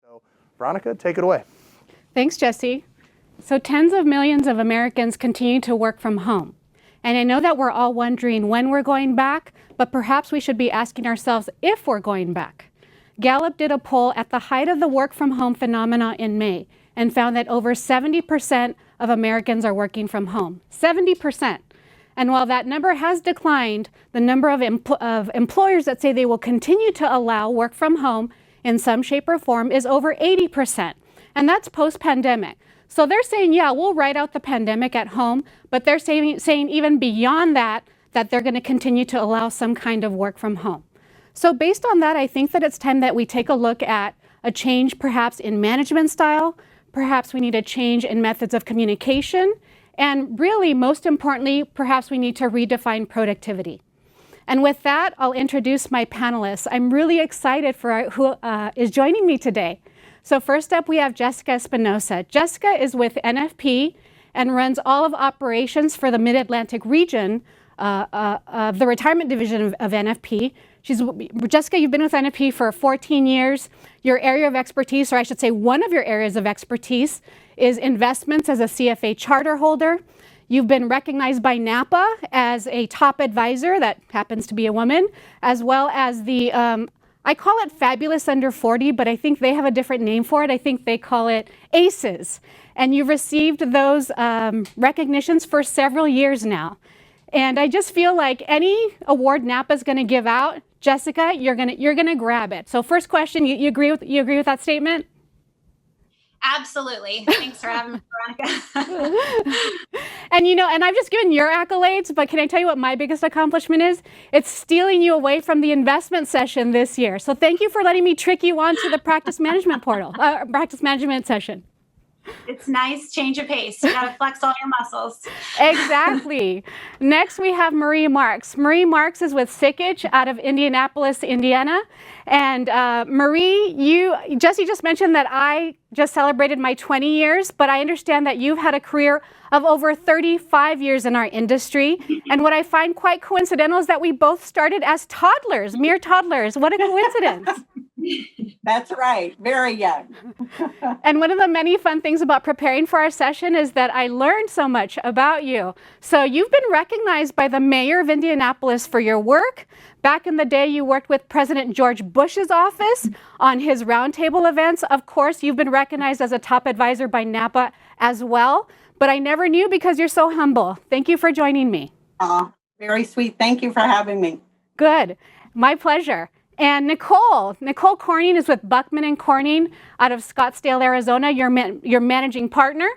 So, Veronica, take it away. Thanks, Jesse. So tens of millions of Americans continue to work from home. And I know that we're all wondering when we're going back, but perhaps we should be asking ourselves if we're going back. Gallup did a poll at the height of the work from home phenomena in May and found that over 70% of Americans are working from home. 70%. And while that number has declined, the number of employers that say they will continue to allow work from home in some shape or form is over 80%. And that's post-pandemic. So they're saying, yeah, we'll ride out the pandemic at home, but they're saying even beyond that, that they're going to continue to allow some kind of work from home. So based on that, I think that it's time that we take a look at a change perhaps in management style. Perhaps we need a change in methods of communication. And really, most importantly, perhaps we need to redefine productivity. And with that, I'll introduce my panelists. I'm really excited for who is joining me today. So first up, we have Jessica Espinosa. Jessica is with NFP and runs all of operations for the Mid-Atlantic region of the retirement division of NFP. Jessica, you've been with NFP for 14 years. Your area of expertise, or I should say one of your areas of expertise, is investments as a CFA charter holder. You've been recognized by NAPA as a top advisor, that happens to be a woman, as well as the, I call it Fabulous Under 40, but I think they have a different name for it. I think they call it ACEs. And you've received those recognitions for several years now. And I just feel like any award NAPA's going to give out, Jessica, you're gonna grab it. So first question, you agree with that statement? Absolutely. Thanks for having me, Veronica. And I've just given your accolades, but can I tell you what my biggest accomplishment is? It's stealing you away from the investment session this year. So thank you for letting me trick you onto the practice management portal, practice management session. It's nice, change of pace. You gotta flex all your muscles. Exactly. Next, we have Marie Marks. Marie Marks is with Sickage out of Indianapolis, Indiana. And Marie, Jesse just mentioned that I just celebrated my 20 years, but I understand that you've had a career of over 35 years in our industry. And what I find quite coincidental is that we both started as toddlers, mere toddlers. What a coincidence. That's right. Very young. And one of the many fun things about preparing for our session is that I learned so much about you. So you've been recognized by the mayor of Indianapolis for your work. Back in the day, you worked with President George Bush's office on his roundtable events. Of course, you've been recognized as a top advisor by NAPA as well. But I never knew because you're so humble. Thank you for joining me. Very sweet. Thank you for having me. Good. My pleasure. And Nicole Corning is with Buckman & Corning out of Scottsdale, Arizona, your managing partner.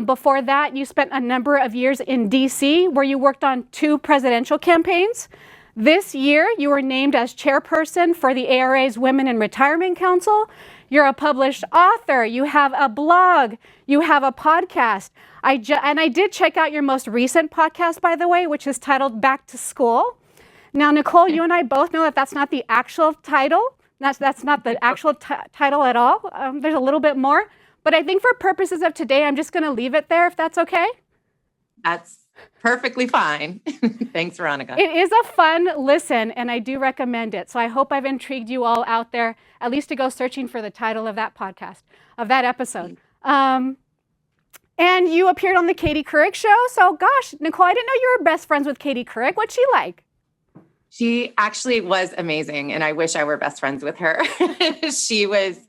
Before that, you spent a number of years in DC where you worked on 2 presidential campaigns. This year, you were named as chairperson for the ARA's Women in Retirement Council. You're a published author. You have a blog. You have a podcast. And I did check out your most recent podcast, by the way, which is titled Back to School. Now, Nicole, you and I both know that that's not the actual title. That's not the actual title at all. There's a little bit more. But I think for purposes of today, I'm just going to leave it there, if that's okay. That's perfectly fine. Thanks, Veronica. It is a fun listen, and I do recommend it. So I hope I've intrigued you all out there, at least to go searching for the title of that podcast, of that episode. And you appeared on the Katie Couric show. So gosh, Nicole, I didn't know you were best friends with Katie Couric. What's she like? She actually was amazing, and I wish I were best friends with her. She was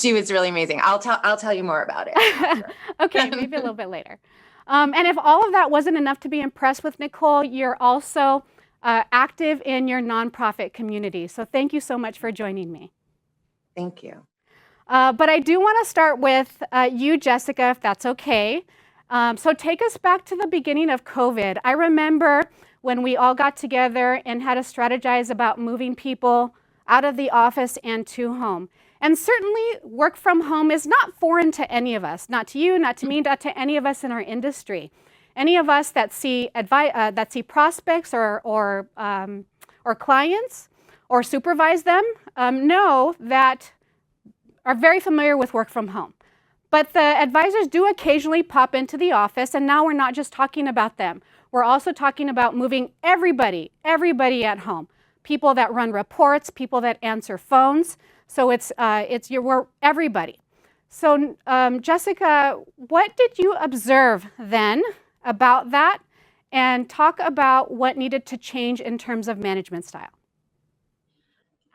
really amazing. I'll tell you more about it. Okay, maybe a little bit later. And if all of that wasn't enough to be impressed with Nicole, you're also active in your nonprofit community. So thank you so much for joining me. Thank you. But I do want to start with you, Jessica, if that's okay. So take us back to the beginning of COVID. I remember when we all got together and had to strategize about moving people out of the office and to home. And certainly work from home is not foreign to any of us, not to you, not to me, not to any of us in our industry. Any of us that see prospects or clients or supervise them know that are very familiar with work from home. But the advisors do occasionally pop into the office, and now we're not just talking about them. We're also talking about moving everybody at home. People that run reports, people that answer phones. So we're everybody. So Jessica, what did you observe then about that? And talk about what needed to change in terms of management style.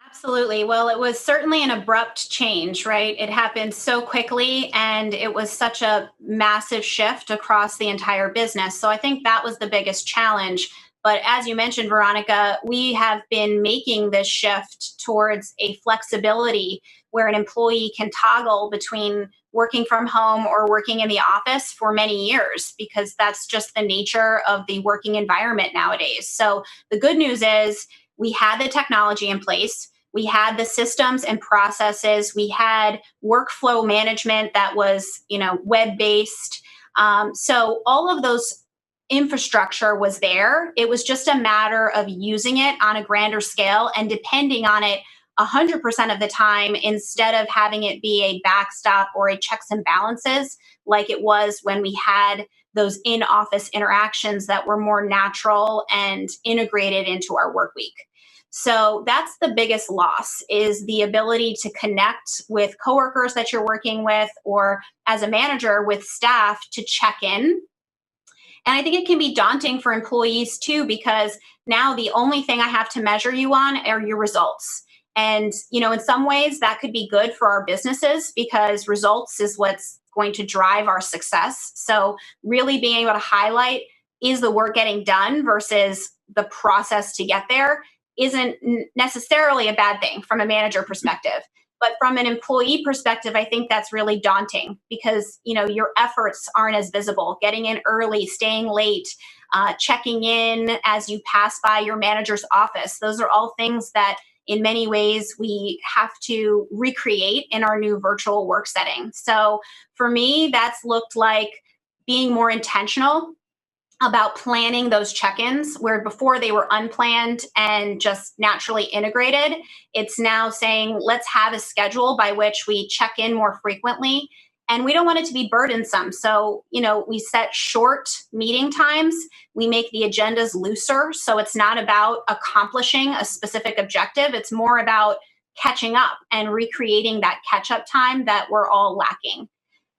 Absolutely. Well, it was certainly an abrupt change, right? It happened so quickly and it was such a massive shift across the entire business. So I think that was the biggest challenge. But as you mentioned, Veronica, we have been making this shift towards a flexibility where an employee can toggle between working from home or working in the office for many years, because that's just the nature of the working environment nowadays. So the good news is we had the technology in place. We had the systems and processes. We had workflow management that was, web-based. So all of those infrastructure was there. It was just a matter of using it on a grander scale and depending on it 100% of the time, instead of having it be a backstop or a checks and balances like it was when we had those in-office interactions that were more natural and integrated into our work week. So that's the biggest loss, is the ability to connect with coworkers that you're working with, or as a manager with staff, to check in. And I think it can be daunting for employees too, because now the only thing I have to measure you on are your results. And, in some ways that could be good for our businesses, because results is what's going to drive our success. So really being able to highlight, is the work getting done versus the process to get there, isn't necessarily a bad thing from a manager perspective. But from an employee perspective, I think that's really daunting, because, your efforts aren't as visible. Getting in early, staying late, checking in as you pass by your manager's office. Those are all things that in many ways we have to recreate in our new virtual work setting. So for me, that's looked like being more intentional about planning those check-ins, where before they were unplanned and just naturally integrated. It's now saying, let's have a schedule by which we check in more frequently. And we don't want it to be burdensome. So, we set short meeting times. We make the agendas looser. So it's not about accomplishing a specific objective. It's more about catching up and recreating that catch-up time that we're all lacking.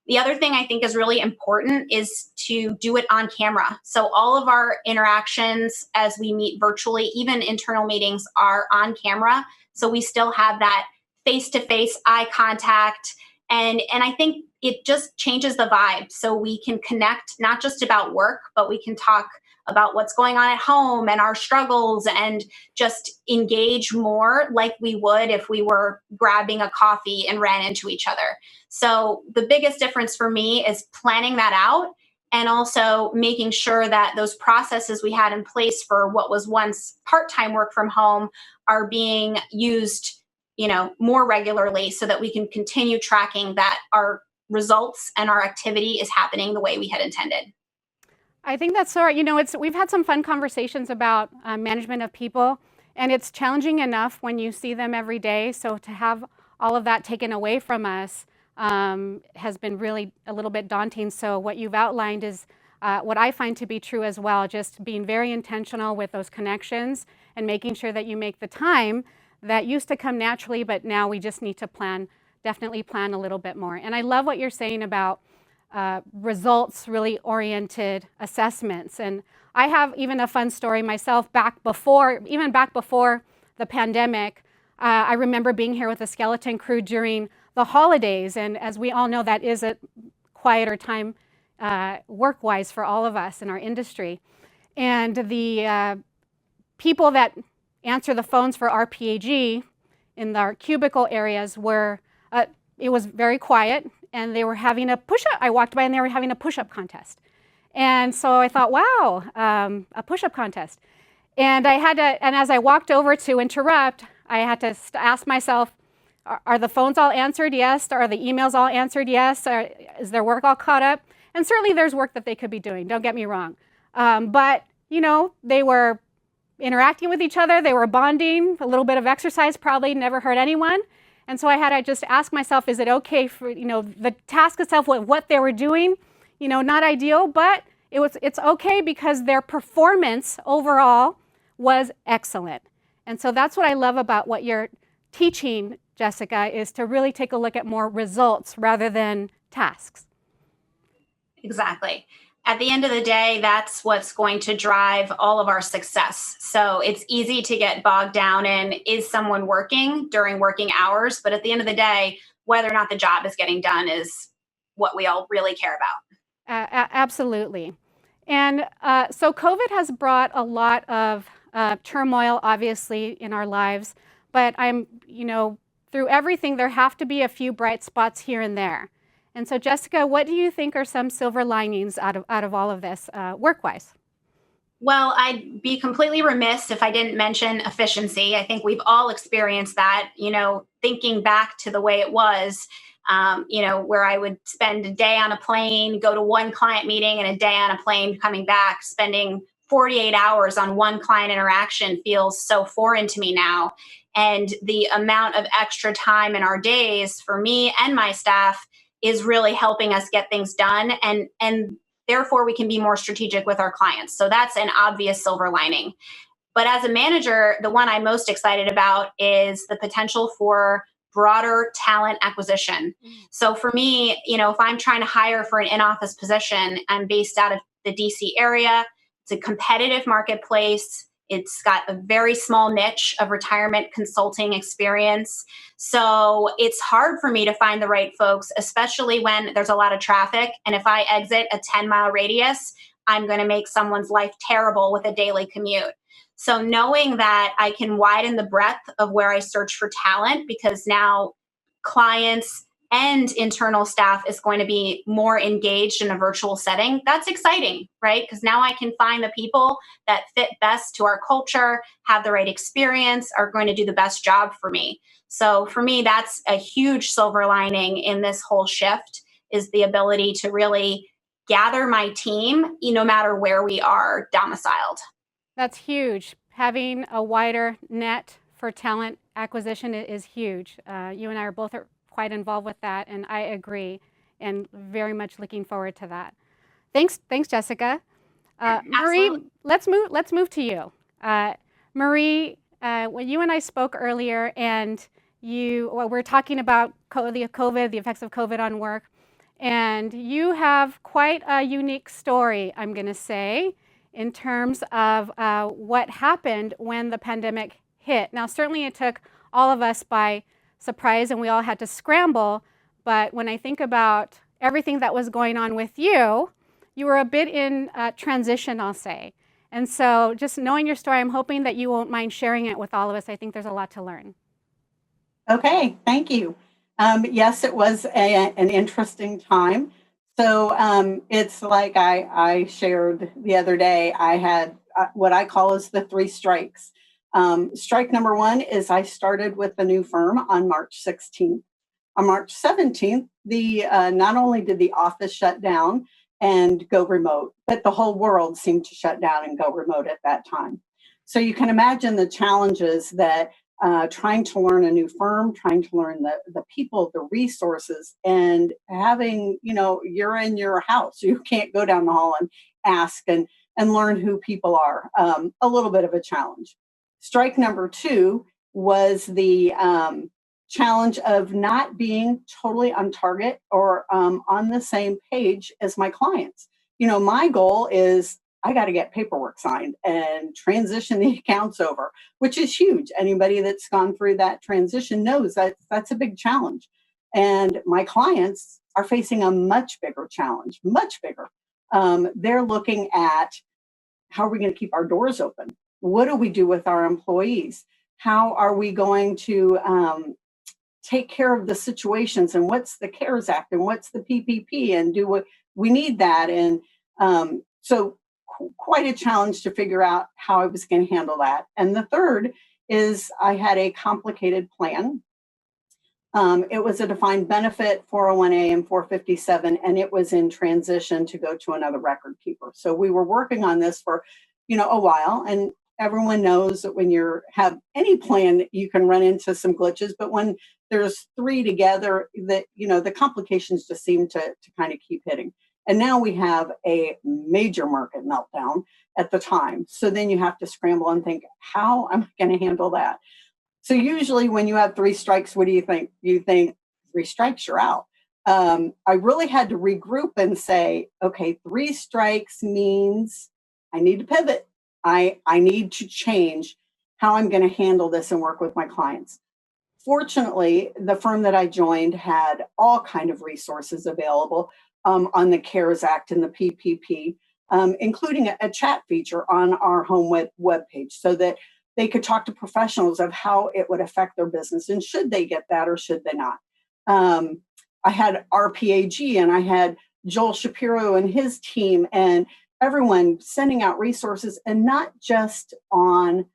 The other thing I think is really important is to do it on camera. So all of our interactions as we meet virtually, even internal meetings, are on camera. So we still have that face-to-face eye contact. And I think it just changes the vibe. So we can connect not just about work, but we can talk about what's going on at home and our struggles, and just engage more like we would if we were grabbing a coffee and ran into each other. So the biggest difference for me is planning that out, and also making sure that those processes we had in place for what was once part-time work from home are being used, more regularly, so that we can continue tracking that our results and our activity is happening the way we had intended. I think that's so right. We've had some fun conversations about management of people, and it's challenging enough when you see them every day. So to have all of that taken away from us has been really a little bit daunting. So what you've outlined is what I find to be true as well, just being very intentional with those connections and making sure that you make the time that used to come naturally, but now we just need to definitely plan a little bit more. And I love what you're saying about results really oriented assessments. And I have even a fun story myself back before the pandemic. I remember being here with a skeleton crew during the holidays. And as we all know, that is a quieter time work-wise for all of us in our industry. And the people that answer the phones for RPAG in our cubicle areas it was very quiet, and they were having a push-up. I walked by and they were having a push-up contest. And so I thought, wow, a push-up contest. And as I walked over to interrupt, I had to ask myself, are the phones all answered? Yes. Are the emails all answered? Yes. Is their work all caught up? And certainly there's work that they could be doing, don't get me wrong. But, they were interacting with each other, they were bonding, a little bit of exercise probably never hurt anyone. And so I had to just ask myself, is it okay for, the task itself, what they were doing, not ideal, but it's okay because their performance overall was excellent. And so that's what I love about what you're teaching Jessica, is to really take a look at more results rather than tasks. Exactly. At the end of the day, that's what's going to drive all of our success. So it's easy to get bogged down in, is someone working during working hours? But at the end of the day, whether or not the job is getting done is what we all really care about. Absolutely. And so COVID has brought a lot of turmoil, obviously, in our lives. But through everything, there have to be a few bright spots here and there. And so, Jessica, what do you think are some silver linings out of all of this, work-wise? Well, I'd be completely remiss if I didn't mention efficiency. I think we've all experienced that, thinking back to the way it was, where I would spend a day on a plane, go to one client meeting, and a day on a plane coming back. Spending 48 hours on one client interaction feels so foreign to me now. And the amount of extra time in our days for me and my staff is really helping us get things done. And therefore, we can be more strategic with our clients. So that's an obvious silver lining. But as a manager, the one I'm most excited about is the potential for broader talent acquisition. So for me, if I'm trying to hire for an in-office position, I'm based out of the DC area. It's a competitive marketplace. It's got a very small niche of retirement consulting experience. So it's hard for me to find the right folks, especially when there's a lot of traffic. And if I exit a 10-mile radius, I'm going to make someone's life terrible with a daily commute. So knowing that I can widen the breadth of where I search for talent, because now clients and internal staff is going to be more engaged in a virtual setting, that's exciting, right? Because now I can find the people that fit best to our culture, have the right experience, are going to do the best job for me. So for me, that's a huge silver lining in this whole shift, is the ability to really gather my team, no matter where we are domiciled. That's huge. Having a wider net for talent acquisition is huge. You and I are both quite involved with that, and I agree, and very much looking forward to that. Thanks, Jessica. Marie, let's move to you. Marie, when you and I spoke earlier, and we're talking about the effects of COVID on work, and you have quite a unique story, I'm going to say, in terms of what happened when the pandemic hit. Now, certainly it took all of us by surprise and we all had to scramble, but when I think about everything that was going on with you, you were a bit in transition, I'll say. And so just knowing your story, I'm hoping that you won't mind sharing it with all of us. I think there's a lot to learn. Okay, thank you. Yes, it was an interesting time. So it's like I shared the other day, I had what I call is the 3 strikes. Strike number 1 is I started with the new firm on March 16th. On March 17th, not only did the office shut down and go remote, but the whole world seemed to shut down and go remote at that time. So you can imagine the challenges that trying to learn a new firm, trying to learn the people, the resources, and having, you're in your house. You can't go down the hall and ask and learn who people are. A little bit of a challenge. Strike number 2 was the challenge of not being totally on target or on the same page as my clients. My goal is I got to get paperwork signed and transition the accounts over, which is huge. Anybody that's gone through that transition knows that that's a big challenge. And my clients are facing a much bigger challenge, much bigger. They're looking at, how are we going to keep our doors open? What do we do with our employees? How are we going to take care of the situations? And what's the CARES Act? And what's the PPP? And we need that? And so quite a challenge to figure out how I was going to handle that. And the third is I had a complicated plan. It was a defined benefit 401A and 457, and it was in transition to go to another record keeper. So we were working on this for, a while, and everyone knows that when you have any plan, you can run into some glitches, but when there's 3 together, that, the complications just seem to kind of keep hitting. And now we have a major market meltdown at the time. So then you have to scramble and think, how am I going to handle that? So usually when you have 3 strikes, what do you think? You think 3 strikes, you're out. I really had to regroup and say, okay, 3 strikes means I need to pivot. I need to change how I'm going to handle this and work with my clients. Fortunately, the firm that I joined had all kind of resources available on the CARES Act and the PPP, including a chat feature on our home webpage so that they could talk to professionals of how it would affect their business and should they get that or should they not. I had RPAG and I had Joel Shapiro and his team and everyone sending out resources, and not just on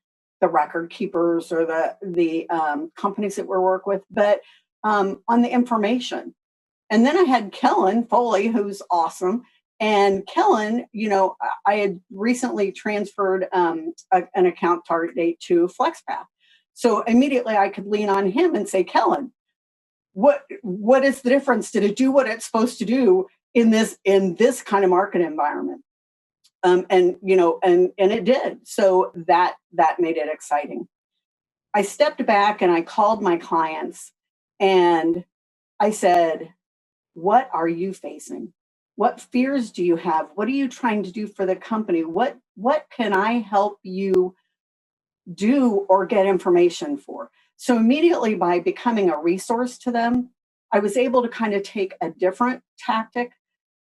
the record keepers or the companies that we work with, but on the information. And then I had Kellen Foley, who's awesome. And Kellen, I had recently transferred an account target date to FlexPath. So immediately I could lean on him and say, Kellen, what is the difference? Did it do what it's supposed to do in this kind of market environment? And it did. So that made it exciting. I stepped back and I called my clients and I said, what are you facing? What fears do you have? What are you trying to do for the company? What can I help you do or get information for? So immediately by becoming a resource to them, I was able to kind of take a different tactic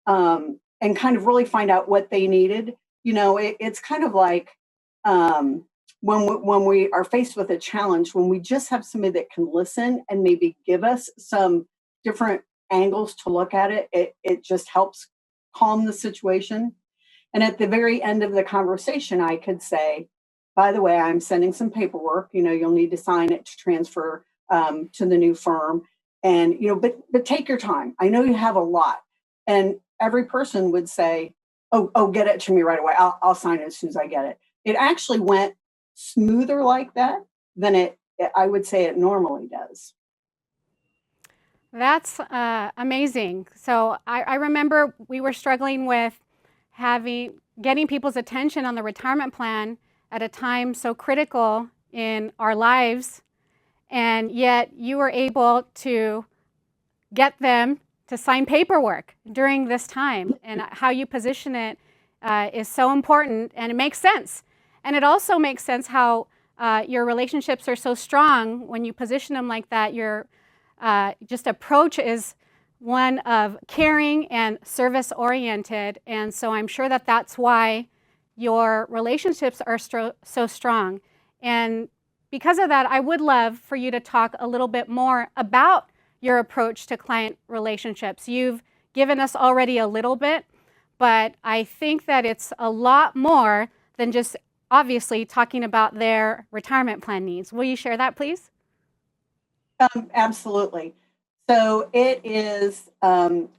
and kind of really find out what they needed. It's kind of like when we are faced with a challenge, when we just have somebody that can listen and maybe give us some different angles to look at it, it just helps calm the situation. And at the very end of the conversation, I could say, by the way, I'm sending some paperwork, you'll need to sign it to transfer to the new firm. And, but take your time. I know you have a lot. And every person would say, oh, get it to me right away. I'll sign it as soon as I get it. It actually went smoother like that than I would say it normally does. That's amazing. So I remember we were struggling with getting people's attention on the retirement plan at a time so critical in our lives, and yet you were able to get them to sign paperwork during this time, and how you position it is so important, and it makes sense. And it also makes sense how your relationships are so strong when you position them like that. Your just approach is one of caring and service oriented, and so I'm sure that that's why your relationships are so strong. And because of that, I would love for you to talk a little bit more about your approach to client relationships. You've given us already a little bit, but I think that it's a lot more than just obviously talking about their retirement plan needs. Will you share that, please? Absolutely. So it is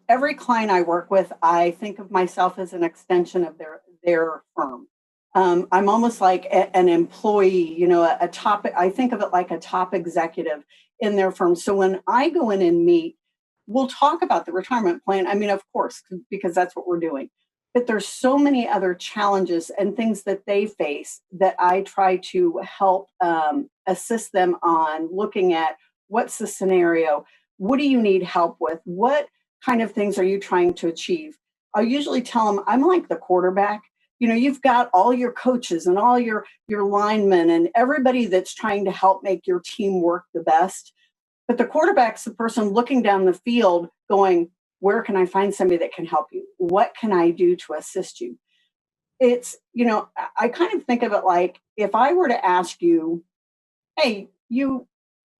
every client I work with, I think of myself as an extension of their firm. I'm almost like an employee, a top. I think of it like a top executive in their firm. So when I go in and meet, we'll talk about the retirement plan. I mean, of course, because that's what we're doing. But there's so many other challenges and things that they face that I try to help assist them on looking at. What's the scenario? What do you need help with? What kind of things are you trying to achieve? I'll usually tell them I'm like the quarterback. You've got all your coaches and all your linemen and everybody that's trying to help make your team work the best. But the quarterback's the person looking down the field going, where can I find somebody that can help you? What can I do to assist you? It's, I kind of think of it like if I were to ask you, hey, you're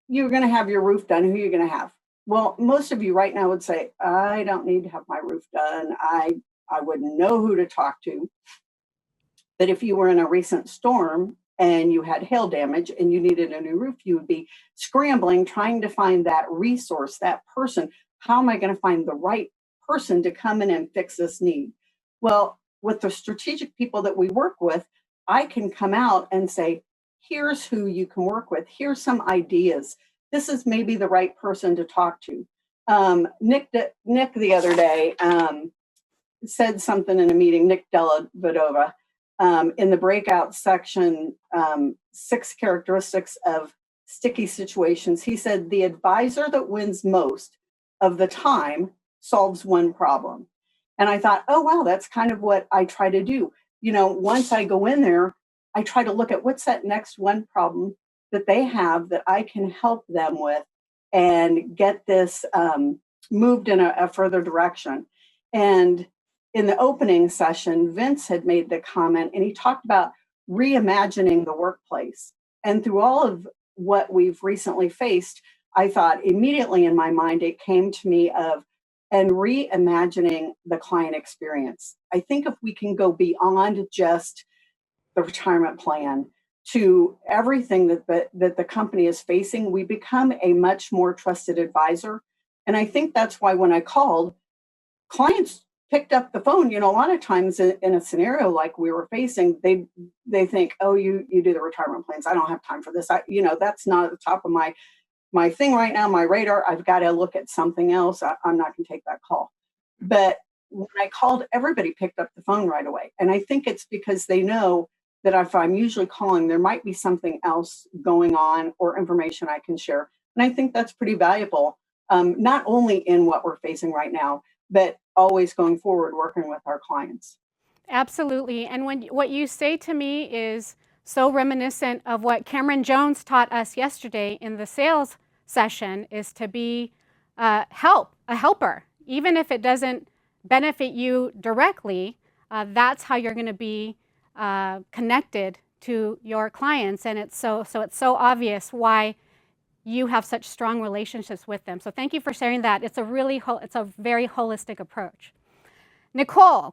going to have your roof done. Who are you going to have? Well, most of you right now would say, I don't need to have my roof done. I wouldn't know who to talk to. But if you were in a recent storm and you had hail damage and you needed a new roof, you would be scrambling, trying to find that resource, that person. How am I going to find the right person to come in and fix this need? Well, with the strategic people that we work with, I can come out and say, here's who you can work with. Here's some ideas. This is maybe the right person to talk to. Nick the other day said something in a meeting, Nick Della Vedova, in the breakout section, 6 characteristics of sticky situations. He said, the advisor that wins most of the time solves one problem. And I thought, oh, wow, that's kind of what I try to do. Once I go in there, I try to look at what's that next one problem that they have that I can help them with and get this moved in a further direction. And in the opening session, Vince had made the comment, and he talked about reimagining the workplace. And through all of what we've recently faced, I thought immediately in my mind, it came to me of, and reimagining the client experience. I think if we can go beyond just the retirement plan to everything that the company is facing, we become a much more trusted advisor. And I think that's why when I called, clients picked up the phone. A lot of times in a scenario like we were facing, they think, oh, you do the retirement plans. I don't have time for this. That's not at the top of my thing right now, my radar. I've got to look at something else. I'm not going to take that call. But when I called, everybody picked up the phone right away. And I think it's because they know that if I'm usually calling, there might be something else going on or information I can share. And I think that's pretty valuable, not only in what we're facing right now, but always going forward, working with our clients. Absolutely. And what you say to me is so reminiscent of what Cameron Jones taught us yesterday in the sales session, is to be a helper. Even if it doesn't benefit you directly, that's how you're going to be connected to your clients. And it's so obvious why you have such strong relationships with them. So thank you for sharing that. It's a very holistic approach. Nicole,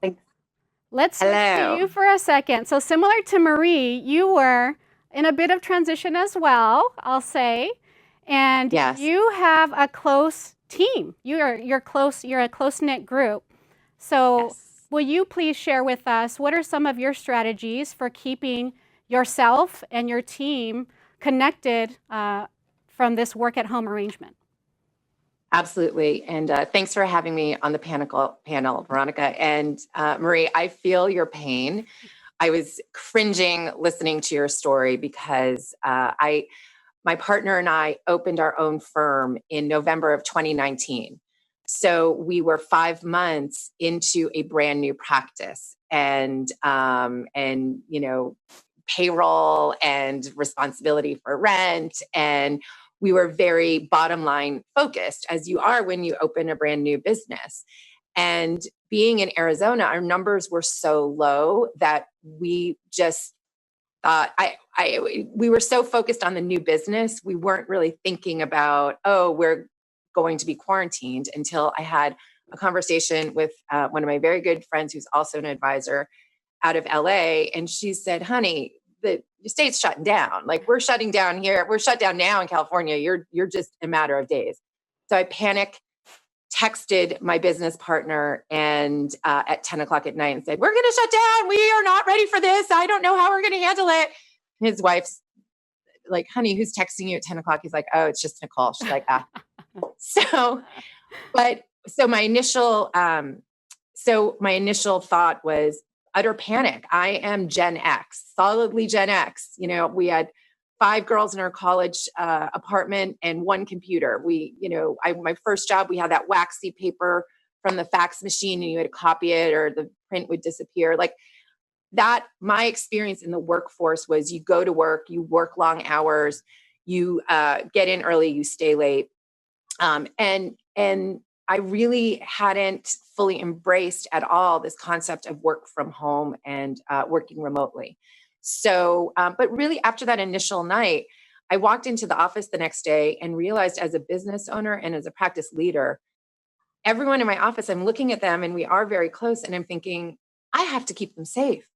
let's switch to you for a second. So similar to Marie, you were in a bit of transition as well, I'll say, and yes, you have a close team. You're a close-knit group. So yes. Will you please share with us what are some of your strategies for keeping yourself and your team connected from this work-at-home arrangement? Absolutely. And thanks for having me on the panel, Veronica. And Marie, I feel your pain. I was cringing listening to your story because my partner and I opened our own firm in November of 2019. So we were 5 months into a brand new practice, and payroll and responsibility for rent, and we were very bottom line focused, as you are when you open a brand new business. And being in Arizona, our numbers were so low that we just thought we were so focused on the new business, we weren't really thinking about, oh, we're going to be quarantined, until I had a conversation with one of my very good friends who's also an advisor out of LA. And she said, honey, the state's shutting down. Like, we're shutting down here. We're shut down now in California. You're just a matter of days. So I panic texted my business partner and at 10 o'clock at night and said, we're going to shut down. We are not ready for this. I don't know how we're going to handle it. His wife's like, honey, who's texting you at 10 o'clock? He's like, oh, it's just Nicole. She's like, ah. So my initial thought was utter panic. I am Gen X, solidly Gen X. We had 5 girls in our college apartment and 1 computer. My first job, we had that waxy paper from the fax machine, and you had to copy it or the print would disappear. Like that, my experience in the workforce was you go to work, you work long hours, you get in early, you stay late. And I really hadn't fully embraced at all this concept of work from home and working remotely. So, but really after that initial night, I walked into the office the next day and realized, as a business owner and as a practice leader, everyone in my office, I'm looking at them and we are very close, and I'm thinking, I have to keep them safe,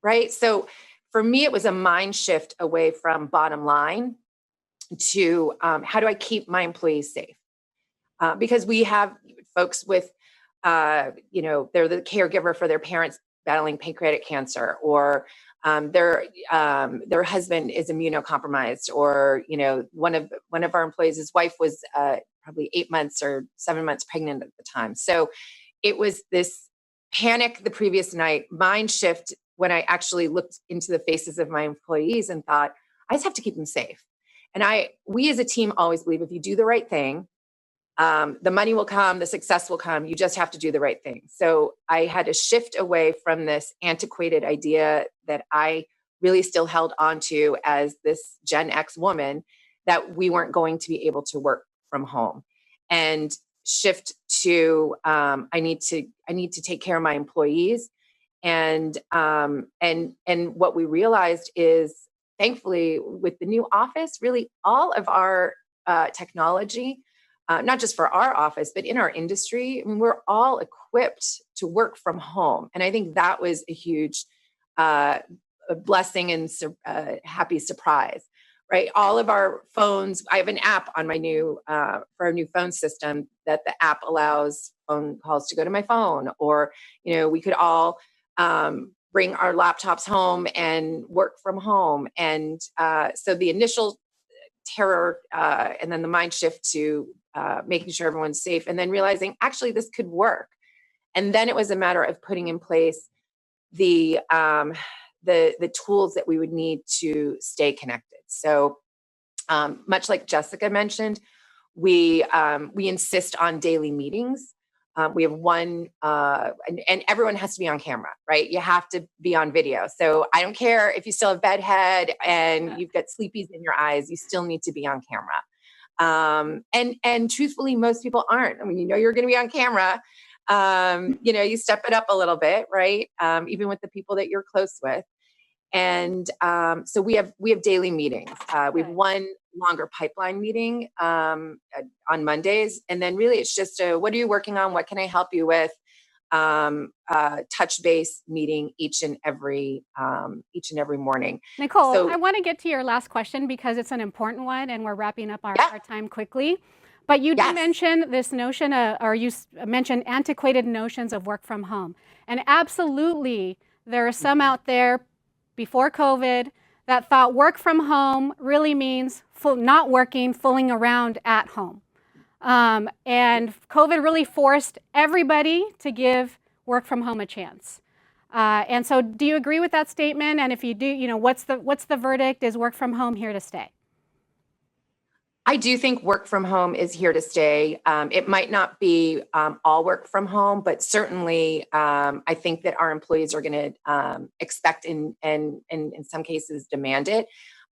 right? So for me, it was a mind shift away from bottom line to how do I keep my employees safe? Because we have folks with, they're the caregiver for their parents battling pancreatic cancer, or their husband is immunocompromised, or one of our employees, his wife was probably 8 months or 7 months pregnant at the time. So it was this panic the previous night, mind shift when I actually looked into the faces of my employees and thought, I just have to keep them safe. we as a team always believe if you do the right thing, the money will come, the success will come. You just have to do the right thing. So I had to shift away from this antiquated idea that I really still held on to as this Gen X woman, that we weren't going to be able to work from home, and shift to I need to take care of my employees. And what we realized is, thankfully, with the new office, really all of our technology, not just for our office, but in our industry, I mean, we're all equipped to work from home. And I think that was a huge blessing and happy surprise, right? All of our phones, I have an app on my for our new phone system, that the app allows phone calls to go to my phone, or, we could all bring our laptops home and work from home. And so the initial terror, and then the mind shift to making sure everyone's safe, and then realizing actually this could work. And then it was a matter of putting in place the tools that we would need to stay connected. So much like Jessica mentioned, we insist on daily meetings. We have one, and everyone has to be on camera, right? You have to be on video. So I don't care if you still have bedhead and you've got sleepies in your eyes, you still need to be on camera. And truthfully, most people aren't. I mean, you're going to be on camera. You step it up a little bit, right? Even with the people that you're close with. And so we have daily meetings. We have one longer pipeline meeting on Mondays, and then really it's just what are you working on? What can I help you with? Touch base meeting each and every morning. Nicole, I want to get to your last question because it's an important one, and we're wrapping up our time quickly. But you did mention this notion, or you mentioned antiquated notions of work from home, and absolutely there are some out there before COVID that thought work from home really means not working, fooling around at home. And COVID really forced everybody to give work from home a chance. And so do you agree with that statement? And if you do, what's the verdict? Is work from home here to stay? I do think work from home is here to stay. It might not be all work from home, but certainly I think that our employees are going to expect and in some cases demand it.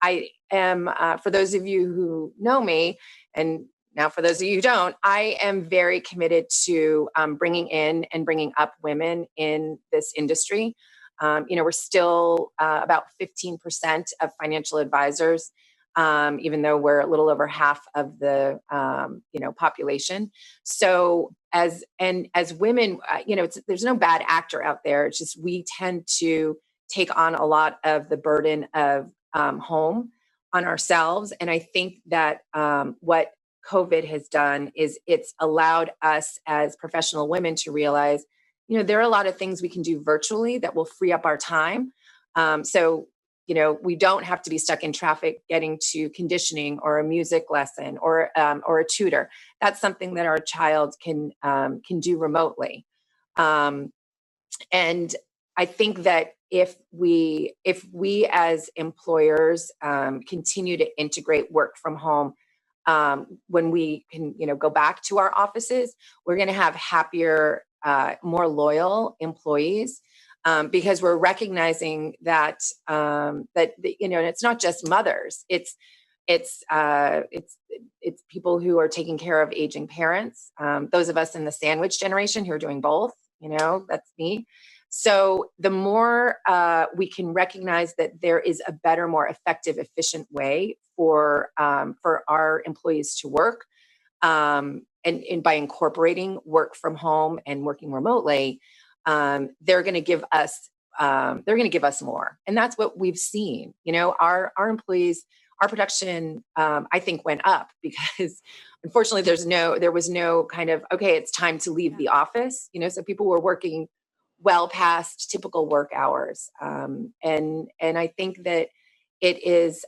I am, for those of you who know me, and now for those of you who don't, I am very committed to bringing in and bringing up women in this industry. We're still about 15% of financial advisors, even though we're a little over half of the population. So as women, there's no bad actor out there. It's just we tend to take on a lot of the burden of home on ourselves. And I think that what COVID has done is it's allowed us as professional women to realize, there are a lot of things we can do virtually that will free up our time. So we don't have to be stuck in traffic getting to conditioning or a music lesson or a tutor. That's something that our child can do remotely. And I think that if we as employers continue to integrate work from home, when we can go back to our offices, we're going to have happier, more loyal employees. Because we're recognizing that it's not just mothers; it's people who are taking care of aging parents. Those of us in the sandwich generation who are doing both, that's me. So the more we can recognize that there is a better, more effective, efficient way for our employees to work, and by incorporating work from home and working remotely. They're going to give us more. And that's what we've seen. Our employees, our production, I think went up because unfortunately there was no kind of, okay, it's time to leave the office, so people were working well past typical work hours. And I think that it is,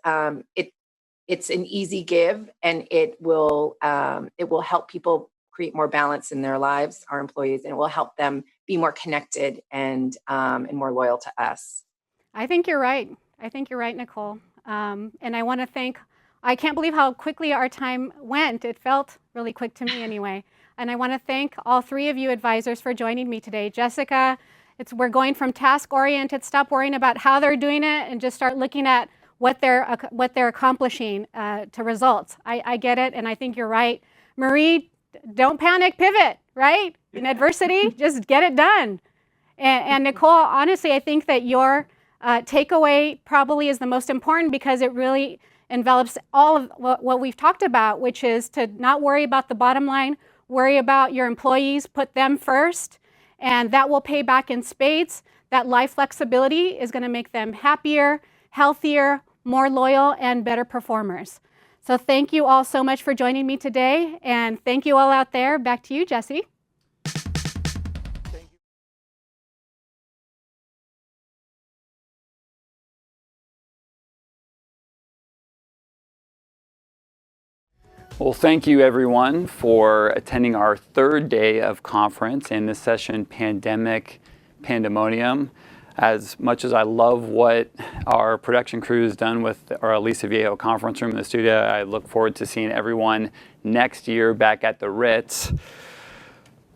it's an easy give, and it will help people create more balance in their lives, our employees, and it will help them be more connected and more loyal to us. I think you're right. Nicole. And I want to thank I can't believe how quickly our time went. It felt really quick to me anyway. And I want to thank all three of you advisors for joining me today. Jessica, we're going from task-oriented, stop worrying about how they're doing it and just start looking at what they're accomplishing to results. I get it, and I think you're right. Marie, don't panic, pivot, right? In adversity, just get it done. And Nicole, honestly, I think that your takeaway probably is the most important because it really envelops all of what we've talked about, which is to not worry about the bottom line, worry about your employees, put them first, and that will pay back in spades. That life flexibility is going to make them happier, healthier, more loyal, and better performers. So thank you all so much for joining me today, and thank you all out there. Back to you, Jesse. Well, thank you everyone for attending our third day of conference and this session, Pandemic Pandemonium. As much as I love what our production crew has done with our Alicia Viejo conference room in the studio, I look forward to seeing everyone next year back at the Ritz.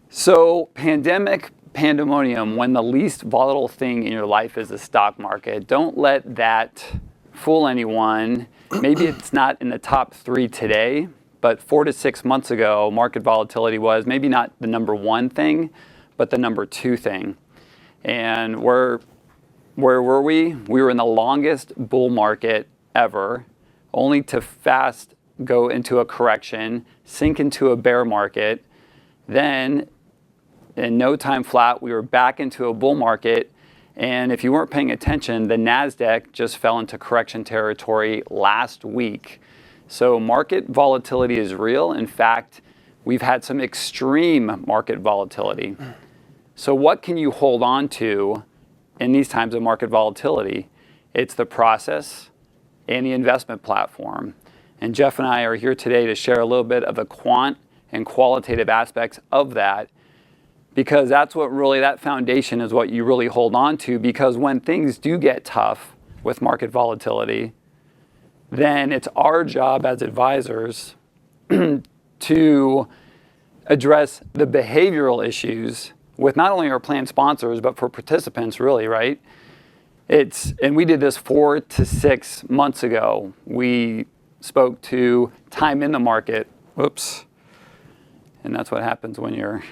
So, Pandemic Pandemonium, when the least volatile thing in your life is the stock market, don't let that fool anyone. Maybe it's not in the top 3 today, but 4 to 6 months ago, market volatility was maybe not the number 1 thing, but the number 2 thing. And where were we? We were in the longest bull market ever, only to fast go into a correction, sink into a bear market. Then, in no time flat, we were back into a bull market. And if you weren't paying attention, the NASDAQ just fell into correction territory last week. So market volatility is real. In fact, we've had some extreme market volatility. So what can you hold on to in these times of market volatility? It's the process and the investment platform. And Jeff and I are here today to share a little bit of the quant and qualitative aspects of that, because that's what really, that foundation is what you really hold on to, because when things do get tough with market volatility, then it's our job as advisors to address the behavioral issues with not only our plan sponsors, but for participants really, right? And we did this 4 to 6 months ago. We spoke to time in the market. Whoops. And that's what happens when you're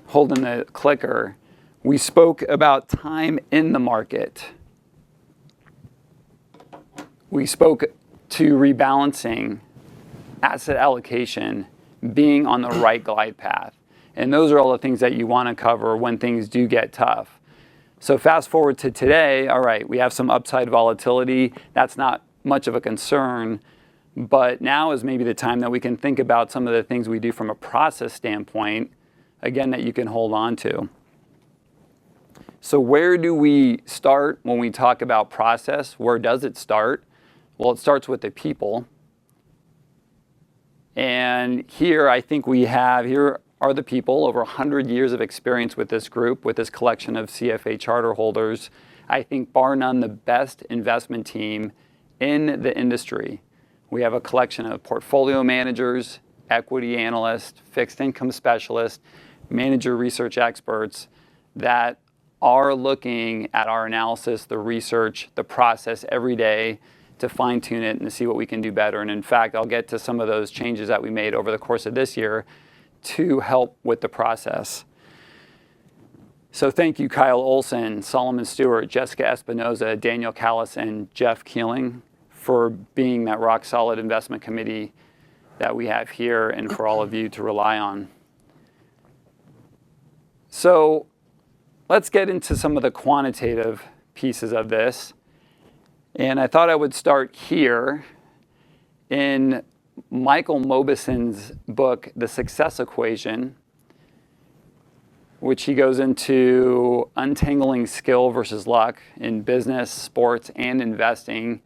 holding the clicker. We spoke about time in the market. We spoke to rebalancing, asset allocation, being on the right glide path. And those are all the things that you want to cover when things do get tough. So fast forward to today, all right, we have some upside volatility. That's not much of a concern. But now is maybe the time that we can think about some of the things we do from a process standpoint, again, that you can hold on to. So where do we start when we talk about process? Where does it start? Well, it starts with the people. And here I think here are the people, over 100 years of experience with this group, with this collection of CFA charter holders. I think bar none the best investment team in the industry. We have a collection of portfolio managers, equity analysts, fixed income specialists, manager research experts that are looking at our analysis, the research, the process every day to fine tune it and to see what we can do better. And in fact, I'll get to some of those changes that we made over the course of this year to help with the process. So thank you, Kyle Olson, Solomon Stewart, Jessica Espinoza, Daniel Callis, and Jeff Keeling for being that rock solid investment committee that we have here and for all of you to rely on. So let's get into some of the quantitative pieces of this. And I thought I would start here in Michael Mauboussin's book, The Success Equation, which he goes into untangling skill versus luck in business, sports, and investing.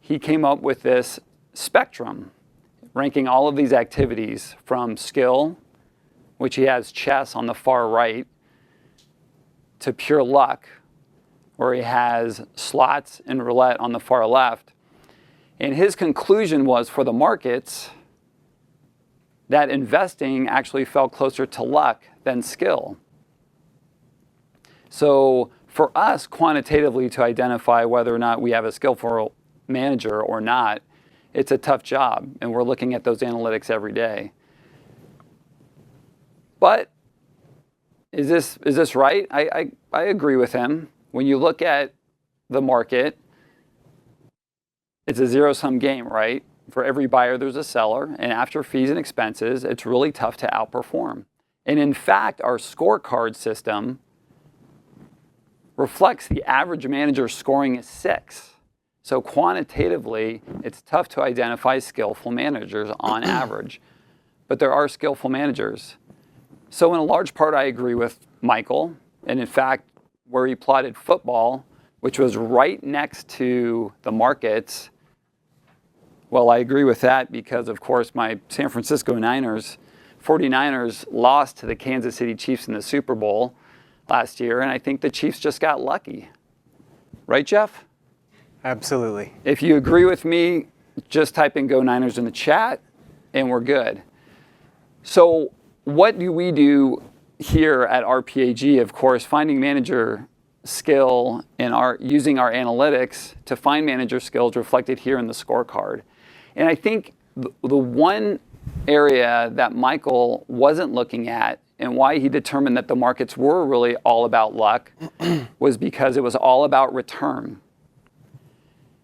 He came up with this spectrum, ranking all of these activities from skill, which he has chess on the far right, to pure luck, where he has slots and roulette on the far left. And his conclusion was for the markets that investing actually fell closer to luck than skill. So for us quantitatively to identify whether or not we have a skillful manager or not, it's a tough job, and we're looking at those analytics every day. But is this right? I agree with him. When you look at the market, it's a zero-sum game, right? For every buyer, there's a seller, and after fees and expenses, it's really tough to outperform. And in fact, our scorecard system reflects the average manager scoring is 6. So quantitatively, it's tough to identify skillful managers on average, but there are skillful managers. So in a large part, I agree with Michael, and in fact, where he plotted football, which was right next to the markets, well, I agree with that because, of course, my San Francisco 49ers lost to the Kansas City Chiefs in the Super Bowl last year, and I think the Chiefs just got lucky. Right, Jeff? Absolutely. If you agree with me, just type in Go Niners in the chat, and we're good. So what do we do here at RPAG? Of course, finding manager skill and using our analytics to find manager skills reflected here in the scorecard. And I think the one area that Michael wasn't looking at and why he determined that the markets were really all about luck was because it was all about return.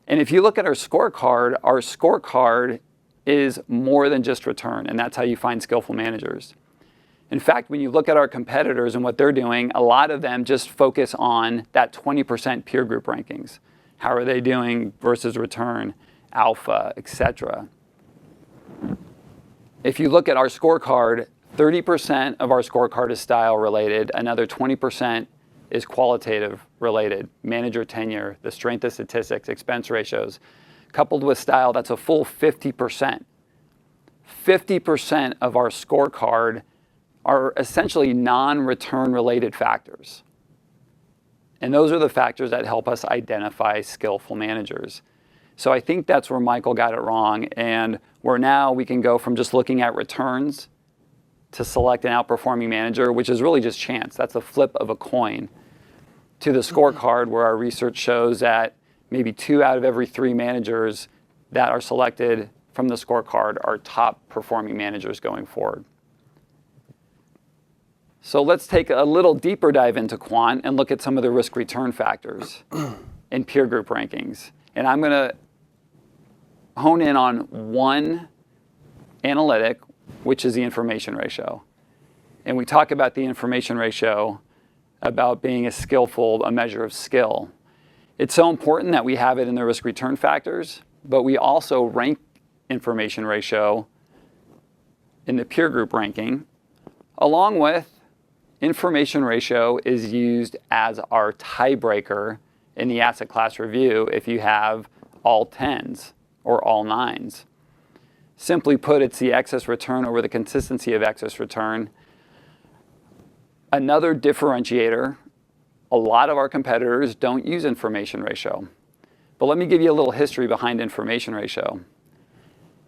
And if you look at our scorecard is more than just return, and that's how you find skillful managers. In fact, when you look at our competitors and what they're doing, a lot of them just focus on that 20% peer group rankings. How are they doing versus return, alpha, etc. If you look at our scorecard, 30% of our scorecard is style related, another 20% is qualitative related, manager tenure, the strength of statistics, expense ratios. Coupled with style, that's a full 50%. 50% of our scorecard are essentially non-return related factors. And those are the factors that help us identify skillful managers. So I think that's where Michael got it wrong, and where now we can go from just looking at returns to select an outperforming manager, which is really just chance. That's a flip of a coin, to the scorecard where our research shows that maybe 2 out of every 3 managers that are selected from the scorecard are top performing managers going forward. So let's take a little deeper dive into quant and look at some of the risk return factors in peer group rankings. And I'm going to hone in on one analytic, which is the information ratio. And we talk about the information ratio about being a measure of skill. It's so important that we have it in the risk return factors, but we also rank information ratio in the peer group ranking, along with information ratio is used as our tiebreaker in the asset class review if you have all 10s or all 9s. Simply put, it's the excess return over the consistency of excess return. Another differentiator, a lot of our competitors don't use information ratio. But let me give you a little history behind information ratio.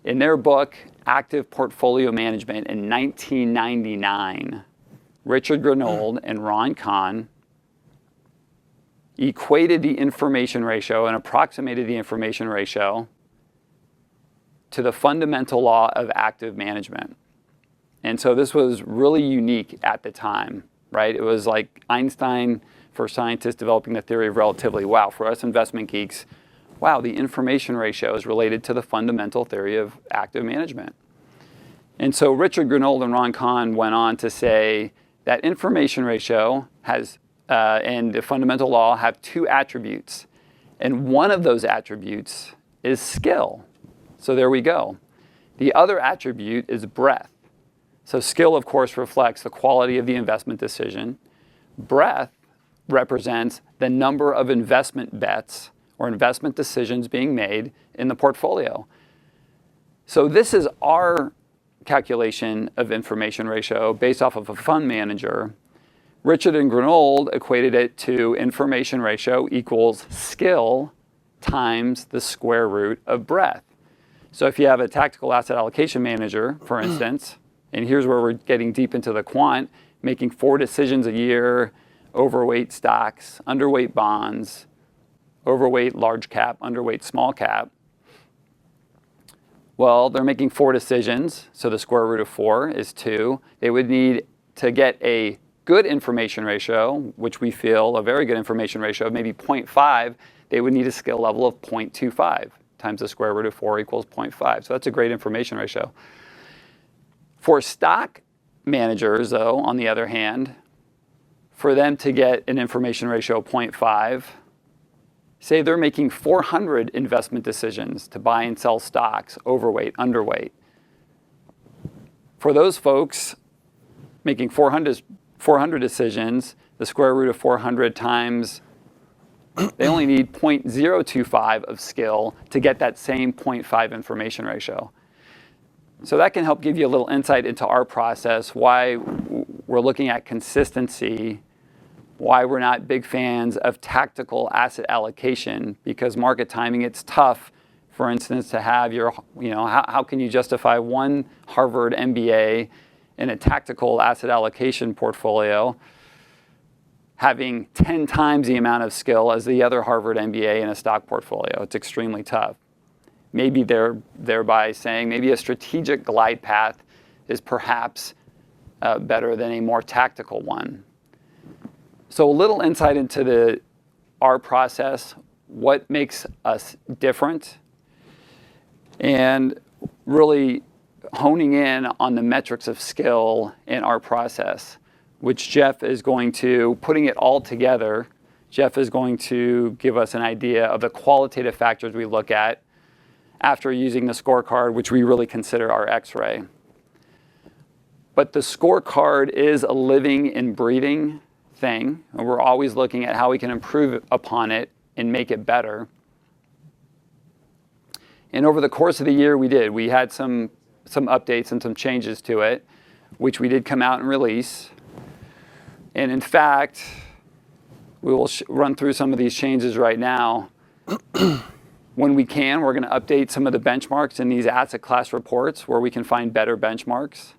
In their book, Active Portfolio Management in 1999, Richard Grenold and Ron Kahn equated the information ratio and approximated the information ratio to the fundamental law of active management. And so this was really unique at the time, right? It was like Einstein for scientists developing the theory of relativity. Wow, for us investment geeks, wow, the information ratio is related to the fundamental theory of active management. And so Richard Grenold and Ron Kahn went on to say that information ratio has and the fundamental law have 2 attributes. And one of those attributes is skill. So there we go. The other attribute is breadth. So skill, of course, reflects the quality of the investment decision. Breadth represents the number of investment bets or investment decisions being made in the portfolio. So this is our calculation of information ratio based off of a fund manager. Richard and Grenold equated it to information ratio equals skill times the square root of breadth. So if you have a tactical asset allocation manager, for instance, and here's where we're getting deep into the quant, making 4 decisions a year, overweight stocks, underweight bonds, overweight large cap, underweight small cap. Well, they're making 4 decisions, so the square root of 4 is 2. They would need to get a good information ratio, which we feel a very good information ratio of maybe 0.5, they would need a skill level of 0.25 times the square root of 4 equals 0.5. So that's a great information ratio. For stock managers, though, on the other hand, for them to get an information ratio of 0.5, say they're making 400 investment decisions to buy and sell stocks, overweight, underweight. For those folks making 400 decisions, the square root of 400 times, they only need 0.025 of skill to get that same 0.5 information ratio. So that can help give you a little insight into our process, why we're looking at consistency, why we're not big fans of tactical asset allocation, because market timing, it's tough, for instance, to have your, how can you justify one Harvard MBA in a tactical asset allocation portfolio having 10 times the amount of skill as the other Harvard MBA in a stock portfolio? It's extremely tough. Maybe they're thereby saying maybe a strategic glide path is perhaps better than a more tactical one. So a little insight into our process, what makes us different, and really honing in on the metrics of skill in our process, which Jeff is going to, putting it all together, Jeff is going to give us an idea of the qualitative factors we look at after using the scorecard, which we really consider our X-ray. But the scorecard is a living and breathing thing, and we're always looking at how we can improve upon it and make it better. And over the course of the year, we had some updates and some changes to it, which we did come out and release. And in fact, we will run through some of these changes right now. When we can, we're going to update some of the benchmarks in these asset class reports where we can find better benchmarks.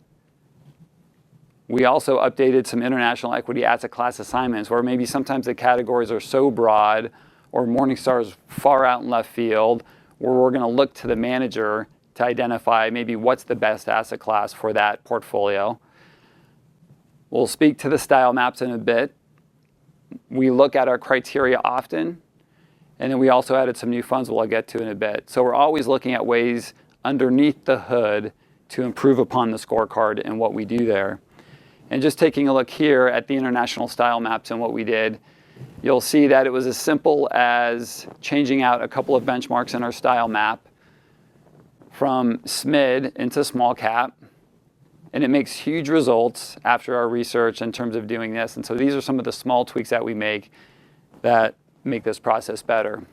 We also updated some international equity asset class assignments where maybe sometimes the categories are so broad or Morningstar is far out in left field, where we're going to look to the manager to identify maybe what's the best asset class for that portfolio. We'll speak to the style maps in a bit. We look at our criteria often, and then we also added some new funds we'll get to in a bit. So we're always looking at ways underneath the hood to improve upon the scorecard and what we do there. And just taking a look here at the international style maps and what we did, you'll see that it was as simple as changing out a couple of benchmarks in our style map from SMID into small cap. And it makes huge results after our research in terms of doing this. And so these are some of the small tweaks that we make that make this process better.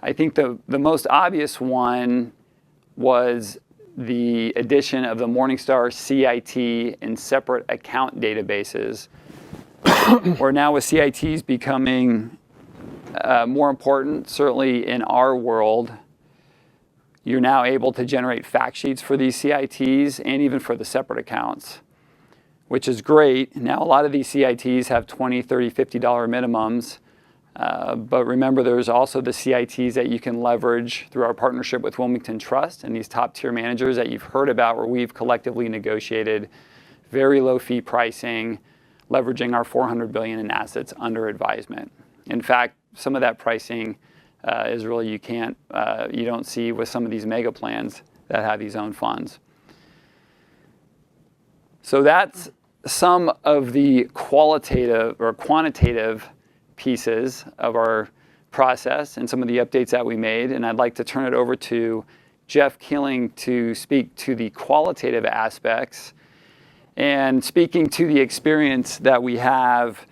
I think the most obvious one was the addition of the Morningstar CIT in separate account databases, where now with CITs becoming more important, certainly in our world, you're now able to generate fact sheets for these CITs and even for the separate accounts, which is great. Now, a lot of these CITs have $20, $30, $50 minimums. But remember, there's also the CITs that you can leverage through our partnership with Wilmington Trust and these top tier managers that you've heard about, where we've collectively negotiated very low fee pricing, leveraging our $400 billion in assets under advisement. In fact, some of that pricing is really you don't see with some of these mega plans that have these own funds. So that's some of the qualitative or quantitative pieces of our process and some of the updates that we made. And I'd like to turn it over to Jeff Keeling to speak to the qualitative aspects. And speaking to the experience that we have,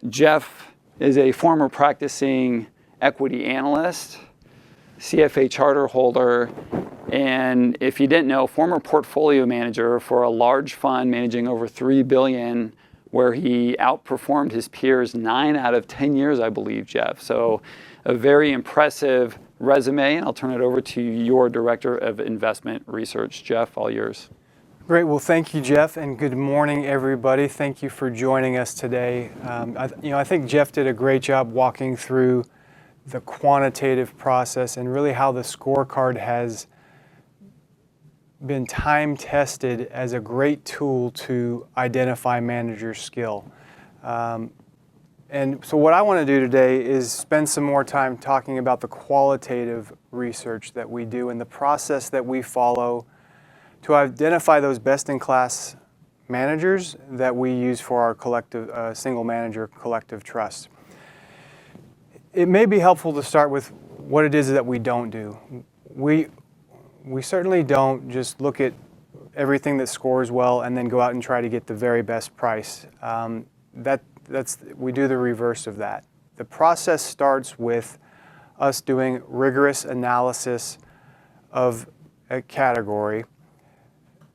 Jeff is a former practicing equity analyst, CFA charter holder, and if you didn't know, former portfolio manager for a large fund managing over $3 billion, where he outperformed his peers 9 out of 10 years, I believe, Jeff. So a very impressive resume, and I'll turn it over to your Director of Investment Research. Jeff, all yours. Great. Well, thank you, Jeff, and good morning, everybody. Thank you for joining us today. I think Jeff did a great job walking through the quantitative process and really how the scorecard has been time tested as a great tool to identify manager skill. And so what I want to do today is spend some more time talking about the qualitative research that we do and the process that we follow to identify those best-in-class managers that we use for our collective, single manager collective trust. It may be helpful to start with what it is that we don't do. We certainly don't just look at everything that scores well and then go out and try to get the very best price. We do the reverse of that. The process starts with us doing rigorous analysis of a category,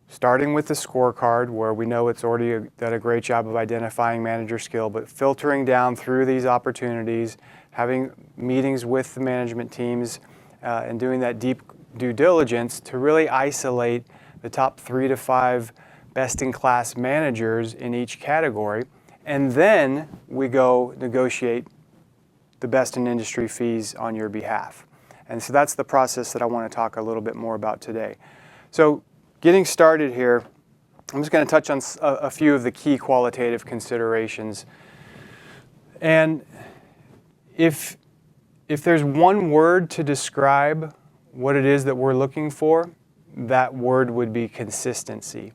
starting with the scorecard, where we know it's already done a great job of identifying manager skill, but filtering down through these opportunities, having meetings with the management teams, and doing that deep due diligence to really isolate the top 3 to 5 best-in-class managers in each category. And then we go negotiate the best in industry fees on your behalf. And so that's the process that I want to talk a little bit more about today. So getting started here, I'm just going to touch on a few of the key qualitative considerations. And if there's one word to describe what it is that we're looking for, that word would be consistency.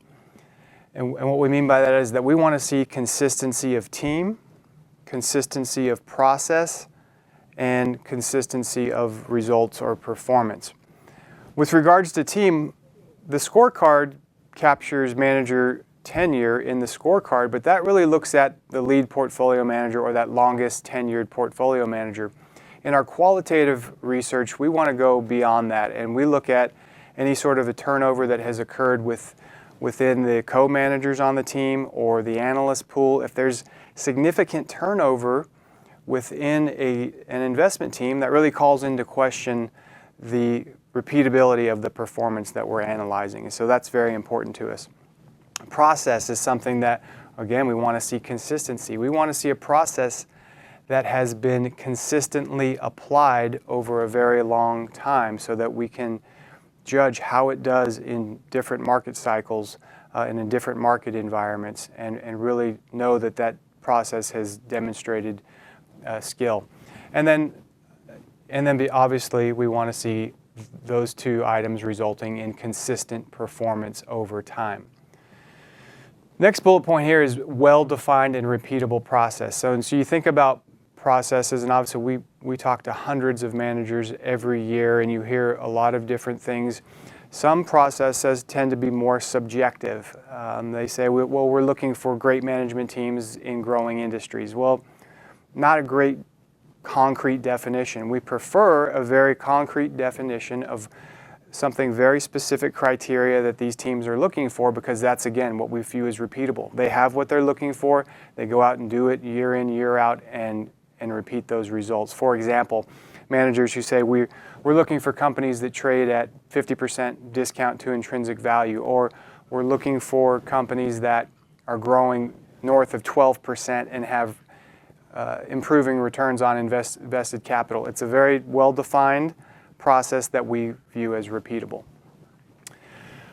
And what we mean by that is that we want to see consistency of team, consistency of process, and consistency of results or performance. With regards to team, the scorecard captures manager tenure in the scorecard, but that really looks at the lead portfolio manager or that longest tenured portfolio manager. In our qualitative research, we want to go beyond that, and we look at any sort of a turnover that has occurred within the co-managers on the team or the analyst pool. If there's significant turnover within an investment team, that really calls into question the repeatability of the performance that we're analyzing. And so that's very important to us. Process is something that, again, we want to see consistency. We want to see a process that has been consistently applied over a very long time so that we can judge how it does in different market cycles and in different market environments, and really know that that process has demonstrated skill. And then obviously we want to see those two items resulting in consistent performance over time. Next bullet point here is well-defined and repeatable process. So you think about processes, and obviously we talk to hundreds of managers every year, and you hear a lot of different things. Some processes tend to be more subjective. They say, well, we're looking for great management teams in growing industries. Well, not a great concrete definition. We prefer a very concrete definition of something very specific criteria that these teams are looking for, because that's, again, what we view as repeatable. They have what they're looking for. They go out and do it year in, year out, and repeat those results. For example, managers who say we're looking for companies that trade at 50% discount to intrinsic value, or we're looking for companies that are growing north of 12% and have improving returns on invested capital. It's a very well-defined process that we view as repeatable.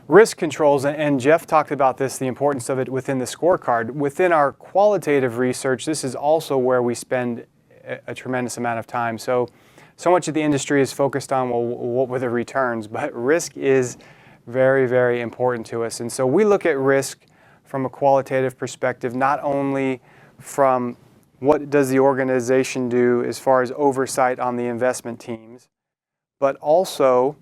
Risk controls, and Jeff talked about this, the importance of it within the scorecard. Within our qualitative research, this is also where we spend a tremendous amount of time. So much of the industry is focused on, well, what were the returns? But risk is very, very important to us. And so we look at risk from a qualitative perspective, not only from what does the organization do as far as oversight on the investment teams, but also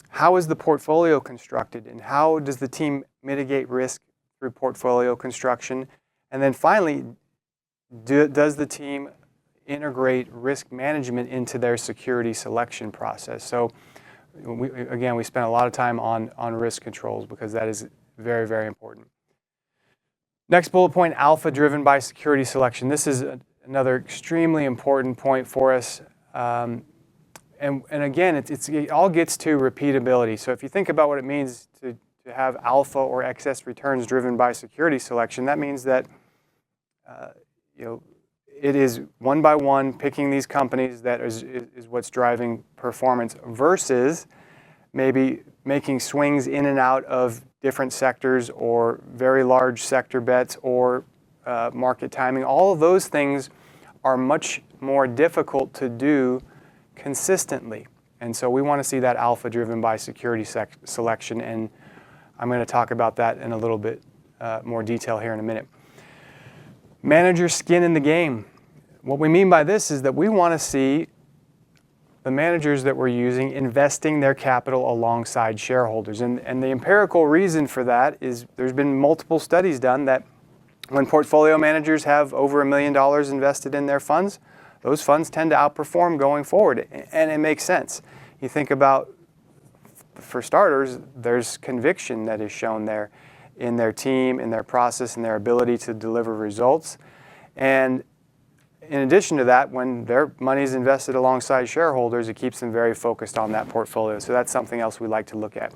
how is the portfolio constructed and how does the team mitigate risk through portfolio construction? And then finally, does the team integrate risk management into their security selection process? So we spend a lot of time on risk controls because that is very, very important. Next bullet point, alpha driven by security selection. This is another extremely important point for us. And again, it all gets to repeatability. So if you think about what it means to have alpha or excess returns driven by security selection, that means that it is one by one picking these companies that is what's driving performance versus maybe making swings in and out of different sectors or very large sector bets or market timing. All of those things are much more difficult to do consistently. And so we want to see that alpha driven by security selection, and I'm going to talk about that in a little bit more detail here in a minute. Manager skin in the game. What we mean by this is that we want to see the managers that we're using investing their capital alongside shareholders. And the empirical reason for that is there's been multiple studies done that when portfolio managers have over $1 million invested in their funds, those funds tend to outperform going forward. And it makes sense. You think about, for starters, there's conviction that is shown there in their team, in their process, in their ability to deliver results. And in addition to that, when their money is invested alongside shareholders, it keeps them very focused on that portfolio. So that's something else we like to look at.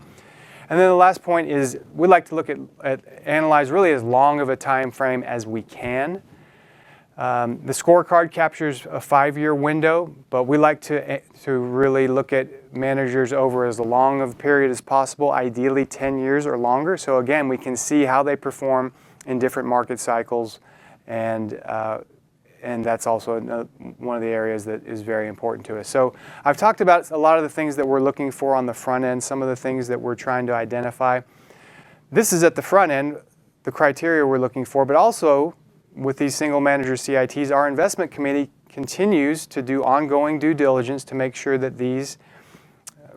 And then the last point is we like to look at analyze really as long of a time frame as we can. The scorecard captures a 5-year window, but we like to really look at managers over as long of a period as possible, ideally 10 years or longer. So again, we can see how they perform in different market cycles, and that's also one of the areas that is very important to us. So I've talked about a lot of the things that we're looking for on the front end, some of the things that we're trying to identify. This is at the front end, the criteria we're looking for, but also with these single manager CITs, our investment committee continues to do ongoing due diligence to make sure that these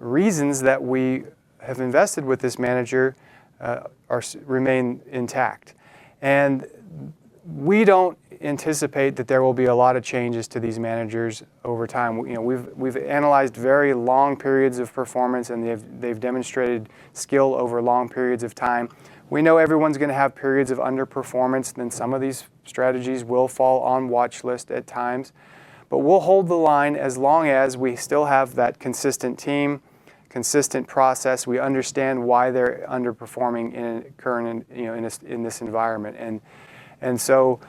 reasons that we have invested with this manager remain intact. And we don't anticipate that there will be a lot of changes to these managers over time. We've analyzed very long periods of performance, and they've demonstrated skill over long periods of time. We know everyone's going to have periods of underperformance, then some of these strategies will fall on watch list at times. But we'll hold the line as long as we still have that consistent team, consistent process. We understand why they're underperforming in this environment, and so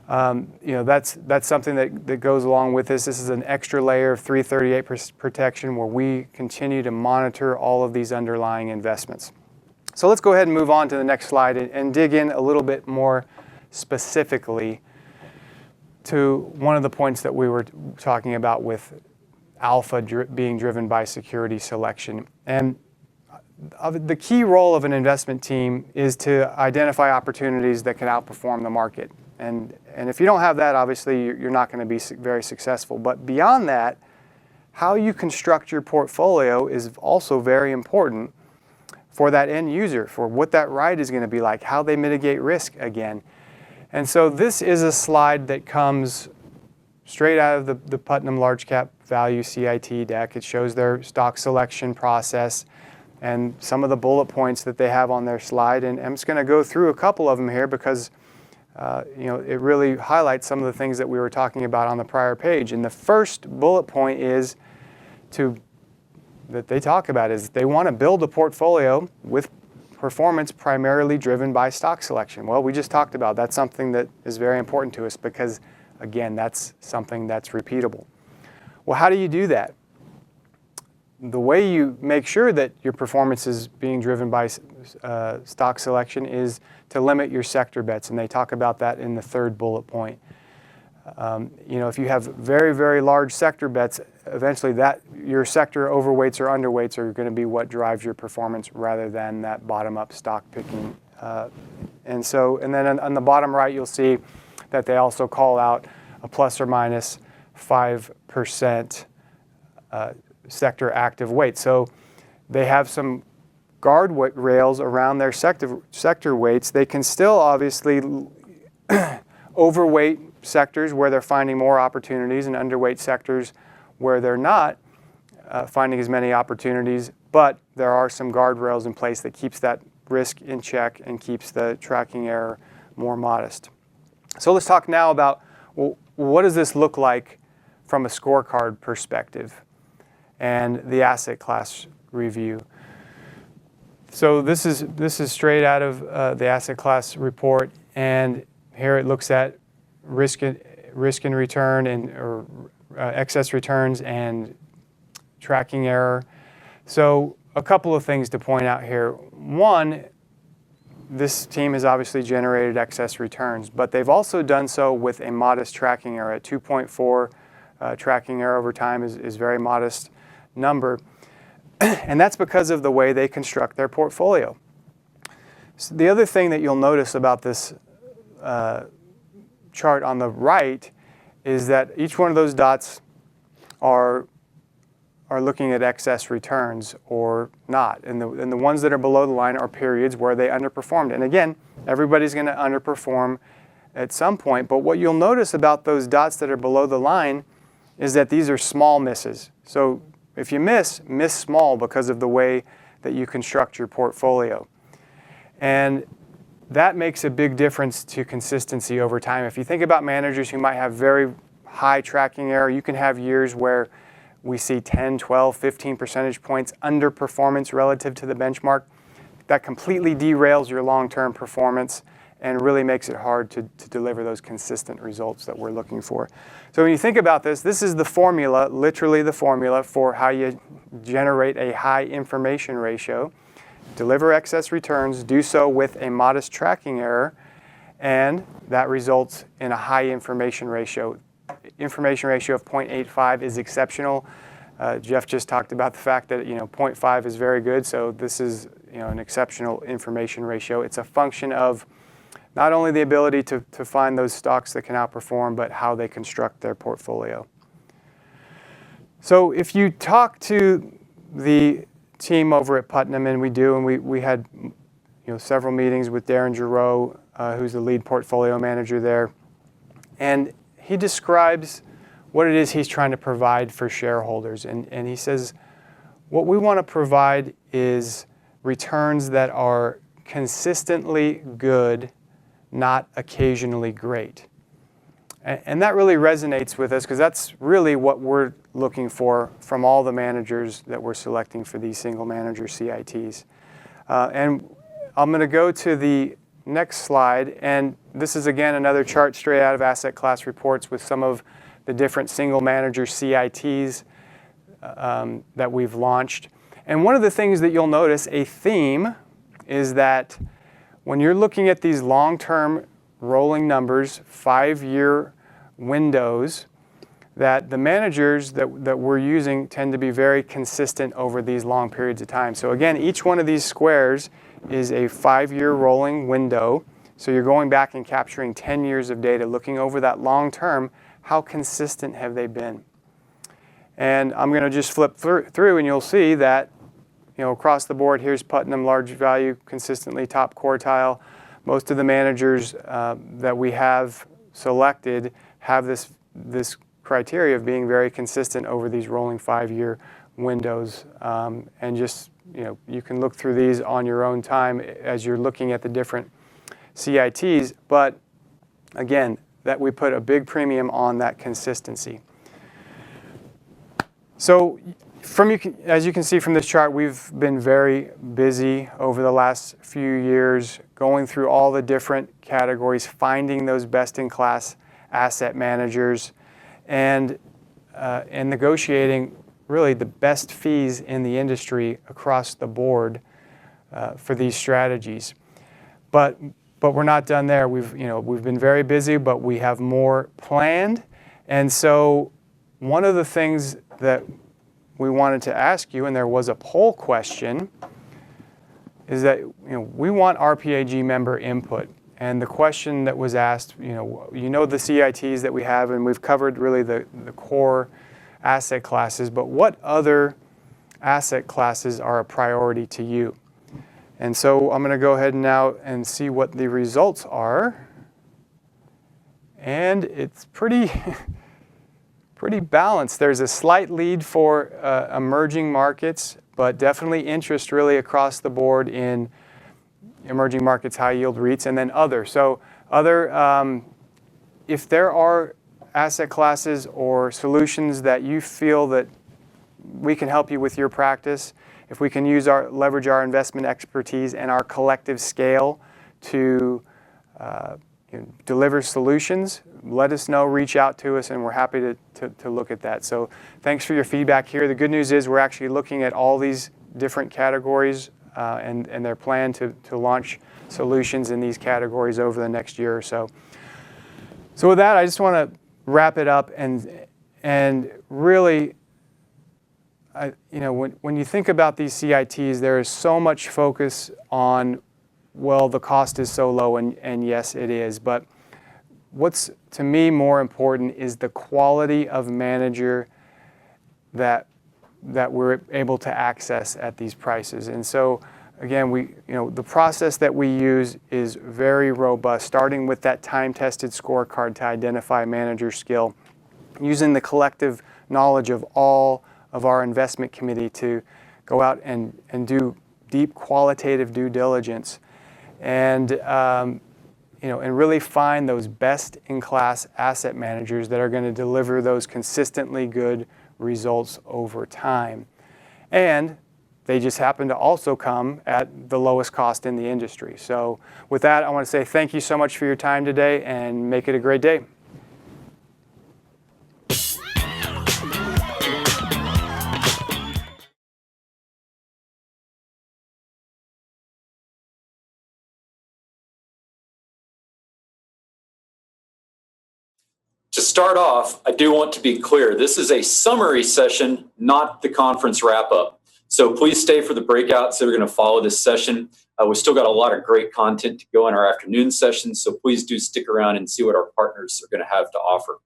that's something that goes along with this. This is an extra layer of 338 protection where we continue to monitor all of these underlying investments. So let's go ahead and move on to the next slide and dig in a little bit more specifically to one of the points that we were talking about with alpha being driven by security selection. And the key role of an investment team is to identify opportunities that can outperform the market. And if you don't have that, obviously you're not going to be very successful. But beyond that, how you construct your portfolio is also very important for that end user, for what that ride is going to be like, how they mitigate risk again. And so this is a slide that comes straight out of the Putnam Large Cap Value CIT deck. It shows their stock selection process and some of the bullet points that they have on their slide. And I'm just going to go through a couple of them here because it really highlights some of the things that we were talking about on the prior page. And the first bullet point that they talk about is they want to build a portfolio with performance primarily driven by stock selection. Well, we just talked about that's something that is very important to us because, again, that's something that's repeatable. Well, how do you do that? The way you make sure that your performance is being driven by stock selection is to limit your sector bets, and they talk about that in the third bullet point. If you have very, very large sector bets, eventually your sector overweights or underweights are going to be what drives your performance rather than that bottom-up stock picking. And then on the bottom right, you'll see that they also call out a plus or minus 5% sector active weight. So they have some guard rails around their sector weights. They can still obviously overweight sectors where they're finding more opportunities and underweight sectors where they're not finding as many opportunities, but there are some guardrails in place that keeps that risk in check and keeps the tracking error more modest. So let's talk now about, well, what does this look like from a scorecard perspective and the asset class review. So this is straight out of the asset class report, and here it looks at risk and return or excess returns and tracking error. So a couple of things to point out here. One, this team has obviously generated excess returns, but they've also done so with a modest tracking error. At 2.4 tracking error over time is very modest number. And that's because of the way they construct their portfolio. So the other thing that you'll notice about this chart on the right is that each one of those dots are looking at excess returns or not. And the ones that are below the line are periods where they underperformed. And again, everybody's going to underperform at some point. But what you'll notice about those dots that are below the line is that these are small misses. So if you miss small because of the way that you construct your portfolio. And that makes a big difference to consistency over time. If you think about managers who might have very high tracking error, you can have years where we see 10, 12, 15 percentage points underperformance relative to the benchmark. That completely derails your long-term performance and really makes it hard to deliver those consistent results that we're looking for. So when you think about this, this is the formula, literally the formula for how you generate a high information ratio, deliver excess returns, do so with a modest tracking error, and that results in a high information ratio. Information ratio of 0.85 is exceptional. Jeff just talked about the fact that 0.5 is very good, so this is an exceptional information ratio. It's a function of not only the ability to find those stocks that can outperform, but how they construct their portfolio. So if you talk to the team over at Putnam, and we do, and we had several meetings with Darren Giroux, who's the lead portfolio manager there, and he describes what it is he's trying to provide for shareholders. And he says, what we want to provide is returns that are consistently good, not occasionally great. And that really resonates with us because that's really what we're looking for from all the managers that we're selecting for these single manager CITs. And I'm going to go to the next slide, and this is again another chart straight out of asset class reports with some of the different single manager CITs that we've launched. And one of the things that you'll notice, a theme, is that when you're looking at these long-term rolling numbers, 5-year windows, that the managers that we're using tend to be very consistent over these long periods of time. So again, each one of these squares is a 5-year rolling window. So you're going back and capturing 10 years of data, looking over that long term, how consistent have they been? And I'm going to just flip through and you'll see that across the board, here's Putnam large value, consistently top quartile. Most of the managers that we have selected have this criteria of being very consistent over these rolling 5-year windows. And just, you can look through these on your own time as you're looking at the different CITs. But again, that we put a big premium on that consistency. So as you can see from this chart, we've been very busy over the last few years going through all the different categories, finding those best-in-class asset managers, and negotiating really the best fees in the industry across the board for these strategies. But we're not done there. We've been very busy, but we have more planned. And so one of the things that we wanted to ask you, and there was a poll question, is that we want RPAG member input. And the question that was asked, the CITs that we have, and we've covered really the core asset classes, but what other asset classes are a priority to you? And so I'm going to go ahead now and see what the results are. And it's pretty balanced. There's a slight lead for emerging markets, but definitely interest really across the board in emerging markets, high yield REITs, and then other. So other, if there are asset classes or solutions that you feel that we can help you with your practice, if we can leverage our investment expertise and our collective scale to deliver solutions, let us know, reach out to us, and we're happy to look at that. So thanks for your feedback here. The good news is we're actually looking at all these different categories and their plan to launch solutions in these categories over the next year or so. So with that, I just want to wrap it up and really, when you think about these CITs, there is so much focus on, well, the cost is so low, and yes, it is. But what's, to me, more important is the quality of manager that we're able to access at these prices. And so, again, the process that we use is very robust, starting with that time-tested scorecard to identify manager skill, using the collective knowledge of all of our investment committee to go out and do deep qualitative due diligence, and really find those best-in-class asset managers that are going to deliver those consistently good results over time. And they just happen to also come at the lowest cost in the industry. So with that, I want to say thank you so much for your time today, and make it a great day. To start off, I do want to be clear. This is a summary session, not the conference wrap-up. So please stay for the breakouts that are going to follow this session. We've still got a lot of great content to go in our afternoon sessions, so please do stick around and see what our partners are going to have to offer.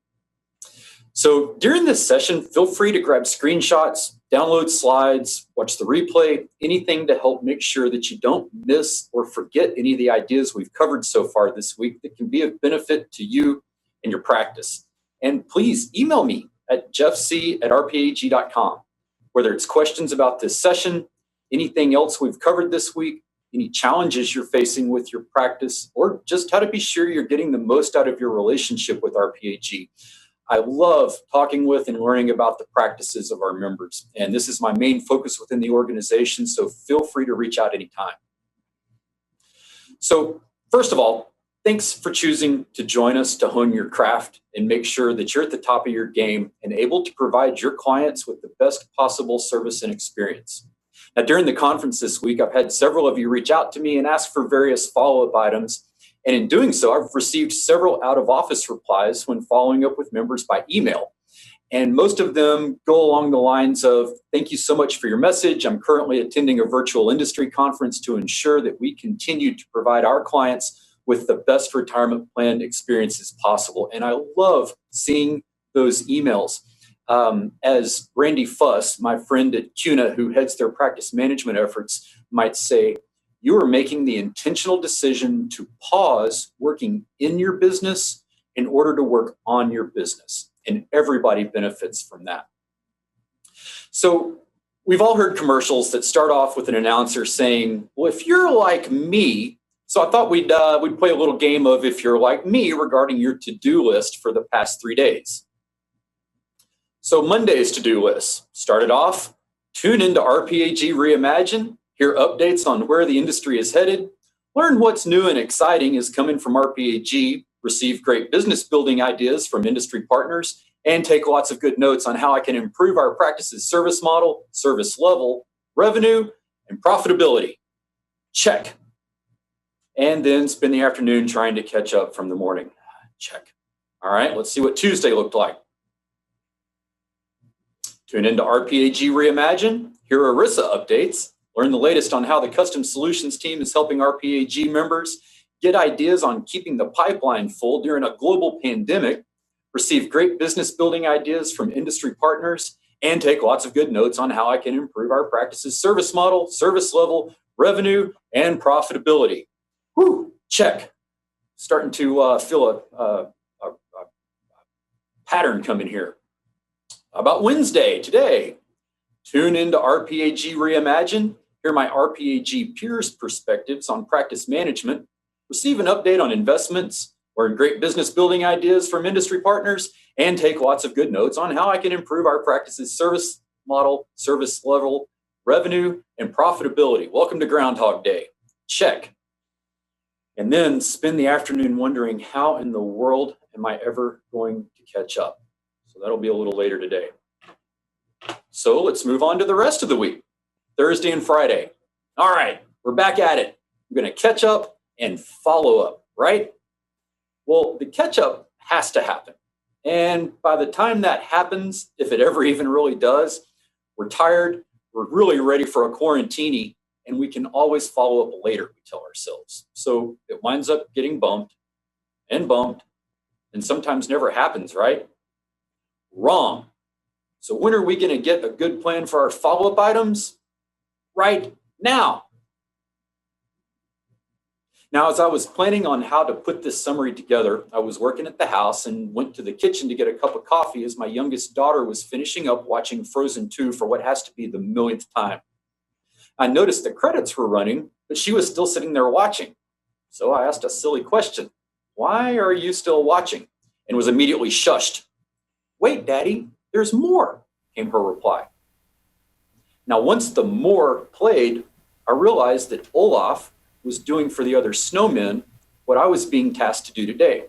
So during this session, feel free to grab screenshots, download slides, watch the replay, anything to help make sure that you don't miss or forget any of the ideas we've covered so far this week that can be of benefit to you and your practice. And please email me at jeffc@rpag.com, whether it's questions about this session, anything else we've covered this week, any challenges you're facing with your practice, or just how to be sure you're getting the most out of your relationship with RPAG. I love talking with and learning about the practices of our members, and this is my main focus within the organization, so feel free to reach out anytime. So first of all, thanks for choosing to join us to hone your craft and make sure that you're at the top of your game and able to provide your clients with the best possible service and experience. Now, during the conference this week, I've had several of you reach out to me and ask for various follow-up items. And in doing so, I've received several out-of-office replies when following up with members by email. And most of them go along the lines of, thank you so much for your message. I'm currently attending a virtual industry conference to ensure that we continue to provide our clients with the best retirement plan experiences possible. And I love seeing those emails. As Randy Fuss, my friend at CUNA, who heads their practice management efforts, might say, you are making the intentional decision to pause working in your business in order to work on your business. And everybody benefits from that. So we've all heard commercials that start off with an announcer saying, well, if you're like me. So I thought we'd play a little game of if you're like me regarding your to-do list for the past 3 days. So Monday's to-do list started off, tune into RPAG Reimagine, hear updates on where the industry is headed, learn what's new and exciting is coming from RPAG, receive great business building ideas from industry partners, and take lots of good notes on how I can improve our practice's service model, service level, revenue, and profitability. Check. And then spend the afternoon trying to catch up from the morning. Check. All right, let's see what Tuesday looked like. Tune into RPAG Reimagine, hear ERISA updates, learn the latest on how the Custom Solutions team is helping RPAG members, get ideas on keeping the pipeline full during a global pandemic, receive great business building ideas from industry partners, and take lots of good notes on how I can improve our practice's service model, service level, revenue, and profitability. Whew, check. Starting to feel a pattern coming here. How about Wednesday, today? Tune into RPAG Reimagine, hear my RPAG peers' perspectives on practice management, receive an update on investments, learn great business building ideas from industry partners, and take lots of good notes on how I can improve our practice's service model, service level, revenue, and profitability. Welcome to Groundhog Day. Check. And then spend the afternoon wondering, how in the world am I ever going to catch up? So that'll be a little later today. So let's move on to the rest of the week. Thursday and Friday. All right, we're back at it. We're going to catch up and follow up, right? Well, the catch up has to happen. And by the time that happens, if it ever even really does, we're tired, we're really ready for a quarantini, and we can always follow up later, we tell ourselves. So it winds up getting bumped, and sometimes never happens, right? Wrong. So when are we going to get a good plan for our follow-up items? Right now. Now, as I was planning on how to put this summary together, I was working at the house and went to the kitchen to get a cup of coffee as my youngest daughter was finishing up watching Frozen 2 for what has to be the millionth time. I noticed the credits were running, but she was still sitting there watching. So I asked a silly question. Why are you still watching? And was immediately shushed. Wait, Daddy, there's more, came her reply. Now, once the more played, I realized that Olaf was doing for the other snowmen what I was being tasked to do today.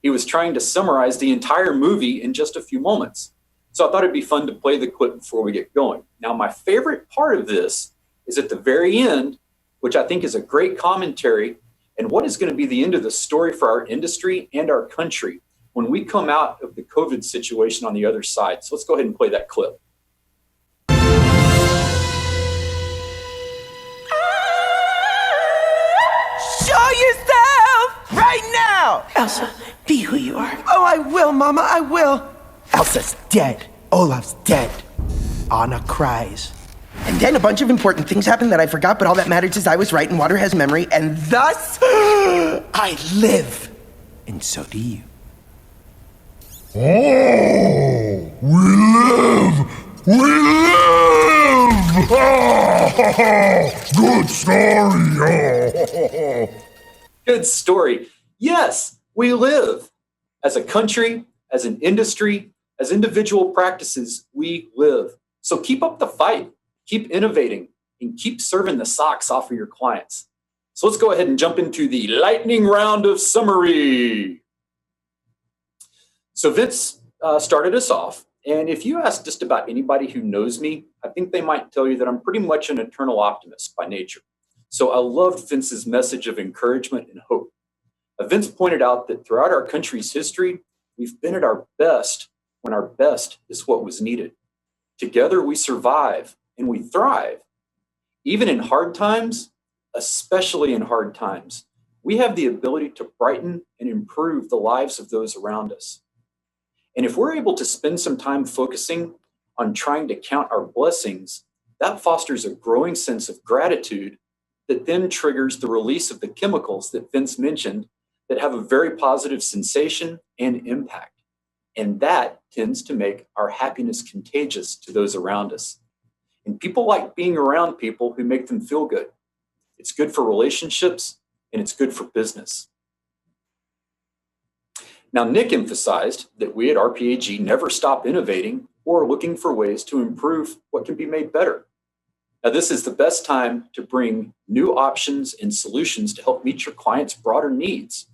He was trying to summarize the entire movie in just a few moments. So I thought it'd be fun to play the clip before we get going. Now, my favorite part of this is at the very end, which I think is a great commentary and what is going to be the end of the story for our industry and our country when we come out of the COVID situation on the other side. So let's go ahead and play that clip. Show yourself right now! Elsa, be who you are. Oh, I will, Mama, I will. Elsa's dead. Olaf's dead. Anna cries. And then a bunch of important things happen that I forgot, but all that matters is I was right and water has memory, and thus I live. And so do you. Oh, we live! We live! Good story! Good story. Yes, we live. As a country, as an industry, as individual practices, we live. So keep up the fight, keep innovating, and keep serving the socks off of your clients. So let's go ahead and jump into the lightning round of summary. So Vince started us off, and if you ask just about anybody who knows me, I think they might tell you that I'm pretty much an eternal optimist by nature. So I loved Vince's message of encouragement and hope. Vince pointed out that throughout our country's history, we've been at our best when our best is what was needed. Together we survive and we thrive. Even in hard times, especially in hard times, we have the ability to brighten and improve the lives of those around us. And if we're able to spend some time focusing on trying to count our blessings, that fosters a growing sense of gratitude that then triggers the release of the chemicals that Vince mentioned that have a very positive sensation and impact. And that tends to make our happiness contagious to those around us. And people like being around people who make them feel good. It's good for relationships and it's good for business. Now, Nick emphasized that we at RPAG never stop innovating or looking for ways to improve what can be made better. Now, this is the best time to bring new options and solutions to help meet your clients' broader needs.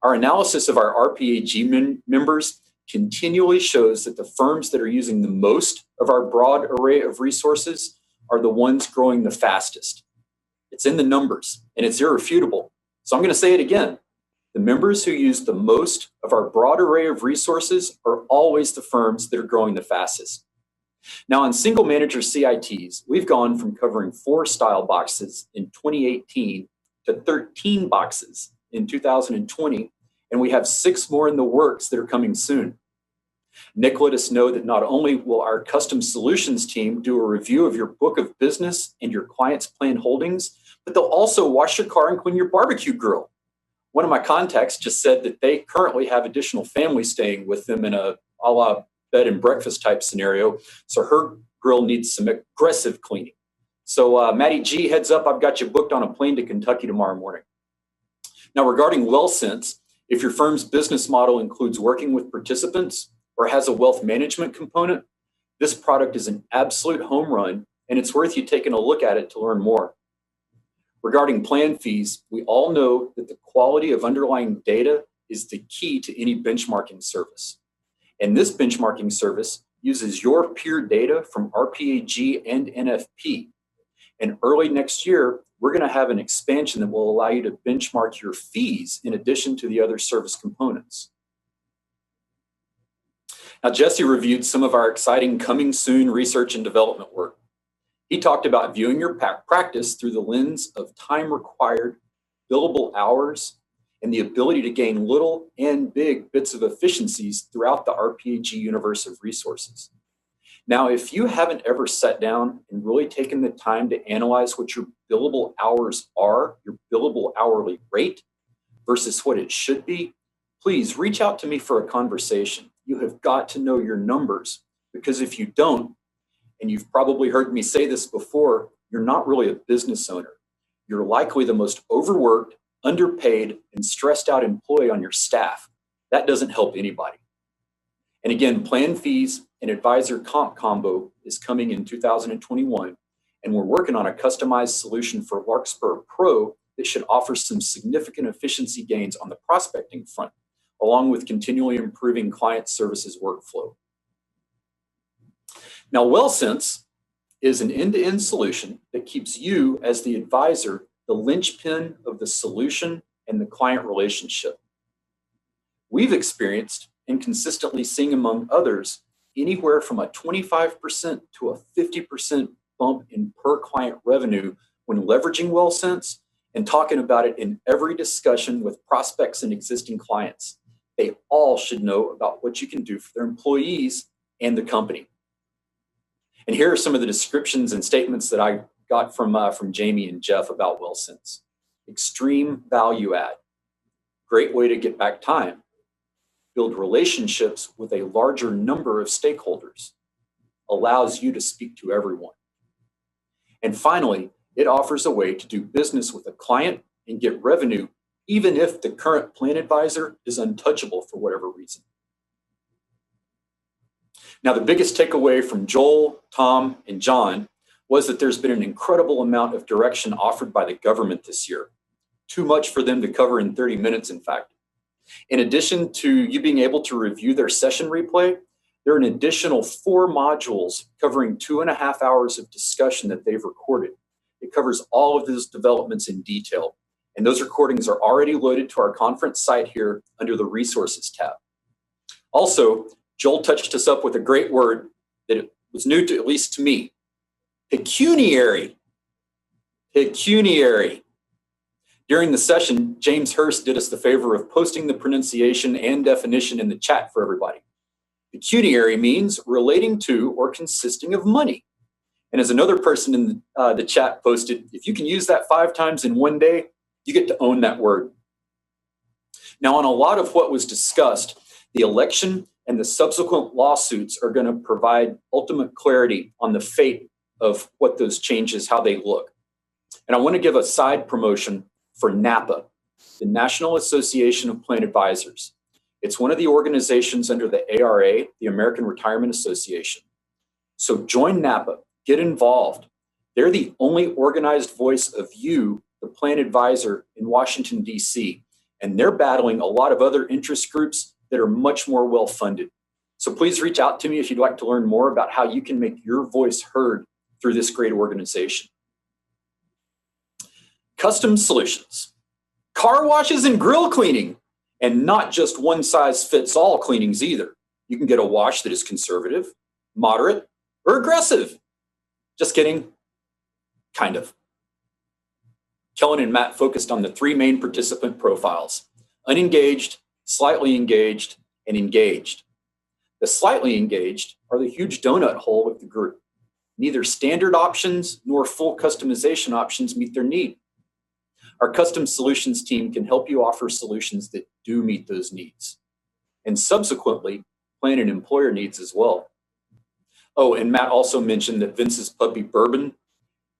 Our analysis of our RPAG members continually shows that the firms that are using the most of our broad array of resources are the ones growing the fastest. It's in the numbers and it's irrefutable. So I'm going to say it again. The members who use the most of our broad array of resources are always the firms that are growing the fastest. Now, on single manager CITs, we've gone from covering 4 style boxes in 2018 to 13 boxes in 2020, and we have 6 more in the works that are coming soon. Nick let us know that not only will our custom solutions team do a review of your book of business and your client's planned holdings, but they'll also wash your car and clean your barbecue grill. One of my contacts just said that they currently have additional families staying with them in a la bed and breakfast type scenario. So her grill needs some aggressive cleaning. So Maddie G, heads up, I've got you booked on a plane to Kentucky tomorrow morning. Now, regarding WellSense, If your firm's business model includes working with participants or has a wealth management component, this product is an absolute home run, and it's worth you taking a look at it to learn more. Regarding plan fees, we all know that the quality of underlying data is the key to any benchmarking service. And this benchmarking service uses your peer data from RPAG and NFP. And early next year, we're going to have an expansion that will allow you to benchmark your fees in addition to the other service components. Now, Jesse reviewed some of our exciting coming soon research and development work. He talked about viewing your practice through the lens of time required, billable hours, and the ability to gain little and big bits of efficiencies throughout the RPAG universe of resources. Now, if you haven't ever sat down and really taken the time to analyze what your billable hours are, your billable hourly rate versus what it should be, please reach out to me for a conversation. You have got to know your numbers, because if you don't, and you've probably heard me say this before, you're not really a business owner. You're likely the most overworked, underpaid, and stressed out employee on your staff. That doesn't help anybody. And again, plan fees and advisor comp combo is coming in 2021, and we're working on a customized solution for Larkspur Pro that should offer some significant efficiency gains on the prospecting front, along with continually improving client services workflow. Now, WellSense is an end-to-end solution that keeps you as the advisor the linchpin of the solution and the client relationship. We've experienced and consistently seeing among others anywhere from a 25% to a 50% bump in per client revenue when leveraging WellSense and talking about it in every discussion with prospects and existing clients. They all should know about what you can do for their employees and the company. And here are some of the descriptions and statements that I got from Jamie and Jeff about WellSense. Extreme value add, great way to get back time, build relationships with a larger number of stakeholders, allows you to speak to everyone. And finally, it offers a way to do business with a client and get revenue even if the current plan advisor is untouchable for whatever reason. Now, the biggest takeaway from Joel, Tom, and John was that there's been an incredible amount of direction offered by the government this year. Too much for them to cover in 30 minutes, in fact. In addition to you being able to review their session replay, there are an additional 4 modules covering 2.5 hours of discussion that they've recorded. It covers all of those developments in detail. And those recordings are already loaded to our conference site here under the Resources tab. Also, Joel touched us up with a great word that was new to, at least to me, pecuniary. Pecuniary. During the session, James Hurst did us the favor of posting the pronunciation and definition in the chat for everybody. Pecuniary means relating to or consisting of money. And as another person in the chat posted, if you can use that 5 times in one day, you get to own that word. Now, on a lot of what was discussed, the election and the subsequent lawsuits are going to provide ultimate clarity on the fate of what those changes, how they look. And I want to give a side promotion for NAPA, the National Association of Plan Advisors. It's one of the organizations under the ARA, the American Retirement Association. So join NAPA, get involved. They're the only organized voice of you, the plan advisor in Washington, D.C., and they're battling a lot of other interest groups that are much more well-funded. So please reach out to me if you'd like to learn more about how you can make your voice heard through this great organization. Custom solutions, car washes and grill cleaning, and not just one-size-fits-all cleanings either. You can get a wash that is conservative, moderate, or aggressive. Just kidding, kind of. Kellen and Matt focused on the 3 main participant profiles: unengaged, slightly engaged, and engaged. The slightly engaged are the huge donut hole of the group. Neither standard options nor full customization options meet their need. Our custom solutions team can help you offer solutions that do meet those needs, and subsequently plan and employer needs as well. Oh, and Matt also mentioned that Vince's Puppy Bourbon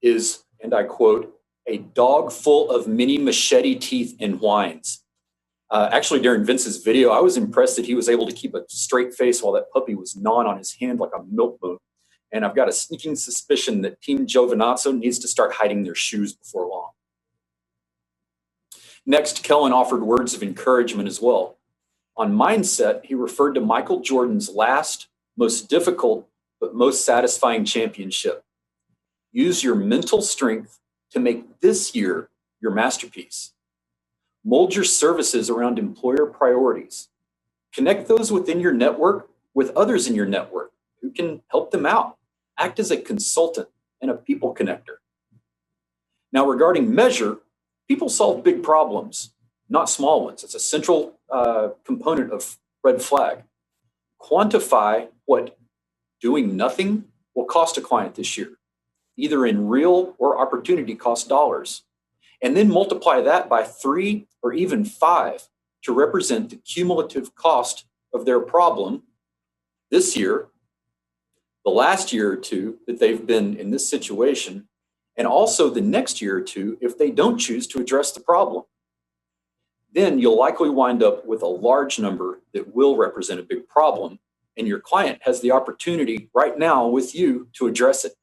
is, and I quote, a dog full of many machete teeth and whines. Actually, during Vince's video, I was impressed that he was able to keep a straight face while that puppy was gnawing on his hand like a milk bone. And I've got a sneaking suspicion that Team Giovinazzo needs to start hiding their shoes before long. Next, Kellen offered words of encouragement as well. On mindset, he referred to Michael Jordan's last, most difficult, but most satisfying championship. Use your mental strength to make this year your masterpiece. Mold your services around employer priorities. Connect those within your network with others in your network who can help them out. Act as a consultant and a people connector. Now, regarding measure, people solve big problems, not small ones. It's a central component of red flag. Quantify what doing nothing will cost a client this year, either in real or opportunity cost dollars. And then multiply that by 3 or even 5 to represent the cumulative cost of their problem this year, the last year or two that they've been in this situation, and also the next year or two if they don't choose to address the problem. Then you'll likely wind up with a large number that will represent a big problem, and your client has the opportunity right now with you to address it.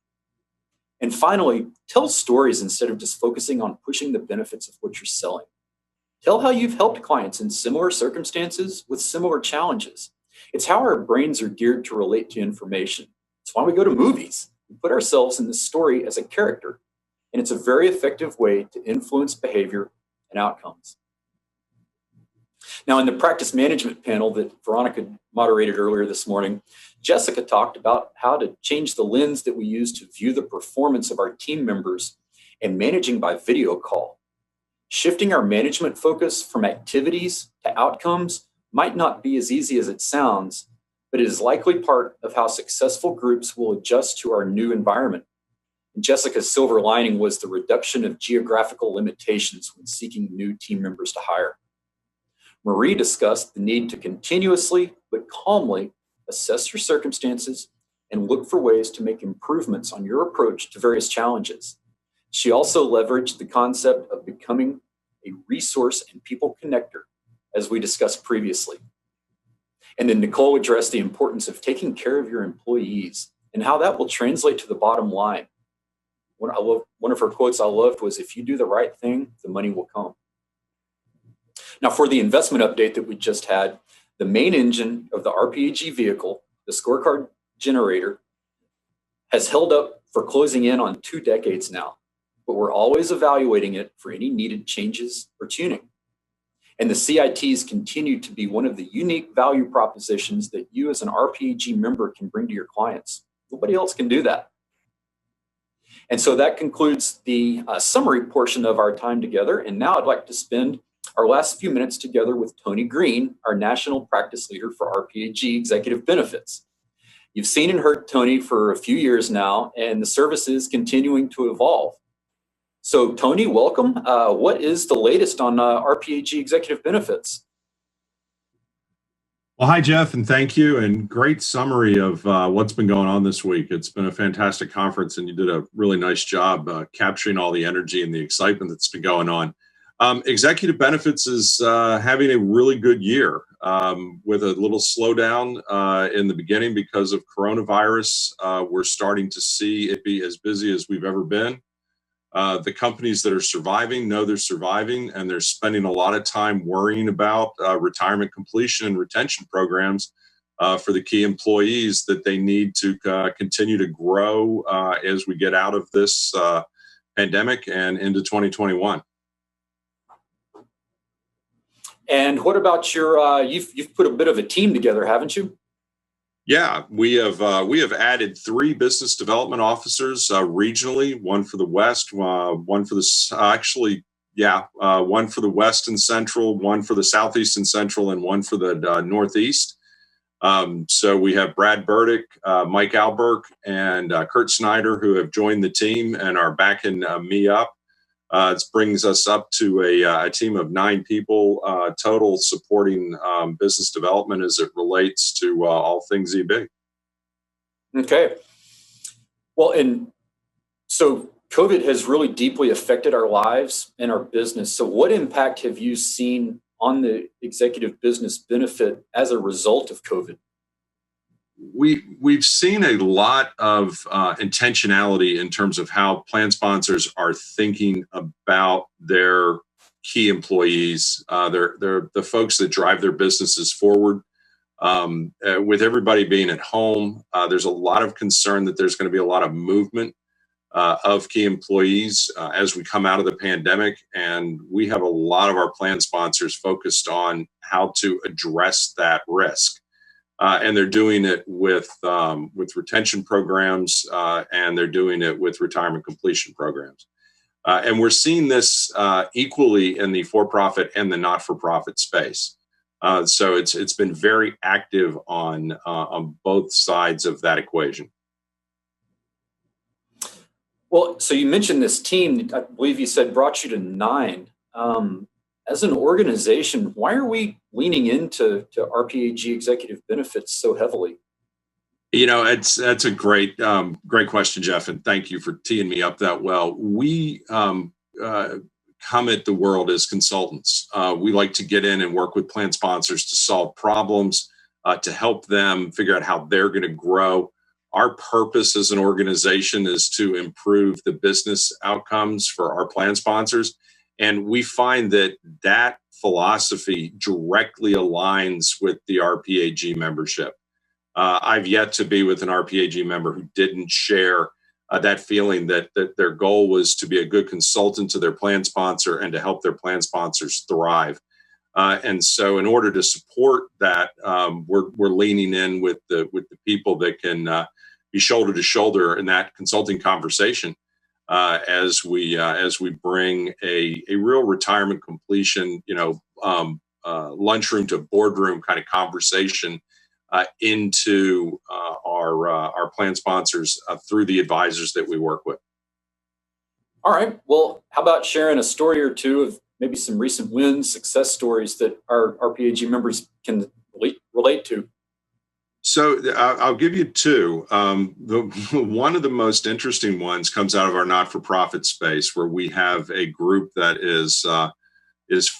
And finally, tell stories instead of just focusing on pushing the benefits of what you're selling. Tell how you've helped clients in similar circumstances with similar challenges. It's how our brains are geared to relate to information. It's why we go to movies. We put ourselves in the story as a character, and it's a very effective way to influence behavior and outcomes. Now, in the practice management panel that Veronica moderated earlier this morning, Jessica talked about how to change the lens that we use to view the performance of our team members and managing by video call. Shifting our management focus from activities to outcomes might not be as easy as it sounds, but it is likely part of how successful groups will adjust to our new environment. And Jessica's silver lining was the reduction of geographical limitations when seeking new team members to hire. Marie discussed the need to continuously but calmly assess your circumstances and look for ways to make improvements on your approach to various challenges. She also leveraged the concept of becoming a resource and people connector, as we discussed previously. And then Nicole addressed the importance of taking care of your employees and how that will translate to the bottom line. One of her quotes I loved was, "If you do the right thing, the money will come." Now, for the investment update that we just had, the main engine of the RPAG vehicle, the scorecard generator, has held up for closing in on 2 decades now, but we're always evaluating it for any needed changes or tuning. And the CITs continue to be one of the unique value propositions that you as an RPAG member can bring to your clients. Nobody else can do that. And so that concludes the summary portion of our time together. And now I'd like to spend our last few minutes together with Tony Green, our national practice leader for RPAG Executive Benefits. You've seen and heard Tony for a few years now, and the service is continuing to evolve. So Tony, welcome. What is the latest on RPAG Executive Benefits? Well, hi, Jeff, and thank you. And great summary of what's been going on this week. It's been a fantastic conference, and you did a really nice job capturing all the energy and the excitement that's been going on. Executive Benefits is having a really good year with a little slowdown in the beginning because of coronavirus. We're starting to see it be as busy as we've ever been. The companies that are surviving know they're surviving, and they're spending a lot of time worrying about retirement completion and retention programs for the key employees that they need to continue to grow as we get out of this pandemic and into 2021. And what about your, you've put a bit of a team together, haven't you? Yeah, we have added 3 business development officers regionally, one for the West, one for the, one for the West and Central, one for the Southeast and Central, and one for the Northeast. So we have Brad Burdick, Mike Alberg, and Kurt Snyder, who have joined the team and are backing me up. It brings us up to a team of 9 people total supporting business development as it relates to all things EB. Okay. Well, and so COVID has really deeply affected our lives and our business. So what impact have you seen on the executive business benefit as a result of COVID? We've seen a lot of intentionality in terms of how plan sponsors are thinking about their key employees. They're the folks that drive their businesses forward. With everybody being at home, there's a lot of concern that there's going to be a lot of movement of key employees as we come out of the pandemic. And we have a lot of our plan sponsors focused on how to address that risk. And they're doing it with retention programs, and they're doing it with retirement completion programs. And we're seeing this equally in the for-profit and the not-for-profit space. So it's been very active on both sides of that equation. Well, so you mentioned this team, I believe you said brought you to 9. As an organization, why are we leaning into RPAG executive benefits so heavily? That's a great question, Jeff, and thank you for teeing me up that well. We come at the world as consultants. We like to get in and work with plan sponsors to solve problems, to help them figure out how they're going to grow. Our purpose as an organization is to improve the business outcomes for our plan sponsors. And we find that philosophy directly aligns with the RPAG membership. I've yet to be with an RPAG member who didn't share that feeling that their goal was to be a good consultant to their plan sponsor and to help their plan sponsors thrive. And so in order to support that, we're leaning in with the people that can be shoulder to shoulder in that consulting conversation as we bring a real retirement completion, lunchroom to boardroom kind of conversation into our plan sponsors through the advisors that we work with. All right. Well, how about sharing a story or two of maybe some recent wins, success stories that our RPAG members can relate to? So I'll give you 2. One of the most interesting ones comes out of our not-for-profit space, where we have a group that is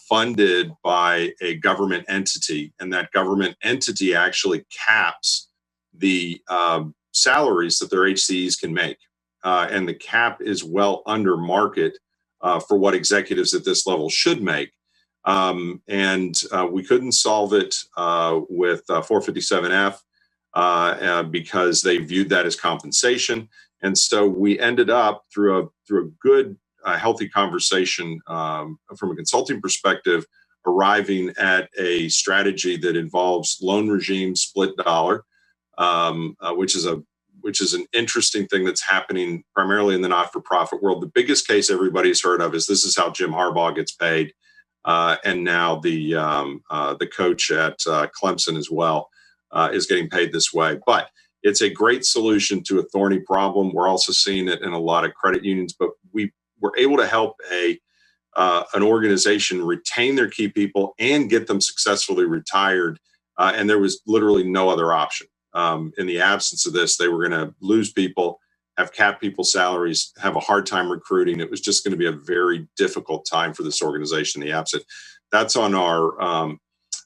funded by a government entity, and that government entity actually caps the salaries that their HCEs can make. And the cap is well under market for what executives at this level should make. And we couldn't solve it with 457F because they viewed that as compensation. And so we ended up through a good, healthy conversation from a consulting perspective, arriving at a strategy that involves loan regime split dollar, which is an interesting thing that's happening primarily in the not-for-profit world. The biggest case everybody's heard of is this is how Jim Harbaugh gets paid, and now the coach at Clemson as well is getting paid this way. But it's a great solution to a thorny problem. We're also seeing it in a lot of credit unions, but we were able to help an organization retain their key people and get them successfully retired. And there was literally no other option. In the absence of this, they were going to lose people, have capped people's salaries, have a hard time recruiting. It was just going to be a very difficult time for this organization in the absence. That's on our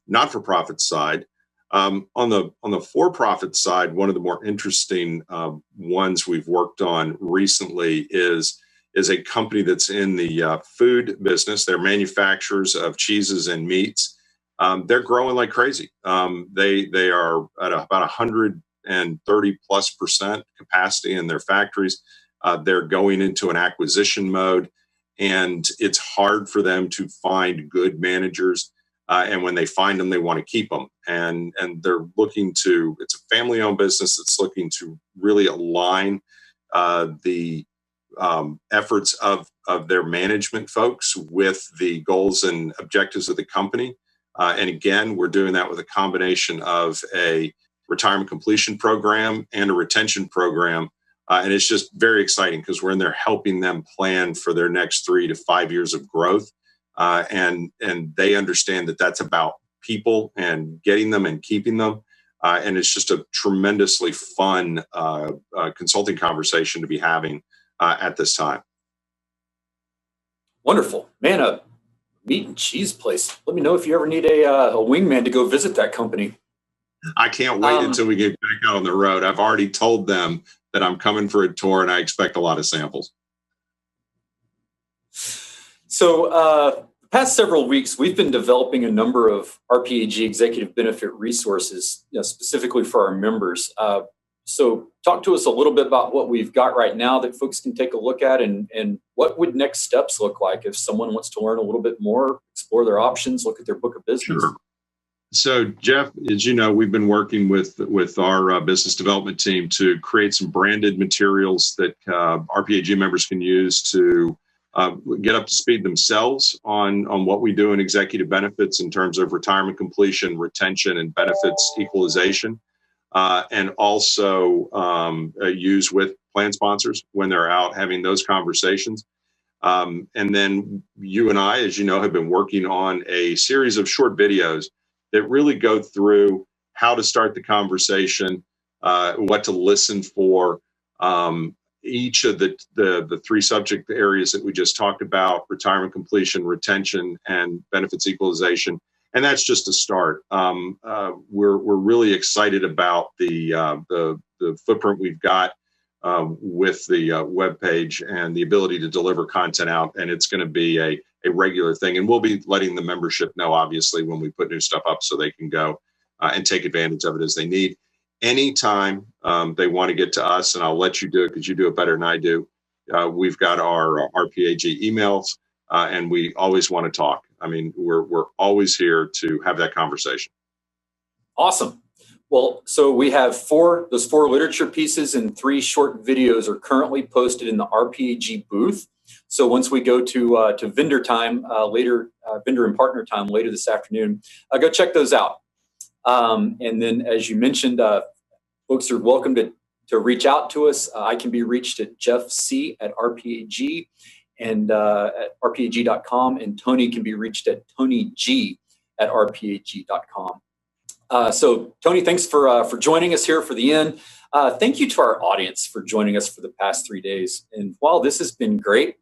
not-for-profit side. On the for-profit side, one of the more interesting ones we've worked on recently is a company that's in the food business. They're manufacturers of cheeses and meats. They're growing like crazy. They are at about 130+% capacity in their factories. They're going into an acquisition mode, and it's hard for them to find good managers. And when they find them, they want to keep them. And they're looking to, it's a family-owned business that's looking to really align the efforts of their management folks with the goals and objectives of the company. And again, we're doing that with a combination of a retirement completion program and a retention program. And it's just very exciting because we're in there helping them plan for their next 3 to 5 years of growth. And they understand that that's about people and getting them and keeping them. And it's just a tremendously fun consulting conversation to be having at this time. Wonderful, man. A meat and cheese place. Let me know if you ever need a wingman to go visit that company. I can't wait until we get back out on the road. I've already told them that I'm coming for a tour and I expect a lot of samples. So the past several weeks, we've been developing a number of RPAG executive benefit resources, specifically for our members. So talk to us a little bit about what we've got right now that folks can take a look at, and what would next steps look like if someone wants to learn a little bit more, explore their options, look at their book of business. Sure. So Jeff, as you know, we've been working with our business development team to create some branded materials that RPAG members can use to get up to speed themselves on what we do in executive benefits in terms of retirement completion, retention, and benefits equalization. And also use with plan sponsors when they're out having those conversations. And then you and I, as you know, have been working on a series of short videos that really go through how to start the conversation, what to listen for, each of the three subject areas that we just talked about: retirement completion, retention, and benefits equalization. And that's just a start. We're really excited about the footprint we've got with the webpage and the ability to deliver content out. And it's going to be a regular thing. And we'll be letting the membership know, obviously, when we put new stuff up so they can go and take advantage of it as they need. Anytime they want to get to us, and I'll let you do it because you do it better than I do, we've got our RPAG emails, and we always want to talk. I mean, we're always here to have that conversation. Awesome. Well, so we have those four literature pieces and 3 short videos are currently posted in the RPAG booth. So once we go to vendor time later, vendor and partner time later this afternoon, go check those out. And then, as you mentioned, folks are welcome to reach out to us. I can be reached at jeffc@rpag and at rpag.com, and Tony can be reached at tonyg@rpag.com. So Tony, thanks for joining us here for the end. Thank you to our audience for joining us for the past 3 days. And while this has been great,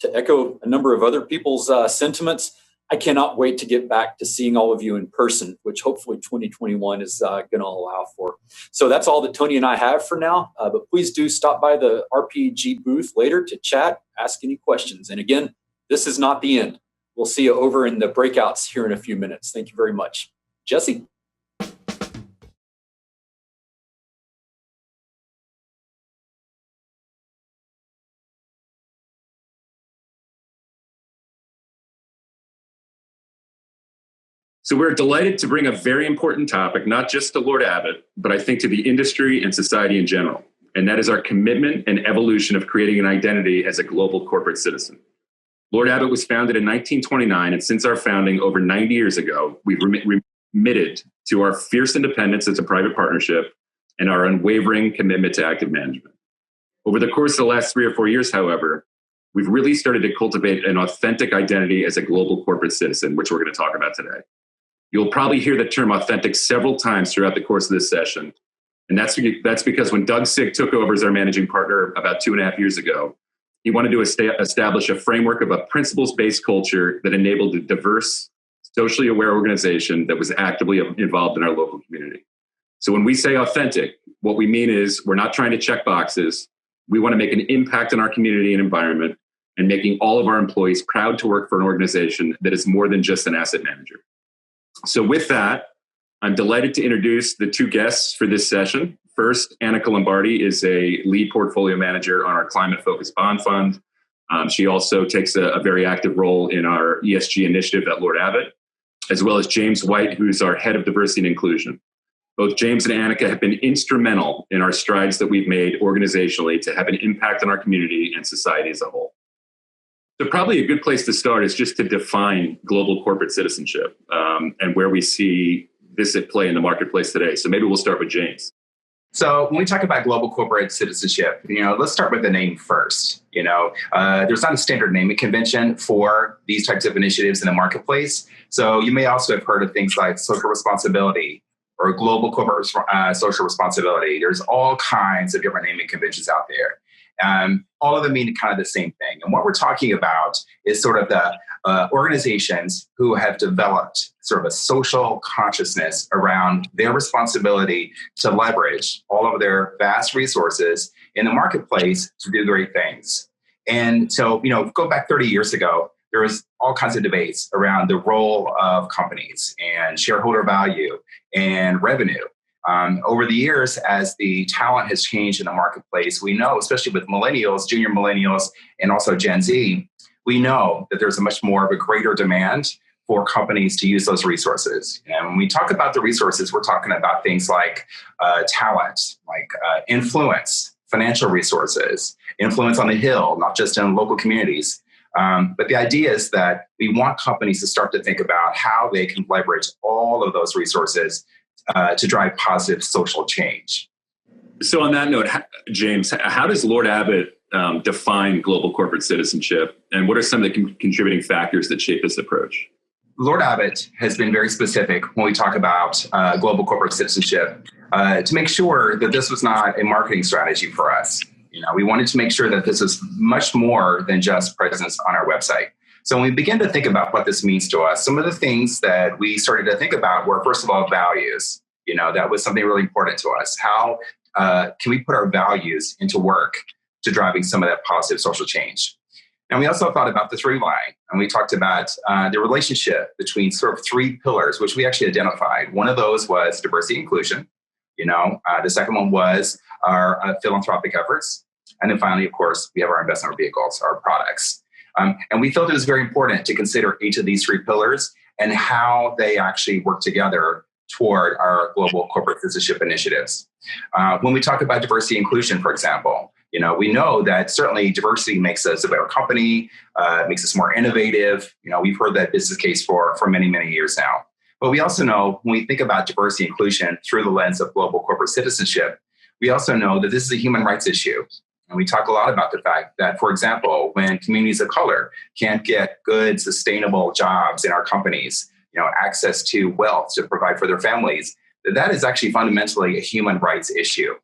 to echo a number of other people's sentiments, I cannot wait to get back to seeing all of you in person, which hopefully 2021 is going to allow for. So that's all that Tony and I have for now. But please do stop by the RPAG booth later to chat, ask any questions. And again, this is not the end. We'll see you over in the breakouts here in a few minutes. Thank you very much. Jesse? So we're delighted to bring a very important topic, not just to Lord Abbett, but I think to the industry and society in general. And that is our commitment and evolution of creating an identity as a global corporate citizen. Lord Abbett was founded in 1929, and since our founding over 90 years ago, we've committed to our fierce independence as a private partnership and our unwavering commitment to active management. Over the course of the last 3 or 4 years, however, we've really started to cultivate an authentic identity as a global corporate citizen, which we're going to talk about today. You'll probably hear the term authentic several times throughout the course of this session. And that's because when Doug Sick took over as our managing partner about 2.5 years ago, he wanted to establish a framework of a principles-based culture that enabled a diverse, socially aware organization that was actively involved in our local community. So when we say authentic, what we mean is we're not trying to check boxes. We want to make an impact in our community and environment and making all of our employees proud to work for an organization that is more than just an asset manager. So with that, I'm delighted to introduce the 2 guests for this session. First, Annika Lombardi is a lead portfolio manager on our climate-focused bond fund. She also takes a very active role in our ESG initiative at Lord Abbett, as well as James White, who's our head of diversity and inclusion. Both James and Annika have been instrumental in our strides that we've made organizationally to have an impact on our community and society as a whole. So probably a good place to start is just to define global corporate citizenship and where we see this at play in the marketplace today. So maybe we'll start with James. So when we talk about global corporate citizenship, let's start with the name first. There's not a standard naming convention for these types of initiatives in the marketplace. So you may also have heard of things like social responsibility or global corporate social responsibility. There's all kinds of different naming conventions out there. All of them mean kind of the same thing. And what we're talking about is sort of the organizations who have developed sort of a social consciousness around their responsibility to leverage all of their vast resources in the marketplace to do great things. And so, go back 30 years ago, there was all kinds of debates around the role of companies and shareholder value and revenue. Over the years, as the talent has changed in the marketplace, we know, especially with millennials, junior millennials, and also Gen Z, we know that there's a much more of a greater demand for companies to use those resources. And when we talk about the resources, we're talking about things like talent, like influence, financial resources, influence on the Hill, not just in local communities. But the idea is that we want companies to start to think about how they can leverage all of those resources to drive positive social change. So on that note, James, how does Lord Abbett define global corporate citizenship, and what are some of the contributing factors that shape this approach? Lord Abbett has been very specific when we talk about global corporate citizenship to make sure that this was not a marketing strategy for us. We wanted to make sure that this is much more than just presence on our website. So when we begin to think about what this means to us, some of the things that we started to think about were, first of all, values. That was something really important to us. How can we put our values into work to driving some of that positive social change? And we also thought about the through line, and we talked about the relationship between sort of three pillars, which we actually identified. One of those was diversity and inclusion. The second one was our philanthropic efforts. And then finally, of course, we have our investment vehicles, our products. And we felt it was very important to consider each of these three pillars and how they actually work together toward our global corporate citizenship initiatives. When we talk about diversity and inclusion, for example, we know that certainly diversity makes us a better company, makes us more innovative. We've heard that business case for many, many years now. But we also know when we think about diversity and inclusion through the lens of global corporate citizenship, we also know that this is a human rights issue. And we talk a lot about the fact that, for example, when communities of color can't get good, sustainable jobs in our companies, access to wealth to provide for their families, that is actually fundamentally a human rights issue.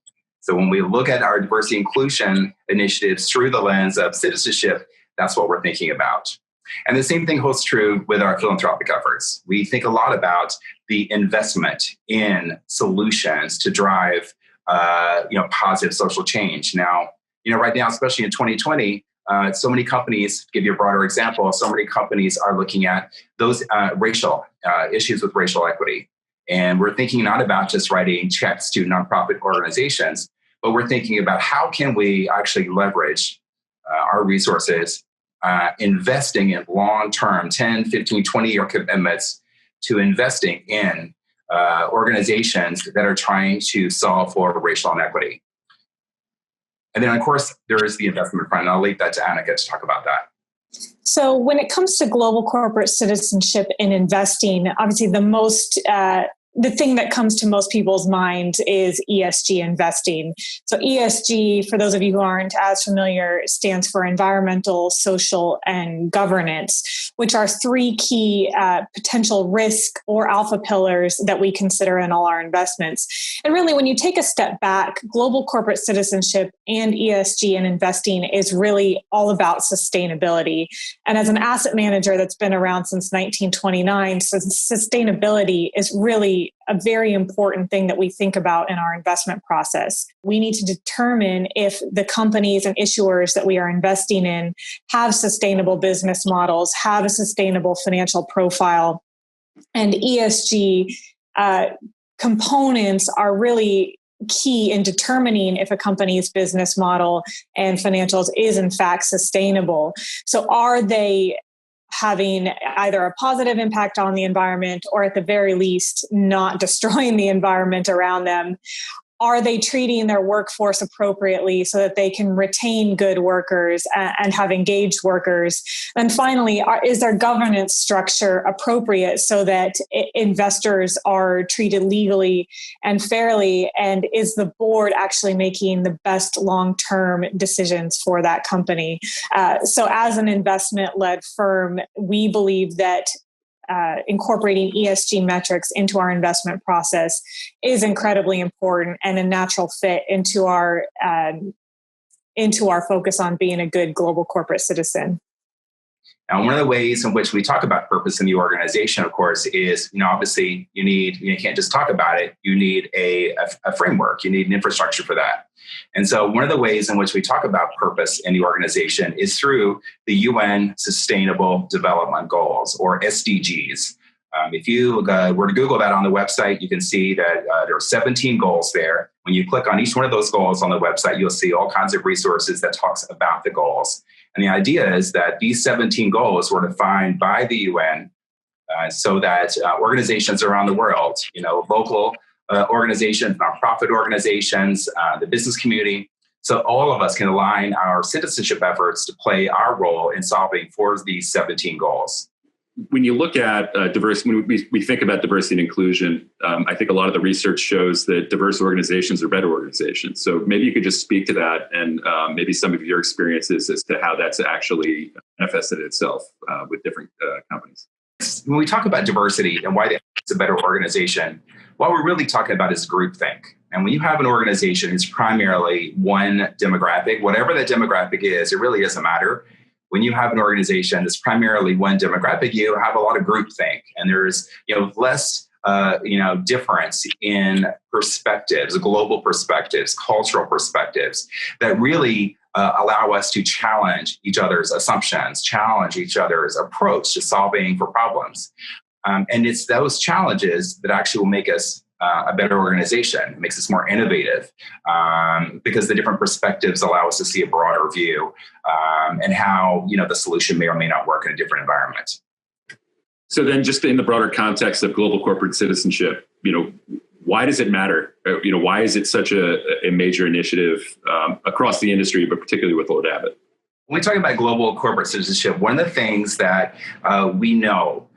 So when we look at our diversity inclusion initiatives through the lens of citizenship, that's what we're thinking about. And the same thing holds true with our philanthropic efforts. We think a lot about the investment in solutions to drive, positive social change. Now, right now, especially in 2020, so many companies, to give you a broader example, so many companies are looking at those racial issues with racial equity. And we're thinking not about just writing checks to nonprofit organizations, but we're thinking about how can we actually leverage our resources, investing in long-term 10, 15, 20-year commitments to investing in organizations that are trying to solve for racial inequity. And then, of course, there is the investment front. And I'll leave that to Annika to talk about that. So when it comes to global corporate citizenship and investing, obviously the thing that comes to most people's minds is ESG investing. So ESG, for those of you who aren't as familiar, stands for environmental, social, and governance, which are three key potential risk or alpha pillars that we consider in all our investments. And really, when you take a step back, global corporate citizenship and ESG and investing is really all about sustainability. And as an asset manager that's been around since 1929, so sustainability is really a very important thing that we think about in our investment process. We need to determine if the companies and issuers that we are investing in have sustainable business models, have a sustainable financial profile, and ESG components are really key in determining if a company's business model and financials is in fact sustainable. So are they having either a positive impact on the environment or at the very least not destroying the environment around them? Are they treating their workforce appropriately so that they can retain good workers and have engaged workers? And finally, is their governance structure appropriate so that investors are treated legally and fairly? And is the board actually making the best long-term decisions for that company? So as an investment-led firm, we believe that incorporating ESG metrics into our investment process is incredibly important and a natural fit into our focus on being a good global corporate citizen. Now, one of the ways in which we talk about purpose in the organization, of course, is, obviously you can't just talk about it. You need a framework. You need an infrastructure for that. And so one of the ways in which we talk about purpose in the organization is through the UN Sustainable Development Goals, or SDGs. If you were to Google that on the website, you can see that there are 17 goals there. When you click on each one of those goals on the website, you'll see all kinds of resources that talks about the goals. And the idea is that these 17 goals were defined by the UN so that organizations around the world, local organizations, nonprofit organizations, the business community, so all of us can align our citizenship efforts to play our role in solving for these 17 goals. When you look at diversity, when we think about diversity and inclusion, I think a lot of the research shows that diverse organizations are better organizations. So maybe you could just speak to that and maybe some of your experiences as to how that's actually manifested itself with different companies. When we talk about diversity and why it's a better organization, what we're really talking about is groupthink. And when you have an organization who's primarily one demographic, whatever that demographic is, it really doesn't matter. When you have an organization that's primarily one demographic, you have a lot of groupthink, and there's less difference in perspectives, global perspectives, cultural perspectives that really allow us to challenge each other's assumptions, challenge each other's approach to solving for problems. And it's those challenges that actually will make us a better organization. It makes us more innovative because the different perspectives allow us to see a broader view and how the solution may or may not work in a different environment. So then, just in the broader context of global corporate citizenship, why does it matter? Why is it such a major initiative across the industry, but particularly with Lord Abbett? When we talk about global corporate citizenship, one of the things that we know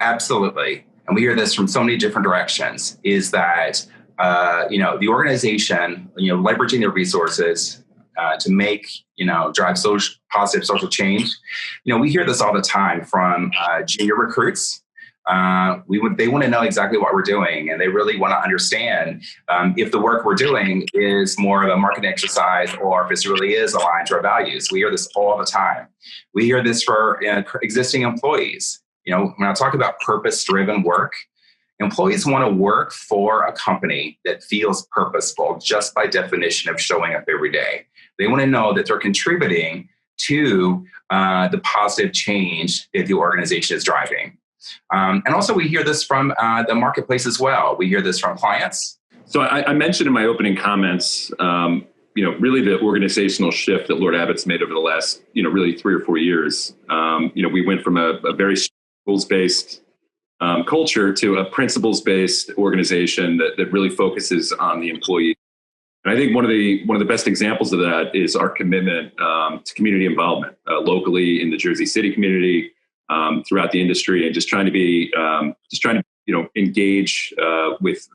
absolutely, and we hear this from so many different directions, is that the organization, leveraging their resources to make, drive positive social change. We hear this all the time from junior recruits. They want to know exactly what we're doing, and they really want to understand if the work we're doing is more of a marketing exercise or if this really is aligned to our values. We hear this all the time. We hear this for existing employees. When I talk about purpose-driven work, employees want to work for a company that feels purposeful just by definition of showing up every day. They want to know that they're contributing to the positive change that the organization is driving. And also we hear this from the marketplace as well. We hear this from clients. So I mentioned in my opening comments, really the organizational shift that Lord Abbett's made over the last, really 3 or 4 years. We went from a very rules-based culture to a principles-based organization that really focuses on the employee. And I think one of the best examples of that is our commitment to community involvement locally in the Jersey City community, throughout the industry, and just trying to engage with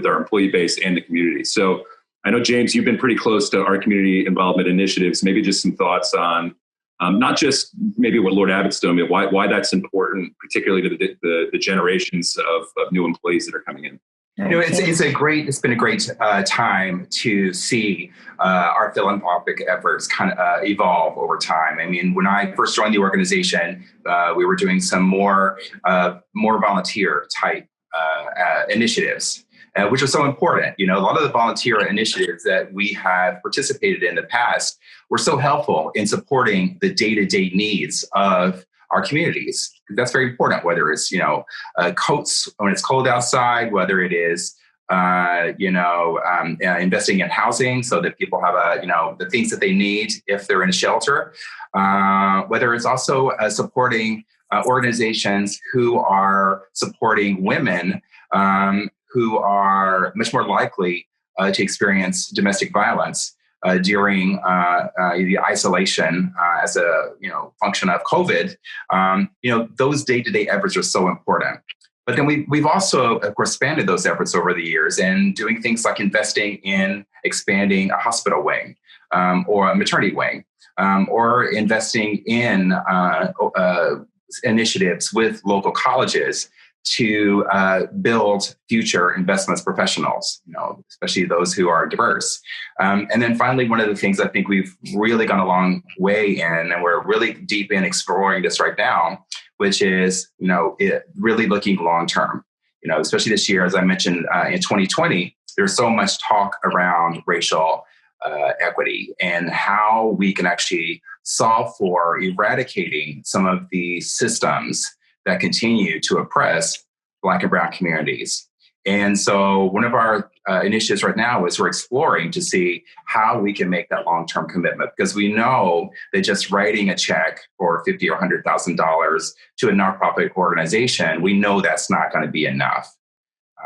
our employee base and the community. So I know, James, you've been pretty close to our community involvement initiatives. Maybe just some thoughts on not just maybe what Lord Abbett's doing, but why that's important, particularly to the generations of new employees that are coming in. It's been a great time to see our philanthropic efforts kind of evolve over time. I mean, when I first joined the organization, we were doing some more volunteer type initiatives, which are so important. A lot of the volunteer initiatives that we have participated in the past were so helpful in supporting the day-to-day needs of our communities. That's very important, whether it's, coats when it's cold outside, whether it is, investing in housing so that people have the things that they need if they're in a shelter, whether it's also supporting organizations who are supporting women who are much more likely to experience domestic violence during the isolation as a function of COVID. Those day-to-day efforts are so important. But then we've also, of course, expanded those efforts over the years and doing things like investing in expanding a hospital wing or a maternity wing, or investing in initiatives with local colleges to build future investments professionals, especially those who are diverse. And then finally, one of the things I think we've really gone a long way in, and we're really deep in exploring this right now, which is, really looking long term. Especially this year, as I mentioned, in 2020, there's so much talk around racial equity and how we can actually solve for eradicating some of the systems that continue to oppress Black and Brown communities. And so one of our initiatives right now is we're exploring to see how we can make that long-term commitment, because we know that just writing a check for $50,000 or $100,000 to a nonprofit organization, we know that's not going to be enough.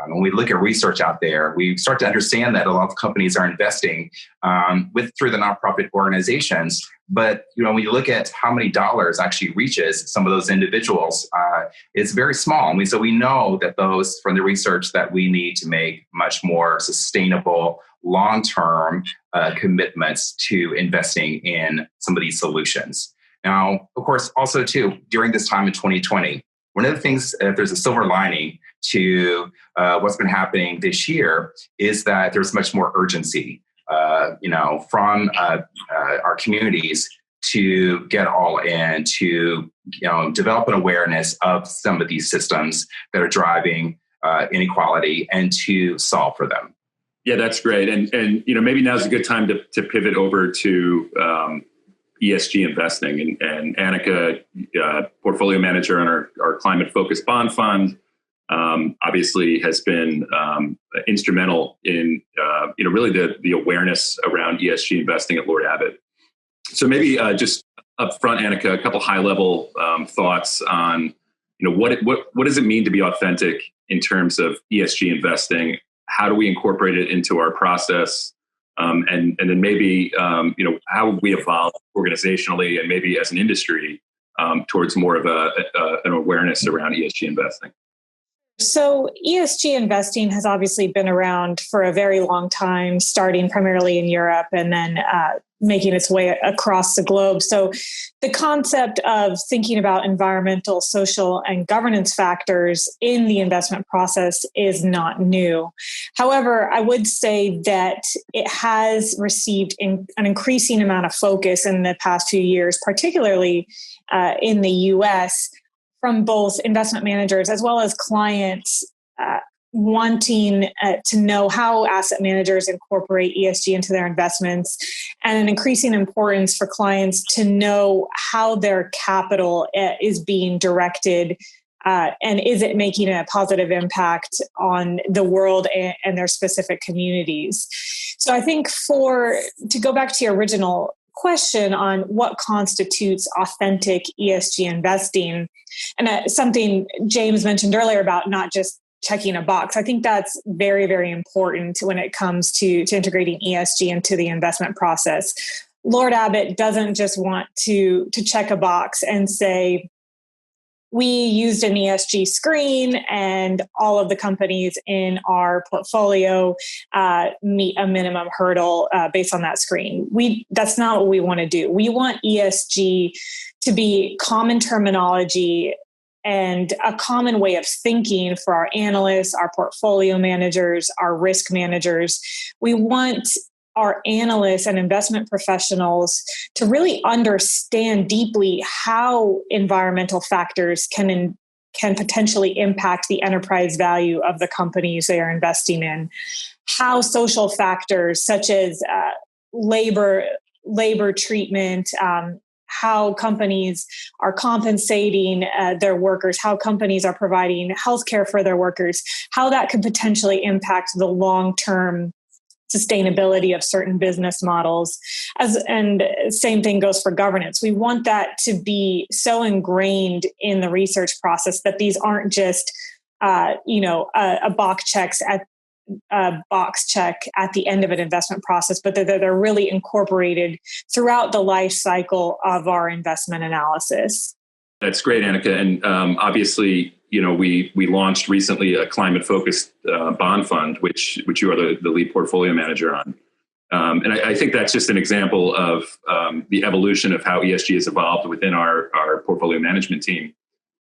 When we look at research out there, we start to understand that a lot of companies are investing through the nonprofit organizations. But when you look at how many dollars actually reaches some of those individuals, it's very small. So we know that those from the research that we need to make much more sustainable, long-term commitments to investing in some of these solutions. Now, of course, also too, during this time in 2020, one of the things, if there's a silver lining to what's been happening this year, is that there's much more urgency, from our communities to get all in, to develop an awareness of some of these systems that are driving inequality and to solve for them. Yeah, that's great. And maybe now's a good time to pivot over to ESG investing. And Annika, portfolio manager on our climate focused bond fund, obviously has been instrumental in really the awareness around ESG investing at Lord Abbett. So maybe just up front, Annika, a couple high level thoughts on what does it mean to be authentic in terms of ESG investing? How do we incorporate it into our process? And then maybe how we evolve organizationally and maybe as an industry towards more of an awareness around ESG investing. So ESG investing has obviously been around for a very long time, starting primarily in Europe and then making its way across the globe. So the concept of thinking about environmental, social, and governance factors in the investment process is not new. However, I would say that it has received an increasing amount of focus in the past few years, particularly in the US, from both investment managers as well as clients wanting to know how asset managers incorporate ESG into their investments, and an increasing importance for clients to know how their capital is being directed and is it making a positive impact on the world and their specific communities. So I think to go back to your original question on what constitutes authentic ESG investing, and something James mentioned earlier about not just checking a box. I think that's very, very important when it comes to integrating ESG into the investment process. Lord Abbett doesn't just want to check a box and say, we used an ESG screen and all of the companies in our portfolio meet a minimum hurdle based on that screen. That's not what we want to do. We want ESG to be common terminology and a common way of thinking for our analysts, our portfolio managers, our risk managers. We want our analysts and investment professionals to really understand deeply how environmental factors can potentially impact the enterprise value of the companies they are investing in, how social factors such as labor treatment, how companies are compensating their workers, how companies are providing healthcare for their workers, how that could potentially impact the long-term sustainability of certain business models. And same thing goes for governance. We want that to be so ingrained in the research process that these aren't just, a box check at the end of an investment process, but that they're really incorporated throughout the life cycle of our investment analysis. That's great, Annika. And obviously, we launched recently a climate-focused bond fund, which you are the lead portfolio manager on. And I think that's just an example of the evolution of how ESG has evolved within our portfolio management team.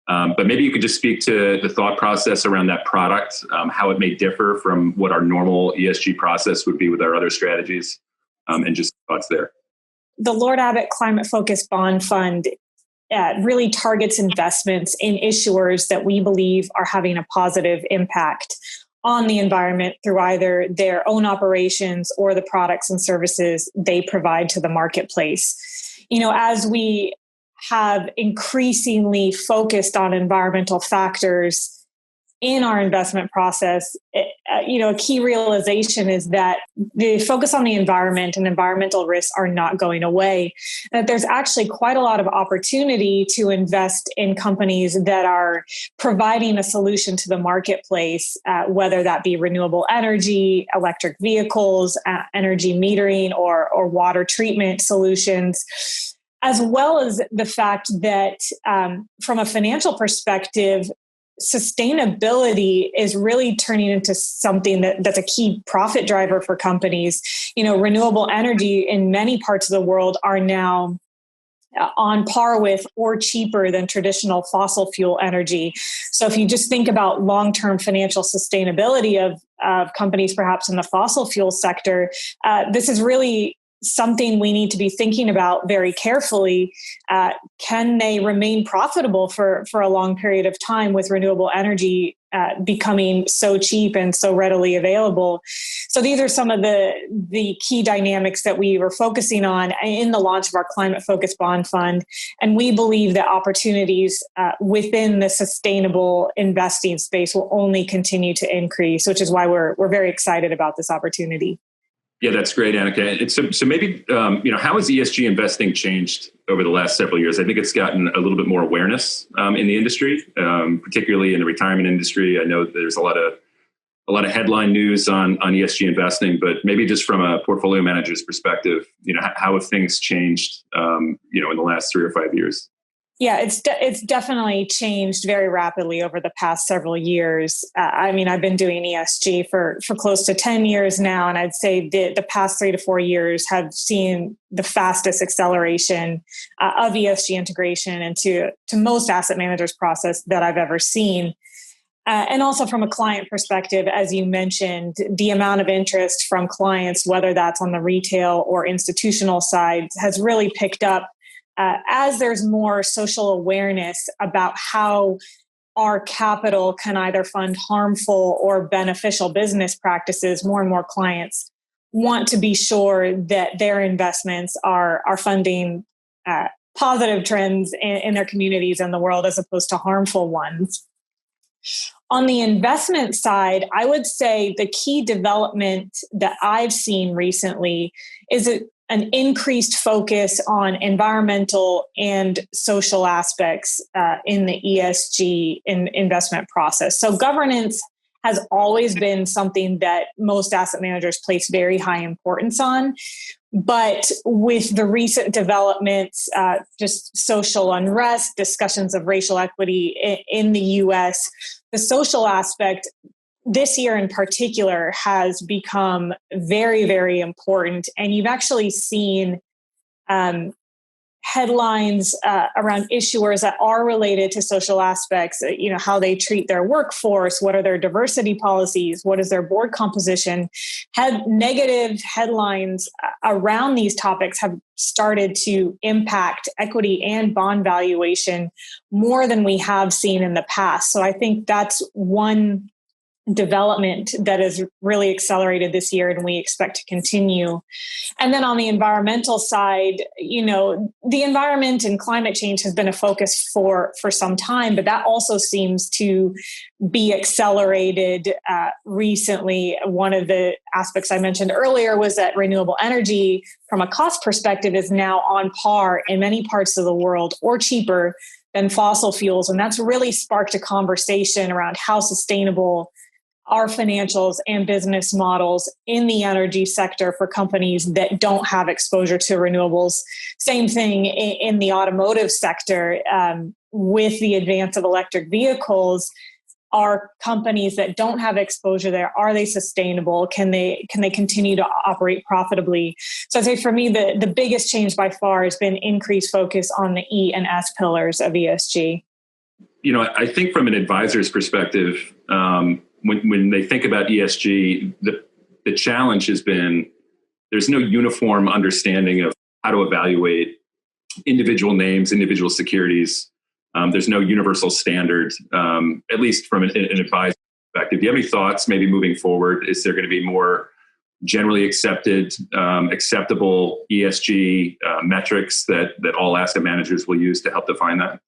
But maybe you could just speak to the thought process around that product, how it may differ from what our normal ESG process would be with our other strategies, and just thoughts there. The Lord Abbett Climate Focused Bond Fund really targets investments in issuers that we believe are having a positive impact on the environment through either their own operations or the products and services they provide to the marketplace. As we have increasingly focused on environmental factors in our investment process, a key realization is that the focus on the environment and environmental risks are not going away. And that there's actually quite a lot of opportunity to invest in companies that are providing a solution to the marketplace, whether that be renewable energy, electric vehicles, energy metering, or water treatment solutions, as well as the fact that from a financial perspective, sustainability is really turning into something that's a key profit driver for companies. Renewable energy in many parts of the world are now on par with or cheaper than traditional fossil fuel energy. So if you just think about long-term financial sustainability of companies, perhaps in the fossil fuel sector, this is really something we need to be thinking about very carefully. Can they remain profitable for a long period of time with renewable energy becoming so cheap and so readily available? So these are some of the key dynamics that we were focusing on in the launch of our Climate Focused Bond Fund. And we believe that opportunities within the sustainable investing space will only continue to increase, which is why we're very excited about this opportunity. Yeah, that's great, Annika. So maybe, how has ESG investing changed over the last several years? I think it's gotten a little bit more awareness in the industry, particularly in the retirement industry. I know there's a lot of headline news on ESG investing, but maybe just from a portfolio manager's perspective, how have things changed, in the last 3 or 5 years? Yeah, it's definitely changed very rapidly over the past several years. I've been doing ESG for close to 10 years now, and I'd say the past 3 to 4 years have seen the fastest acceleration of ESG integration into most asset managers' process that I've ever seen. And also from a client perspective, as you mentioned, the amount of interest from clients, whether that's on the retail or institutional side, has really picked up. As there's more social awareness about how our capital can either fund harmful or beneficial business practices, more and more clients want to be sure that their investments are funding positive trends in their communities and the world as opposed to harmful ones. On the investment side, I would say the key development that I've seen recently is an increased focus on environmental and social aspects in the ESG investment process. So governance has always been something that most asset managers place very high importance on. But with the recent developments, just social unrest, discussions of racial equity in the US, the social aspect this year in particular has become very, very important. And you've actually seen headlines around issuers that are related to social aspects, how they treat their workforce, what are their diversity policies, what is their board composition. Negative headlines around these topics have started to impact equity and bond valuation more than we have seen in the past. So I think that's one development that has really accelerated this year and we expect to continue. And then on the environmental side, the environment and climate change has been a focus for some time, but that also seems to be accelerated recently. One of the aspects I mentioned earlier was that renewable energy from a cost perspective is now on par in many parts of the world or cheaper than fossil fuels. And that's really sparked a conversation around how sustainable our financials and business models in the energy sector for companies that don't have exposure to renewables. Same thing in the automotive sector. With the advance of electric vehicles, are companies that don't have exposure there, are they sustainable? Can they continue to operate profitably? So I'd say for me, the biggest change by far has been increased focus on the E and S pillars of ESG. I think from an advisor's perspective, when they think about ESG, the challenge has been there's no uniform understanding of how to evaluate individual names, individual securities. There's no universal standard, at least from an advisor's perspective. Do you have any thoughts maybe moving forward? Is there going to be more generally accepted, acceptable ESG metrics that all asset managers will use to help define that?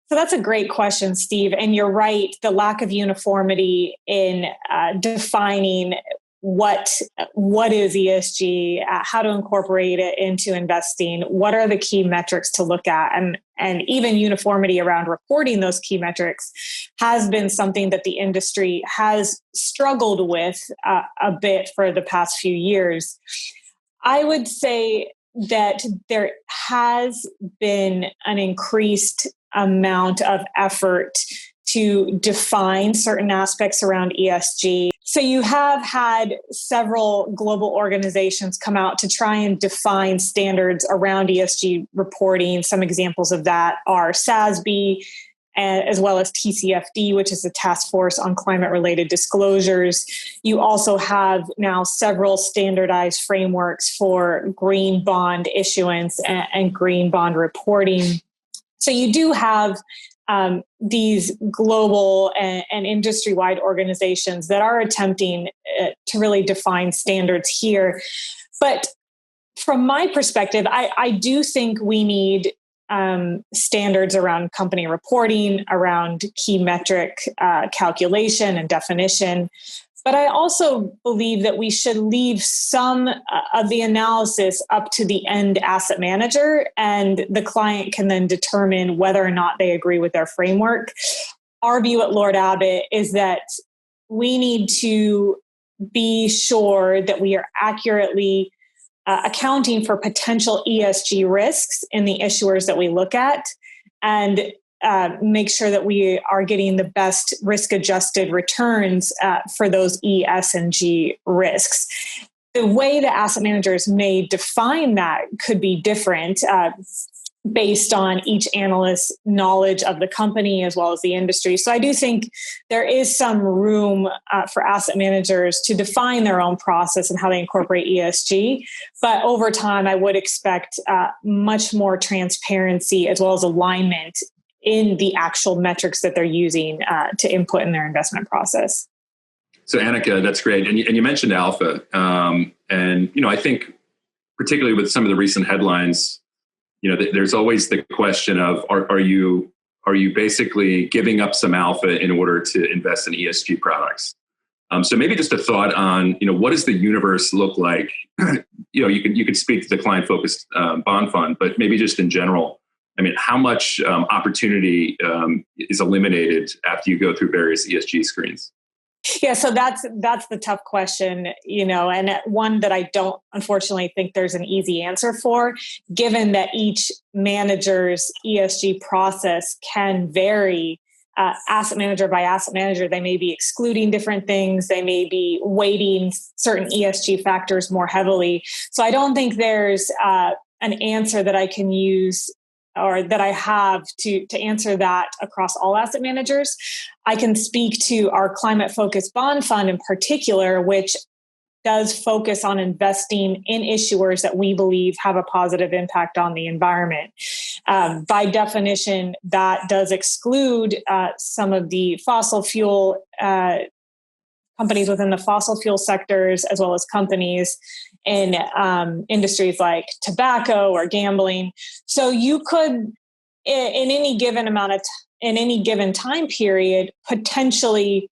So that's a great question, Steve. And you're right, the lack of uniformity in defining what is ESG, how to incorporate it into investing, what are the key metrics to look at, and even uniformity around reporting those key metrics has been something that the industry has struggled with a bit for the past few years. I would say that there has been an increased amount of effort to define certain aspects around ESG. So you have had several global organizations come out to try and define standards around ESG reporting. Some examples of that are SASB, as well as TCFD, which is the Task Force on Climate-Related Disclosures. You also have now several standardized frameworks for green bond issuance and green bond reporting. So you do have these global and industry-wide organizations that are attempting to really define standards here. But from my perspective, I do think we need standards around company reporting, around key metric calculation and definition. But I also believe that we should leave some of the analysis up to the end asset manager, and the client can then determine whether or not they agree with their framework. Our view at Lord Abbett is that we need to be sure that we are accurately accounting for potential ESG risks in the issuers that we look at, and make sure that we are getting the best risk-adjusted returns for those E, S, and G risks. The way that asset managers may define that could be different based on each analyst's knowledge of the company as well as the industry. So I do think there is some room for asset managers to define their own process and how they incorporate ESG. But over time, I would expect much more transparency as well as alignment in the actual metrics that they're using to input in their investment process. So Annika, that's great. And you mentioned alpha. And, I think particularly with some of the recent headlines, there's always the question of, are you basically giving up some alpha in order to invest in ESG products? So maybe just a thought on, what does the universe look like? You could speak to the client-focused bond fund, but maybe just in general, how much opportunity is eliminated after you go through various ESG screens? Yeah, so that's the tough question, and one that I don't unfortunately think there's an easy answer for, given that each manager's ESG process can vary asset manager by asset manager. They may be excluding different things. They may be weighting certain ESG factors more heavily. So I don't think there's an answer that I can use or that I have to answer that across all asset managers. I can speak to our climate-focused bond fund in particular, which does focus on investing in issuers that we believe have a positive impact on the environment. By definition, that does exclude some of the fossil fuel companies within the fossil fuel sectors, as well as companies in industries like tobacco or gambling. So you could, in any given in any given time period, potentially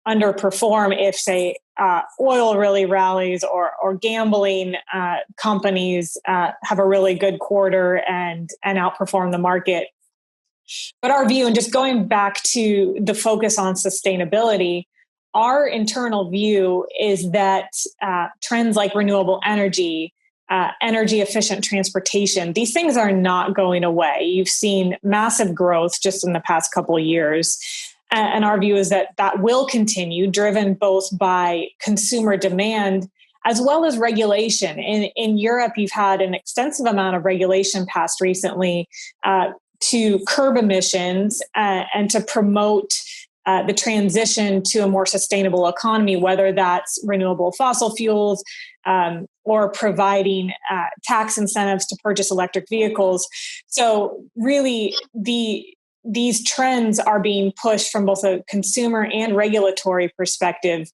underperform if, say, oil really rallies or gambling companies have a really good quarter and outperform the market. But our view, and just going back to the focus on sustainability, our internal view is that trends like renewable energy, energy efficient transportation, these things are not going away. You've seen massive growth just in the past couple of years. And our view is that will continue, driven both by consumer demand as well as regulation. In Europe, you've had an extensive amount of regulation passed recently to curb emissions and to promote the transition to a more sustainable economy, whether that's renewable fossil fuels or providing tax incentives to purchase electric vehicles. So really, these trends are being pushed from both a consumer and regulatory perspective.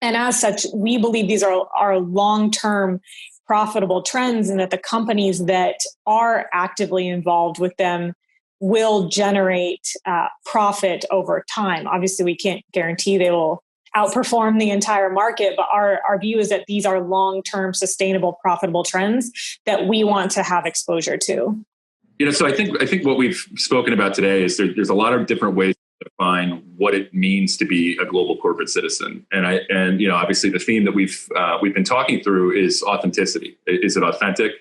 And as such, we believe these are long-term profitable trends, and that the companies that are actively involved with them will generate profit over time. Obviously, we can't guarantee they will outperform the entire market, but our view is that these are long-term, sustainable, profitable trends that we want to have exposure to. So I think what we've spoken about today is there's a lot of different ways to define what it means to be a global corporate citizen, and obviously the theme that we've been talking through is authenticity. Is it authentic?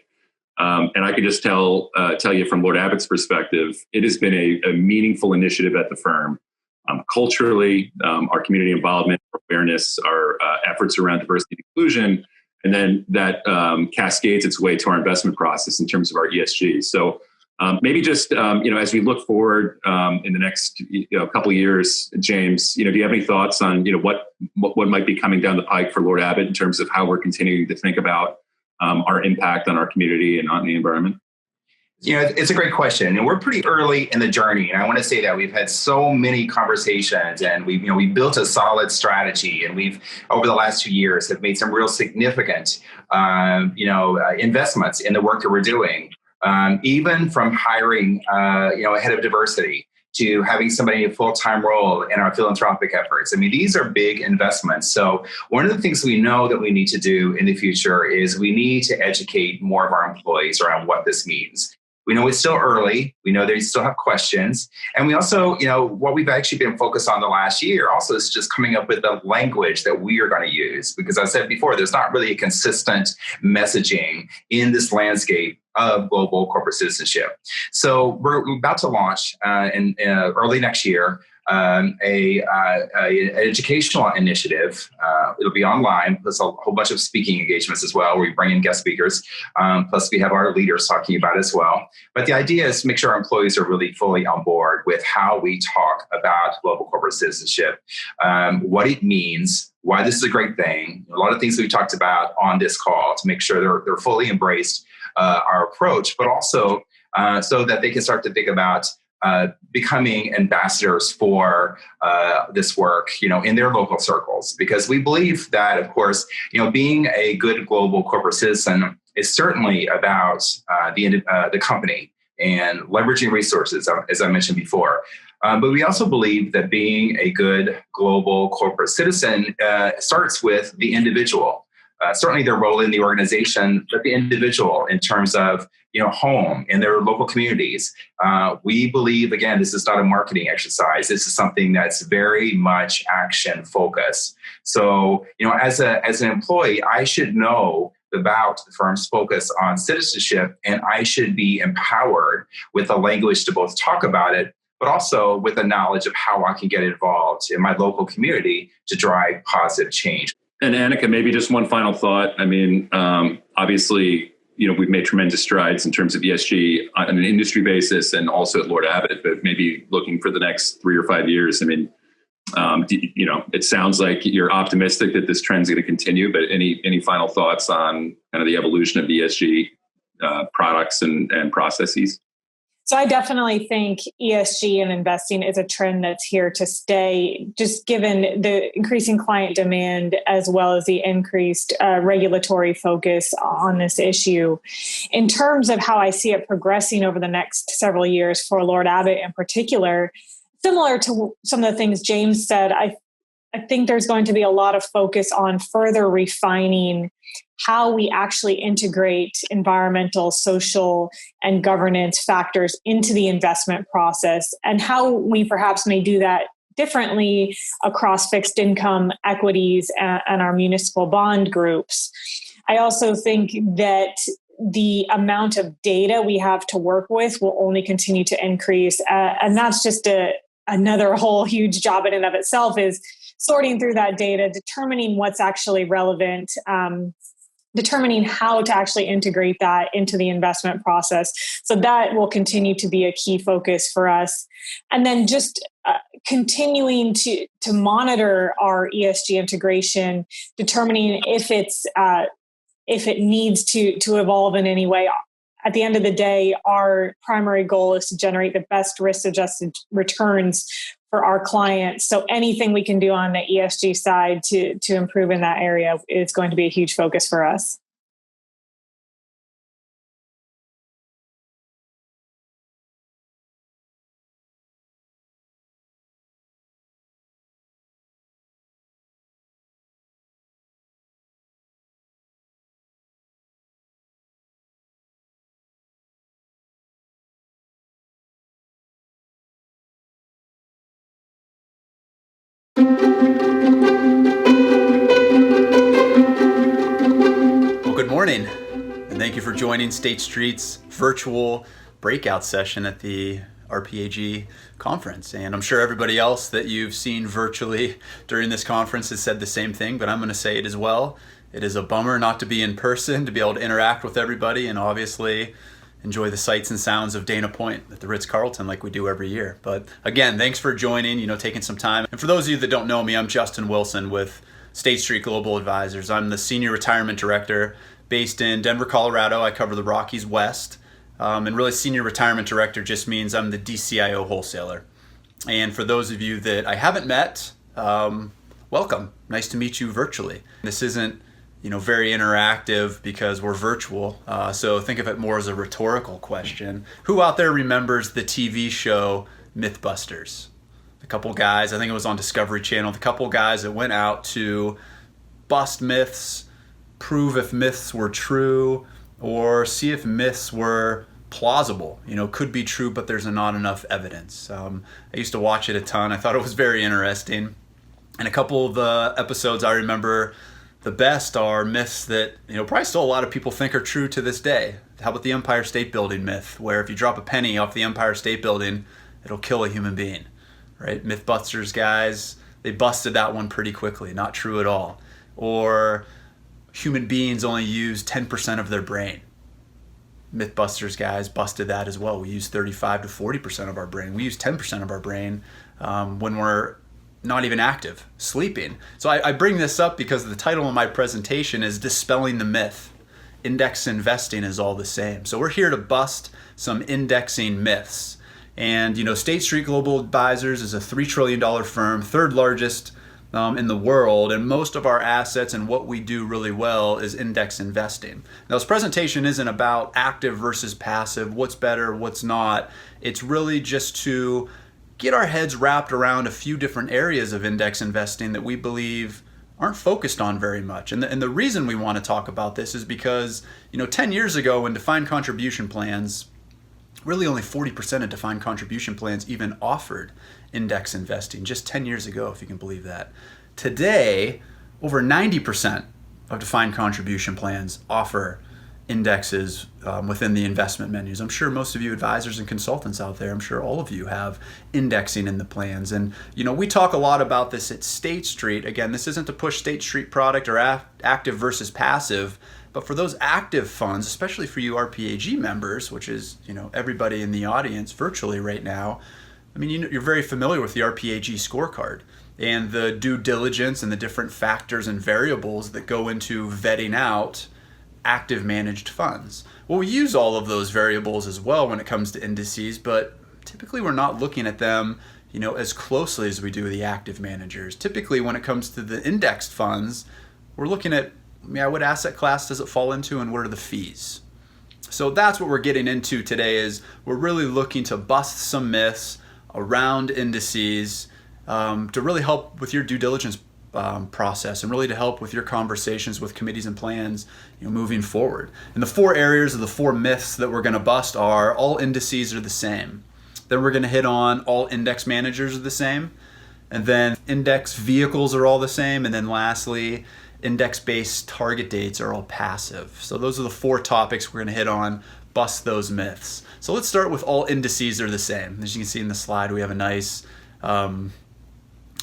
And I can just tell you from Lord Abbott's perspective, it has been a meaningful initiative at the firm. Culturally, our community involvement, awareness, our efforts around diversity and inclusion, and then that cascades its way to our investment process in terms of our ESG. So maybe just as we look forward in the next couple of years, James, do you have any thoughts on what might be coming down the pike for Lord Abbott in terms of how we're continuing to think about our impact on our community and on the environment? It's a great question, and we're pretty early in the journey. And I want to say that we've had so many conversations, and we built a solid strategy, and we've over the last 2 years have made some real significant investments in the work that we're doing. Even from hiring a head of diversity to having somebody in a full-time role in our philanthropic efforts. I mean, these are big investments. So one of the things we know that we need to do in the future is we need to educate more of our employees around what this means. We know it's still early. We know they still have questions. And we also, what we've actually been focused on the last year also is just coming up with the language that we are going to use. Because I said before, there's not really a consistent messaging in this landscape of global corporate citizenship. So we're about to launch in early next year an educational initiative. It'll be online, plus a whole bunch of speaking engagements as well, where we bring in guest speakers. Plus we have our leaders talking about it as well. But the idea is to make sure our employees are really fully on board with how we talk about global corporate citizenship, what it means, why this is a great thing, a lot of things that we talked about on this call to make sure they're fully embraced our approach, but also so that they can start to think about becoming ambassadors for this work, in their local circles. Because we believe that, of course, being a good global corporate citizen is certainly about the company and leveraging resources, as I mentioned before. But we also believe that being a good global corporate citizen starts with the individual. Certainly their role in the organization, but the individual in terms of, home in their local communities. We believe, again, this is not a marketing exercise. This is something that's very much action focused. So, as an employee, I should know about the firm's focus on citizenship, and I should be empowered with the language to both talk about it, but also with the knowledge of how I can get involved in my local community to drive positive change. And Annika, maybe just one final thought. I mean, obviously, we've made tremendous strides in terms of ESG on an industry basis and also at Lord Abbott, but maybe looking for the next 3 or 5 years. I mean, it sounds like you're optimistic that this trend's going to continue, but any final thoughts on kind of the evolution of the ESG products and processes? So I definitely think ESG and investing is a trend that's here to stay, just given the increasing client demand as well as the increased regulatory focus on this issue. In terms of how I see it progressing over the next several years for Lord Abbott in particular, similar to some of the things James said, I think there's going to be a lot of focus on further refining how we actually integrate environmental, social, and governance factors into the investment process, and how we perhaps may do that differently across fixed income, equities, and our municipal bond groups. I also think that the amount of data we have to work with will only continue to increase. And that's just another whole huge job in and of itself, is sorting through that data, determining what's actually relevant, determining how to actually integrate that into the investment process. So that will continue to be a key focus for us. And then just continuing to monitor our ESG integration, determining if it needs to evolve in any way. At the end of the day, our primary goal is to generate the best risk-adjusted returns for our clients. So anything we can do on the ESG side to improve in that area is going to be a huge focus for us. Well, good morning, and thank you for joining State Street's virtual breakout session at the RPAG conference. And I'm sure everybody else that you've seen virtually during this conference has said the same thing, but I'm going to say it as well. It is a bummer not to be in person, to be able to interact with everybody, and obviously enjoy the sights and sounds of Dana Point at the Ritz-Carlton like we do every year. But again, thanks for joining, taking some time. And for those of you that don't know me, I'm Justin Wilson with State Street Global Advisors. I'm the Senior Retirement Director based in Denver, Colorado. I cover the Rockies West. And really, Senior Retirement Director just means I'm the DCIO wholesaler. And for those of you that I haven't met, welcome. Nice to meet you virtually. This isn't very interactive because we're virtual. So think of it more as a rhetorical question. Who out there remembers the TV show Mythbusters? A couple guys, I think it was on Discovery Channel, the couple guys that went out to bust myths, prove if myths were true, or see if myths were plausible, could be true, but there's not enough evidence. I used to watch it a ton. I thought it was very interesting. And a couple of the episodes I remember the best are myths that, probably still a lot of people think are true to this day. How about the Empire State Building myth, where if you drop a penny off the Empire State Building, it'll kill a human being, right? Mythbusters guys, they busted that one pretty quickly. Not true at all. Or human beings only use 10% of their brain. Mythbusters guys busted that as well. We use 35 to 40% of our brain. We use 10% of our brain when we're not even active, sleeping. So I bring this up because the title of my presentation is Dispelling the Myth. Index investing is all the same. So we're here to bust some indexing myths. And State Street Global Advisors is a $3 trillion firm, third largest in the world, and most of our assets and what we do really well is index investing. Now, this presentation isn't about active versus passive, what's better, what's not. It's really just to get our heads wrapped around a few different areas of index investing that we believe aren't focused on very much. And the reason we want to talk about this is because 10 years ago when defined contribution plans, really only 40% of defined contribution plans even offered index investing, just 10 years ago, if you can believe that. Today, over 90% of defined contribution plans offer indexes within the investment menus. I'm sure most of you advisors and consultants out there, I'm sure all of you have indexing in the plans. And we talk a lot about this at State Street. Again, this isn't to push State Street product or active versus passive, but for those active funds, especially for you RPAG members, which is everybody in the audience virtually right now, you're very familiar with the RPAG scorecard and the due diligence and the different factors and variables that go into vetting out active managed funds. Well, we use all of those variables as well when it comes to indices, but typically we're not looking at them as closely as we do the active managers. Typically when it comes to the indexed funds, we're looking at what asset class does it fall into and what are the fees. So that's what we're getting into today. Is we're really looking to bust some myths around indices to really help with your due diligence process and really to help with your conversations with committees and plans moving forward. And the four areas of the four myths that we're going to bust are all indices are the same. Then we're going to hit on all index managers are the same. And then index vehicles are all the same. And then lastly, index-based target dates are all passive. So those are the four topics we're going to hit on, bust those myths. So let's start with all indices are the same. As you can see in the slide, we have a nice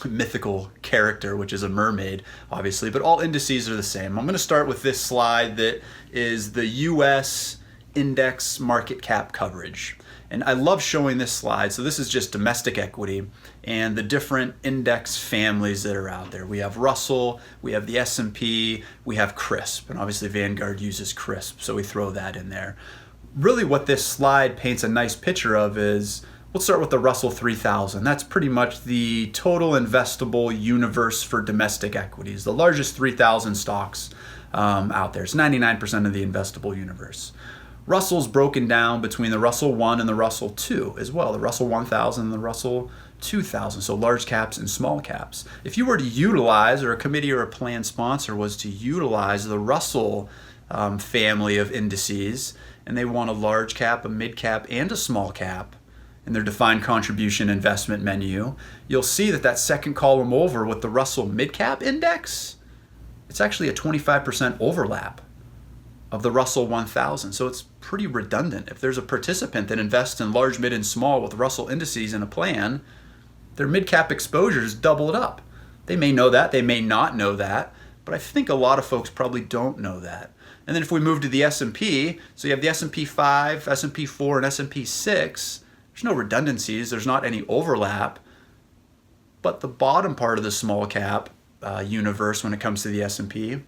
mythical character, which is a mermaid, obviously, but all indices are the same. I'm going to start with this slide that is the US index market cap coverage. And I love showing this slide. So this is just domestic equity and the different index families that are out there. We have Russell, we have the S&P, we have CRISP, and obviously Vanguard uses CRISP, so we throw that in there. Really what this slide paints a nice picture of is, we'll start with the Russell 3000. That's pretty much the total investable universe for domestic equities, the largest 3,000 stocks out there. It's 99% of the investable universe. Russell's broken down between the Russell 1 and the Russell 2 as well, the Russell 1000 and the Russell 2000, so large caps and small caps. If you were to utilize, or a committee or a plan sponsor was to utilize the Russell family of indices, and they want a large cap, a mid cap, and a small cap in their defined contribution investment menu, you'll see that that second column over with the Russell mid cap index, it's actually a 25% overlap of the Russell 1000. So it's pretty redundant. If there's a participant that invests in large, mid, and small with Russell indices in a plan, their mid-cap exposure is doubled up. They may know that, they may not know that, but I think a lot of folks probably don't know that. And then if we move to the S&P, so you have the S&P 5, S&P 4, and S&P 6, there's no redundancies, there's not any overlap, but the bottom part of the small cap universe when it comes to the S&P,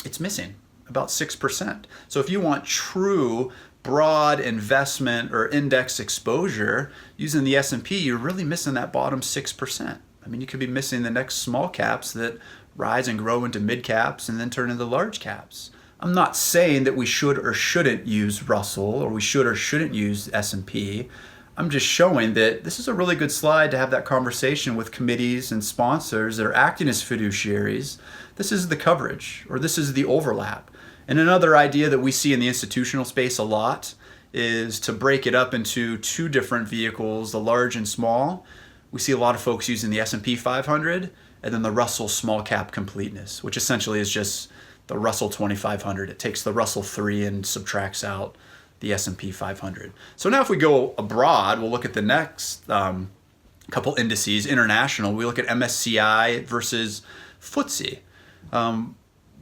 it's missing about 6%. So if you want true broad investment or index exposure using the S&P, you're really missing that bottom 6%. I mean, you could be missing the next small caps that rise and grow into mid caps and then turn into large caps. I'm not saying that we should or shouldn't use Russell or we should or shouldn't use S&P. I'm just showing that this is a really good slide to have that conversation with committees and sponsors that are acting as fiduciaries. This is the coverage, or this is the overlap. And another idea that we see in the institutional space a lot is to break it up into two different vehicles, the large and small. We see a lot of folks using the S&P 500 and then the Russell small cap completeness, which essentially is just the Russell 2500. It takes the Russell 3 and subtracts out the S&P 500. So now if we go abroad, we'll look at the next couple indices, international. We look at MSCI versus FTSE.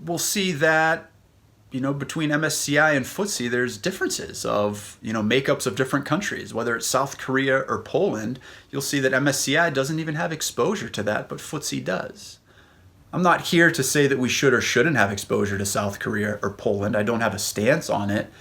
We'll see that between MSCI and FTSE, there's differences of, makeups of different countries, whether it's South Korea or Poland. You'll see that MSCI doesn't even have exposure to that, but FTSE does. I'm not here to say that we should or shouldn't have exposure to South Korea or Poland. I don't have a stance on it.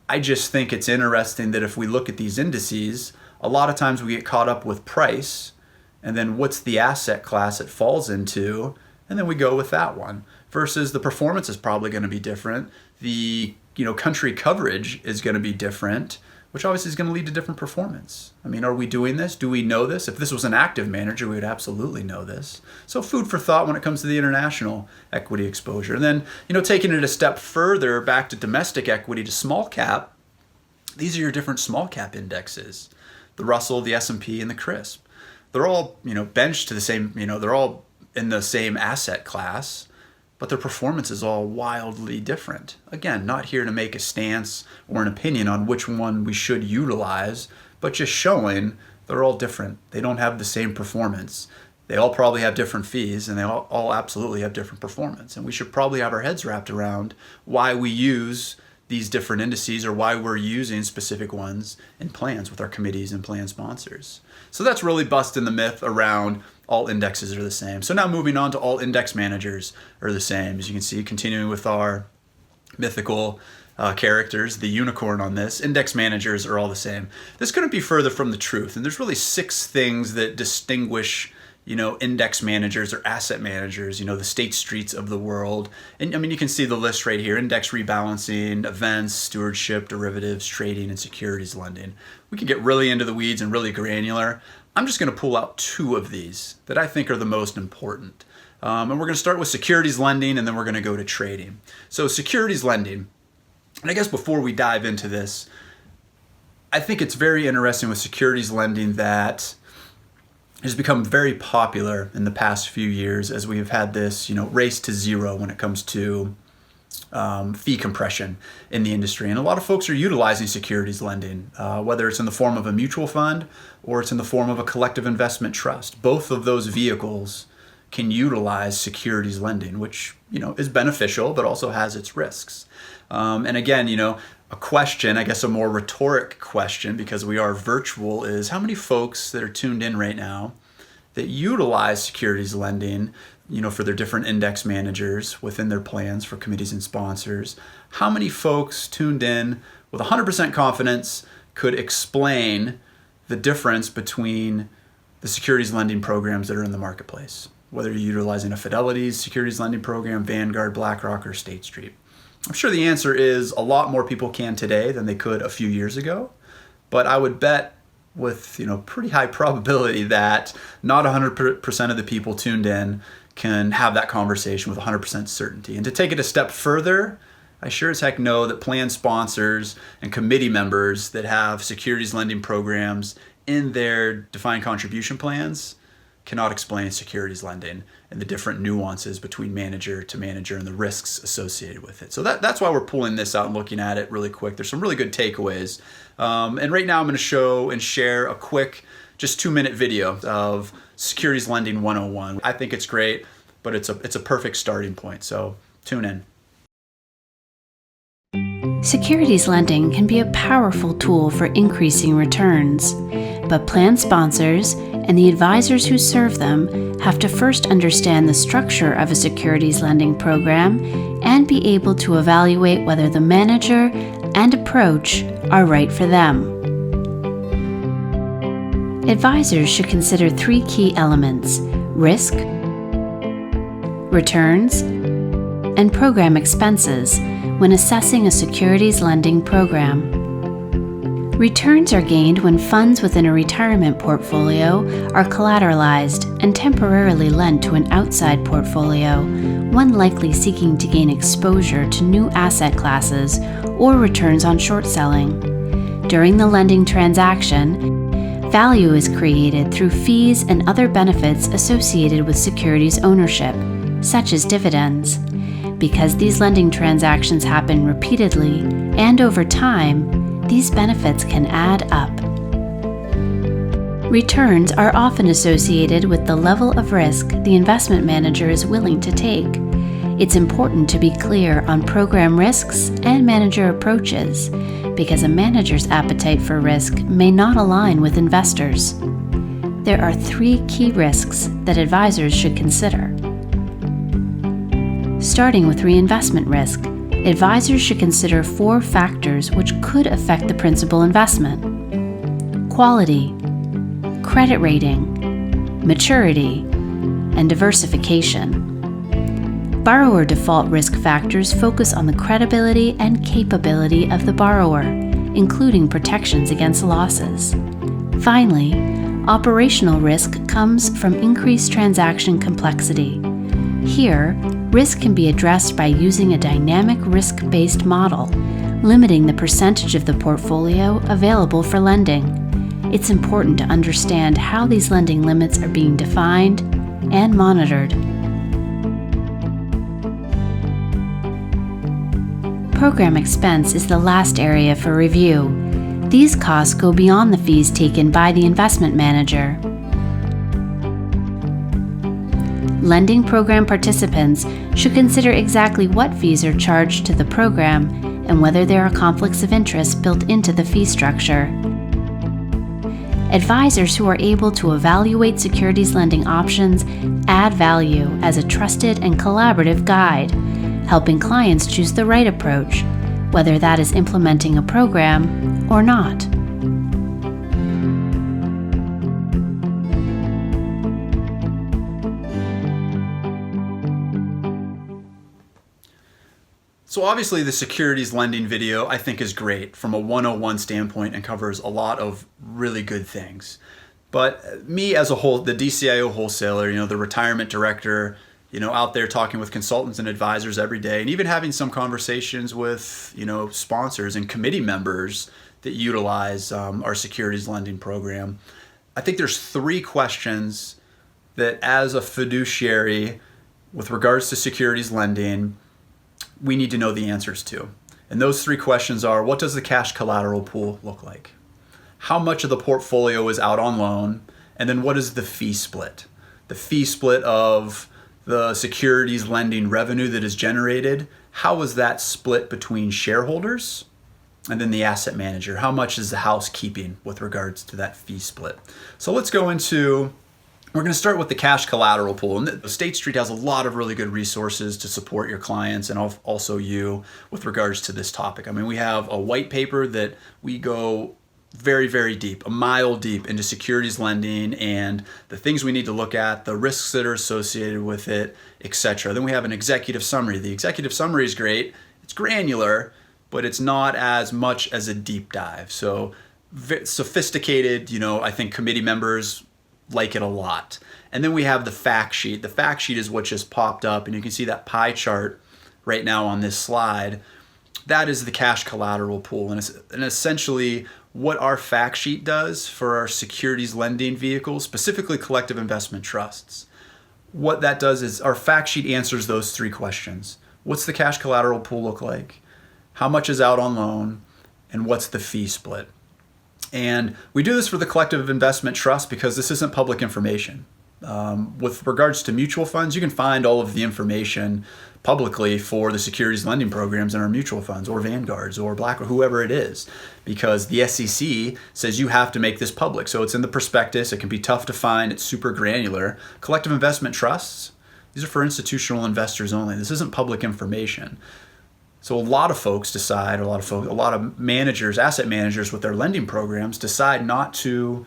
I just think it's interesting that if we look at these indices, a lot of times we get caught up with price, and then what's the asset class it falls into, and then we go with that one. Versus the performance is probably going to be different. The country coverage is going to be different, which obviously is going to lead to different performance. I mean, are we doing this? Do we know this? If this was an active manager, we would absolutely know this. So food for thought when it comes to the international equity exposure. And then, taking it a step further back to domestic equity to small cap, these are your different small cap indexes. The Russell, the S&P, and the CRISP. They're all, benched to the same, they're all in the same asset class, but their performance is all wildly different. Again, not here to make a stance or an opinion on which one we should utilize, but just showing they're all different. They don't have the same performance. They all probably have different fees, and they all absolutely have different performance. And we should probably have our heads wrapped around why we use these different indices or why we're using specific ones in plans with our committees and plan sponsors. So that's really busting the myth around all indexes are the same. So now moving on to all index managers are the same. As you can see, continuing with our mythical characters, the unicorn on this, index managers are all the same. This couldn't be further from the truth. And there's really 6 things that distinguish index managers or asset managers, the State Streets of the world. And I mean, you can see the list right here: index rebalancing, events, stewardship, derivatives, trading, and securities lending. We could get really into the weeds and really granular. I'm just going to pull out 2 of these that I think are the most important. And we're going to start with securities lending, and then we're going to go to trading. So securities lending, and I guess before we dive into this, I think it's very interesting with securities lending that has become very popular in the past few years as we have had this, race to zero when it comes to fee compression in the industry. And a lot of folks are utilizing securities lending, whether it's in the form of a mutual fund or it's in the form of a collective investment trust. Both of those vehicles can utilize securities lending, which is beneficial, but also has its risks. And again, a question, I guess a more rhetoric question, because we are virtual, is how many folks that are tuned in right now that utilize securities lending, for their different index managers within their plans for committees and sponsors? How many folks tuned in with 100% confidence could explain the difference between the securities lending programs that are in the marketplace, whether you're utilizing a Fidelity's securities lending program, Vanguard, BlackRock, or State Street? I'm sure the answer is a lot more people can today than they could a few years ago, but I would bet with pretty high probability that not 100% of the people tuned in can have that conversation with 100% certainty. And to take it a step further, I sure as heck know that plan sponsors and committee members that have securities lending programs in their defined contribution plans cannot explain securities lending and the different nuances between manager to manager and the risks associated with it. So that's why we're pulling this out and looking at it really quick. There's some really good takeaways. And right now I'm going to show and share a quick, just 2-minute video of Securities Lending 101. I think it's great, but it's a perfect starting point. So tune in. Securities lending can be a powerful tool for increasing returns, but plan sponsors and the advisors who serve them have to first understand the structure of a securities lending program and be able to evaluate whether the manager and approach are right for them. Advisors should consider 3 key elements: risk, returns, and program expenses when assessing a securities lending program. Returns are gained when funds within a retirement portfolio are collateralized and temporarily lent to an outside portfolio, one likely seeking to gain exposure to new asset classes, or returns on short selling. During the lending transaction, value is created through fees and other benefits associated with securities ownership, such as dividends. Because these lending transactions happen repeatedly and over time, these benefits can add up. Returns are often associated with the level of risk the investment manager is willing to take. It's important to be clear on program risks and manager approaches, because a manager's appetite for risk may not align with investors. There are 3 key risks that advisors should consider. Starting with reinvestment risk, advisors should consider 4 factors which could affect the principal investment: quality, credit rating, maturity, and diversification. Borrower default risk factors focus on the credibility and capability of the borrower, including protections against losses. Finally, operational risk comes from increased transaction complexity. Here, risk can be addressed by using a dynamic risk-based model, limiting the percentage of the portfolio available for lending. It's important to understand how these lending limits are being defined and monitored. Program expense is the last area for review. These costs go beyond the fees taken by the investment manager. Lending program participants should consider exactly what fees are charged to the program and whether there are conflicts of interest built into the fee structure. Advisors who are able to evaluate securities lending options add value as a trusted and collaborative guide, helping clients choose the right approach, whether that is implementing a program or not. So obviously the securities lending video I think is great from a 101 standpoint and covers a lot of really good things. But me as a whole, the DCIO wholesaler, the retirement director, out there talking with consultants and advisors every day, and even having some conversations with, sponsors and committee members that utilize our securities lending program. I think there's 3 questions that as a fiduciary with regards to securities lending, we need to know the answers to. And those three questions are, what does the cash collateral pool look like? How much of the portfolio is out on loan? And then what is the fee split? The fee split of the securities lending revenue that is generated, how is that split between shareholders and then the asset manager? How much is the house keeping with regards to that fee split? So let's go into, we're going to start with the cash collateral pool. And State Street has a lot of really good resources to support your clients and also you with regards to this topic. I mean, we have a white paper that we go very, very deep, a mile deep into securities lending and the things we need to look at, the risks that are associated with it, etc. Then we have an executive summary. The executive summary is great. It's granular, but it's not as much as a deep dive. So sophisticated, I think committee members like it a lot. And then we have the fact sheet. The fact sheet is what just popped up, and you can see that pie chart right now on this slide. That is the cash collateral pool, and essentially what our fact sheet does for our securities lending vehicles, specifically collective investment trusts. What that does is our fact sheet answers those three questions. What's the cash collateral pool look like? How much is out on loan? And what's the fee split? And we do this for the collective investment trust because this isn't public information. With regards to mutual funds, you can find all of the information publicly for the securities lending programs in our mutual funds or Vanguards or BlackRock, whoever it is, because the SEC says you have to make this public. So it's in the prospectus. It can be tough to find. It's super granular. Collective investment trusts, these are for institutional investors only. This isn't public information. So a lot of folks decide, a lot of managers, asset managers with their lending programs decide not to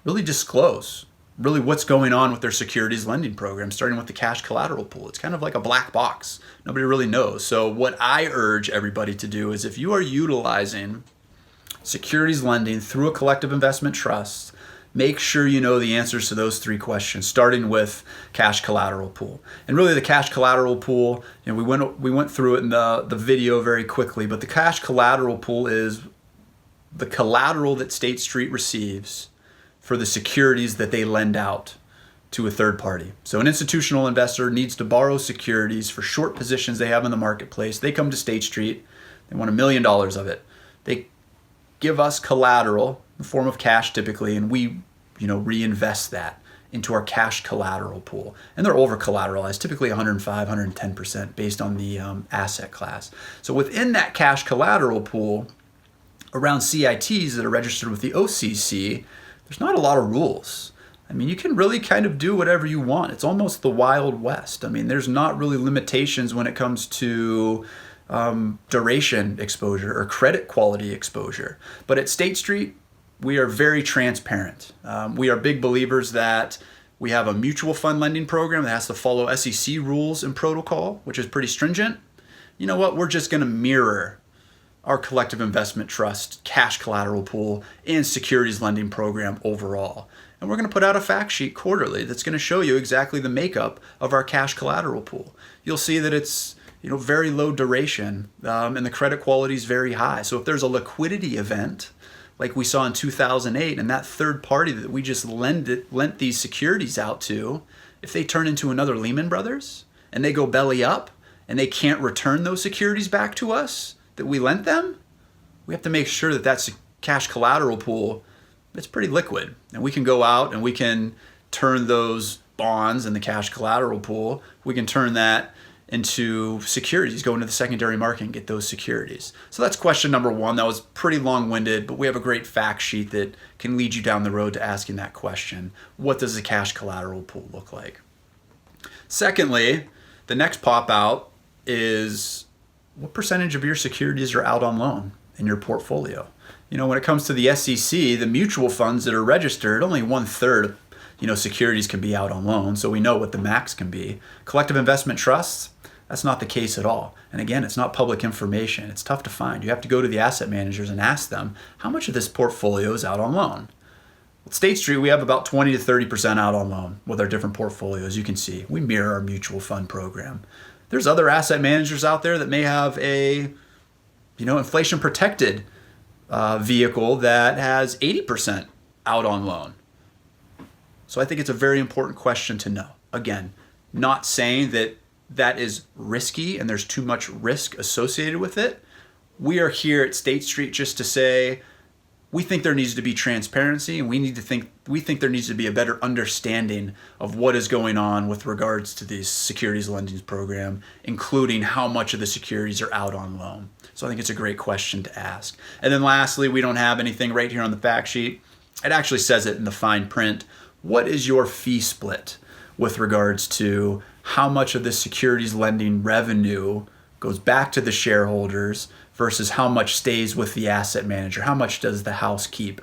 really disclose really what's going on with their securities lending program, starting with the cash collateral pool. It's kind of like a black box. Nobody really knows. So what I urge everybody to do is if you are utilizing securities lending through a collective investment trust, make sure you know the answers to those three questions, starting with cash collateral pool. And really the cash collateral pool, we went through it in the video very quickly, but the cash collateral pool is the collateral that State Street receives for the securities that they lend out to a third party. So an institutional investor needs to borrow securities for short positions they have in the marketplace. They come to State Street, they want $1 million of it. They give us collateral in the form of cash typically, and we reinvest that into our cash collateral pool. And they're over collateralized, typically 105, 110% based on the asset class. So within that cash collateral pool, around CITs that are registered with the OCC, there's not a lot of rules. I mean, you can really kind of do whatever you want. It's almost the Wild West. I mean, there's not really limitations when it comes to duration exposure or credit quality exposure. But at State Street, we are very transparent. We are big believers that we have a mutual fund lending program that has to follow SEC rules and protocol, which is pretty stringent. You know what? We're just going to mirror our collective investment trust, cash collateral pool, and securities lending program overall. And we're going to put out a fact sheet quarterly that's going to show you exactly the makeup of our cash collateral pool. You'll see that it's very low duration and the credit quality is very high. So if there's a liquidity event like we saw in 2008 and that third party that we just lent these securities out to, if they turn into another Lehman Brothers and they go belly up and they can't return those securities back to us that we lent them, we have to make sure that that's a cash collateral pool that's pretty liquid. And we can go out and we can turn those bonds in the cash collateral pool, we can turn that into securities, go into the secondary market and get those securities. So that's question number one. That was pretty long-winded, but we have a great fact sheet that can lead you down the road to asking that question. What does a cash collateral pool look like? Secondly, the next pop out is what percentage of your securities are out on loan in your portfolio? When it comes to the SEC, the mutual funds that are registered, only 1/3 securities can be out on loan, so we know what the max can be. Collective investment trusts, that's not the case at all. And again, it's not public information. It's tough to find. You have to go to the asset managers and ask them, how much of this portfolio is out on loan? At State Street, we have about 20 to 30% out on loan with our different portfolios. You can see, we mirror our mutual fund program. There's other asset managers out there that may have a, inflation protected vehicle that has 80% out on loan. So I think it's a very important question to know. Again, not saying that that is risky and there's too much risk associated with it, we are here at State Street just to say, we think there needs to be transparency, and we think there needs to be a better understanding of what is going on with regards to the securities lending program, including how much of the securities are out on loan. So I think it's a great question to ask. And then lastly, we don't have anything right here on the fact sheet. It actually says it in the fine print. What is your fee split with regards to how much of the securities lending revenue goes back to the shareholders versus how much stays with the asset manager? How much does the house keep?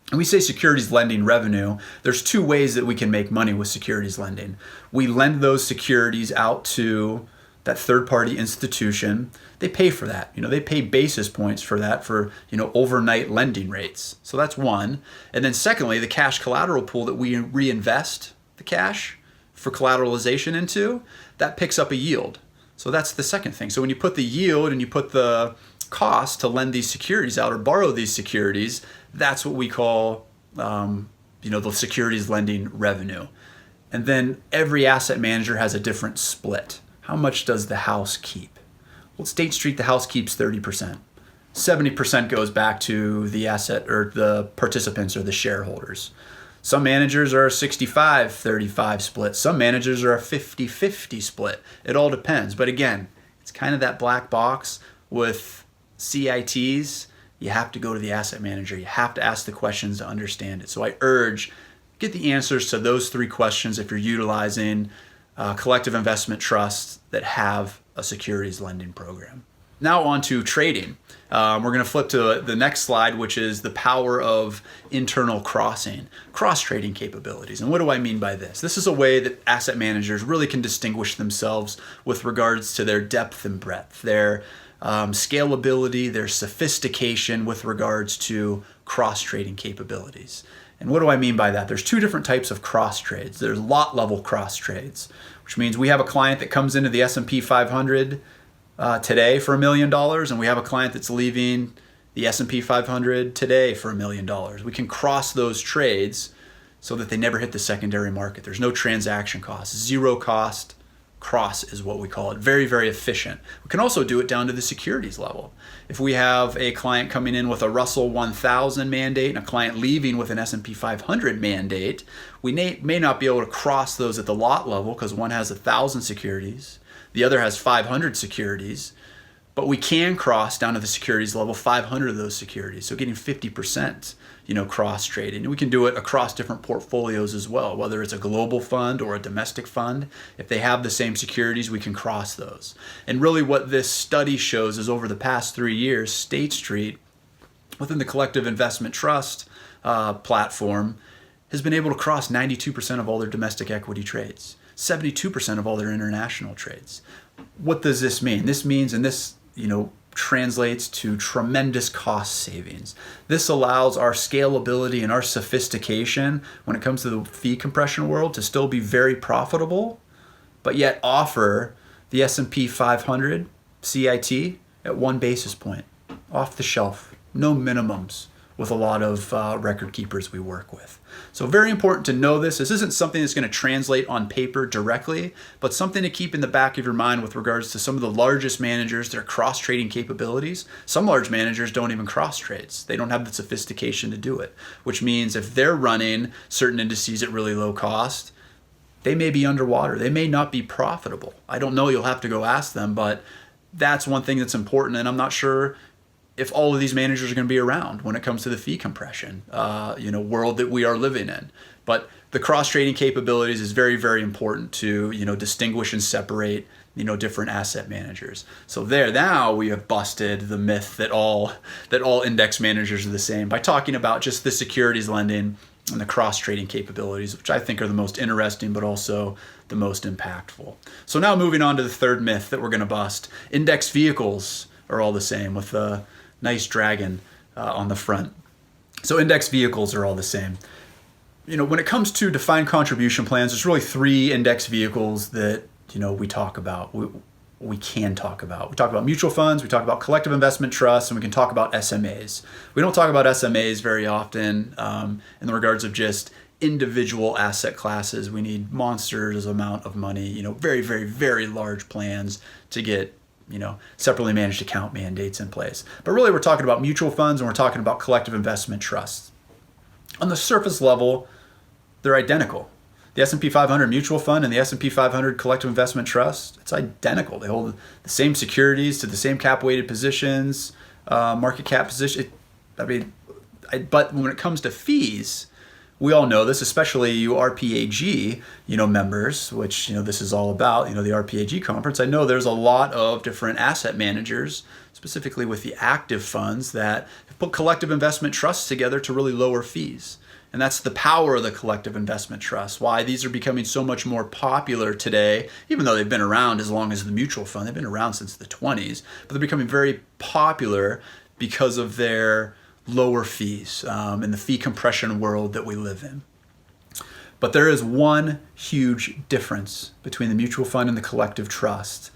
And we say securities lending revenue. There's two ways that we can make money with securities lending. We lend those securities out to that third-party institution. They pay for that. They pay basis points for that for, overnight lending rates. So that's one. And then secondly, the cash collateral pool that we reinvest the cash for collateralization into, that picks up a yield. So that's the second thing. So when you put the yield and you put the cost to lend these securities out or borrow these securities, that's what we call, the securities lending revenue. And then every asset manager has a different split. How much does the house keep? Well, at State Street, the house keeps 30%. 70% goes back to the asset or the participants or the shareholders. Some managers are a 65-35 split. Some managers are a 50-50 split. It all depends. But again, it's kind of that black box with CITs. You have to go to the asset manager. You have to ask the questions to understand it. So I urge, get the answers to those three questions if you're utilizing collective investment trusts that have a securities lending program. Now on to trading. We're going to flip to the next slide, which is the power of internal cross-trading capabilities. And what do I mean by this? This is a way that asset managers really can distinguish themselves with regards to their depth and breadth, their scalability, their sophistication with regards to cross-trading capabilities. And what do I mean by that? There's two different types of cross trades. There's lot level cross trades, which means we have a client that comes into the S&P 500 today for $1 million, and we have a client that's leaving the S&P 500 today for $1 million. We can cross those trades so that they never hit the secondary market. There's no transaction cost, zero cost. Cross is what we call it. Very, very efficient. We can also do it down to the securities level. If we have a client coming in with a Russell 1000 mandate and a client leaving with an S&P 500 mandate, we may not be able to cross those at the lot level because one has 1,000 securities, the other has 500 securities, but we can cross down to the securities level 500 of those securities. So getting 50%, cross trading. And we can do it across different portfolios as well, whether it's a global fund or a domestic fund. If they have the same securities, we can cross those. And really what this study shows is over the past 3 years, State Street, within the collective investment trust platform, has been able to cross 92% of all their domestic equity trades, 72% of all their international trades. What does this mean? This means, and this, translates to tremendous cost savings. This allows our scalability and our sophistication when it comes to the fee compression world to still be very profitable, but yet offer the S&P 500 CIT at 1 basis point, off the shelf, no minimums with a lot of record keepers we work with. So very important to know this. This isn't something that's going to translate on paper directly, but something to keep in the back of your mind with regards to some of the largest managers, their cross-trading capabilities. Some large managers don't even cross-trades. They don't have the sophistication to do it, which means if they're running certain indices at really low cost, they may be underwater. They may not be profitable. I don't know. You'll have to go ask them, but that's one thing that's important, and I'm not sure if all of these managers are going to be around when it comes to the fee compression, world that we are living in. But the cross-trading capabilities is very, very important to, distinguish and separate, different asset managers. So there, now we have busted the myth that all index managers are the same by talking about just the securities lending and the cross-trading capabilities, which I think are the most interesting, but also the most impactful. So now moving on to the third myth that we're going to bust. Index vehicles are all the same with the nice dragon on the front. So index vehicles are all the same. When it comes to defined contribution plans, there's really 3 index vehicles that, we talk about. We can talk about. We talk about mutual funds, we talk about collective investment trusts, and we can talk about SMAs. We don't talk about SMAs very often in the regards of just individual asset classes. We need monsters amount of money, very, very, very large plans to get, separately managed account mandates in place. But really we're talking about mutual funds and we're talking about collective investment trusts. On the surface level, they're identical. The S&P 500 mutual fund and the S&P 500 collective investment trust, it's identical. They hold the same securities to the same cap weighted positions, market cap position. But when it comes to fees, we all know this, especially you RPAG, members, which, this is all about, the RPAG conference. I know there's a lot of different asset managers, specifically with the active funds, that have put collective investment trusts together to really lower fees. And that's the power of the collective investment trust, why these are becoming so much more popular today, even though they've been around as long as the mutual fund. They've been around since the 20s, but they're becoming very popular because of their lower fees in the fee compression world that we live in. But there is one huge difference between the mutual fund and the collective trust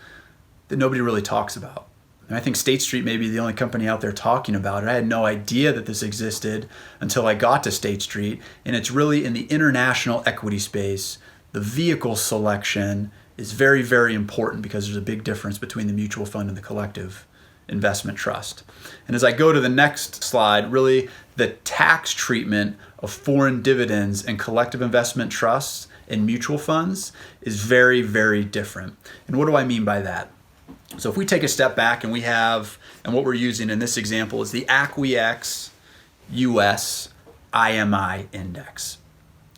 that nobody really talks about. And I think State Street may be the only company out there talking about it. I had no idea that this existed until I got to State Street. And it's really in the international equity space. The vehicle selection is very, very important because there's a big difference between the mutual fund and the collective investment trust. And as I go to the next slide, really the tax treatment of foreign dividends and collective investment trusts and mutual funds is very, very different. And what do I mean by that? So if we take a step back and what we're using in this example is the ACWX US IMI index.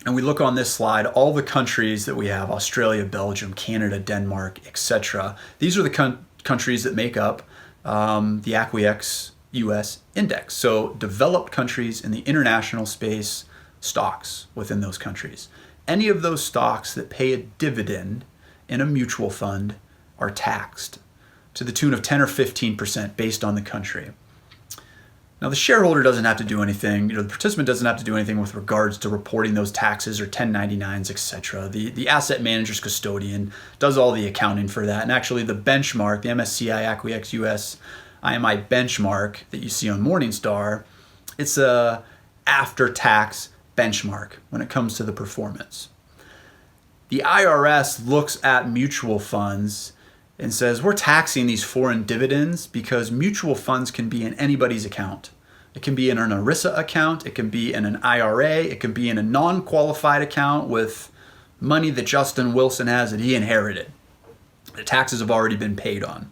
And we look on this slide, all the countries that we have, Australia, Belgium, Canada, Denmark, etc. These are the countries that make up the ACWX US index. So developed countries in the international space, stocks within those countries. Any of those stocks that pay a dividend in a mutual fund are taxed to the tune of 10 or 15% based on the country. Now the shareholder doesn't have to do anything, the participant doesn't have to do anything with regards to reporting those taxes or 1099s, etc. The asset manager's custodian does all the accounting for that. And actually the benchmark, the MSCI ACWX US IMI benchmark that you see on Morningstar, it's a after-tax benchmark when it comes to the performance. The IRS looks at mutual funds and says, we're taxing these foreign dividends because mutual funds can be in anybody's account. It can be in an ERISA account, it can be in an IRA, it can be in a non-qualified account with money that Justin Wilson has that he inherited. The taxes have already been paid on.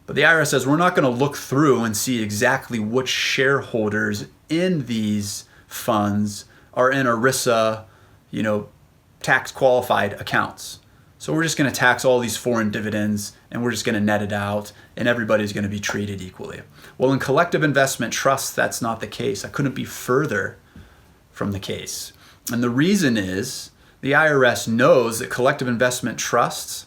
But the IRS says, we're not going to look through and see exactly which shareholders in these funds are in ERISA, tax qualified accounts. So we're just going to tax all these foreign dividends and we're just going to net it out and everybody's going to be treated equally. Well, in collective investment trusts, that's not the case. I couldn't be further from the case. And the reason is the IRS knows that collective investment trusts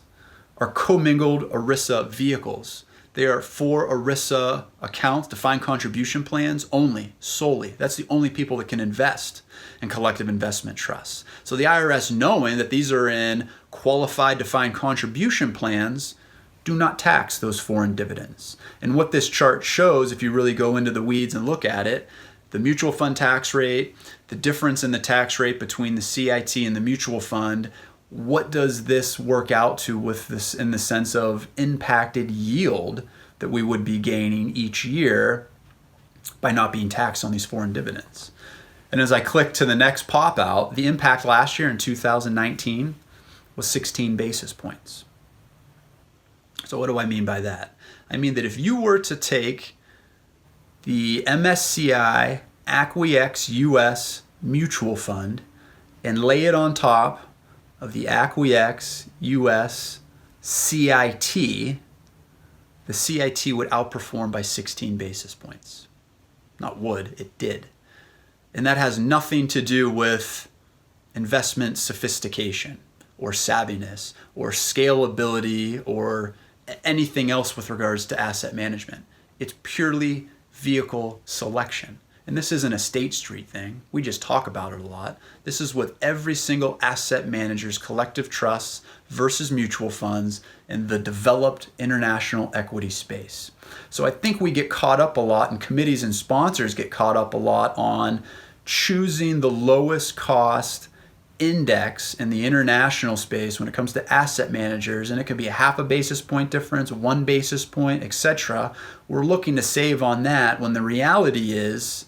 are commingled ERISA vehicles. They are for ERISA accounts, defined contribution plans only, solely. That's the only people that can invest in collective investment trusts. So the IRS, knowing that these are in qualified defined contribution plans, do not tax those foreign dividends. And what this chart shows, if you really go into the weeds and look at it, the mutual fund tax rate, the difference in the tax rate between the CIT and the mutual fund, what does this work out to with this in the sense of impacted yield that we would be gaining each year by not being taxed on these foreign dividends? And as I click to the next pop out, the impact last year in 2019 was 16 basis points. So what do I mean by that? I mean that if you were to take the MSCI ACWX US mutual fund and lay it on top of the ACWX US CIT, the CIT would outperform by 16 basis points. Not would, it did. And that has nothing to do with investment sophistication or savviness or scalability or anything else with regards to asset management. It's purely vehicle selection. And this isn't a State Street thing. We just talk about it a lot. This is with every single asset manager's collective trusts versus mutual funds in the developed international equity space. So I think we get caught up a lot, and committees and sponsors get caught up a lot on choosing the lowest cost index in the international space when it comes to asset managers, and it could be a half a basis point difference, 1 basis point, etc. We're looking to save on that when the reality is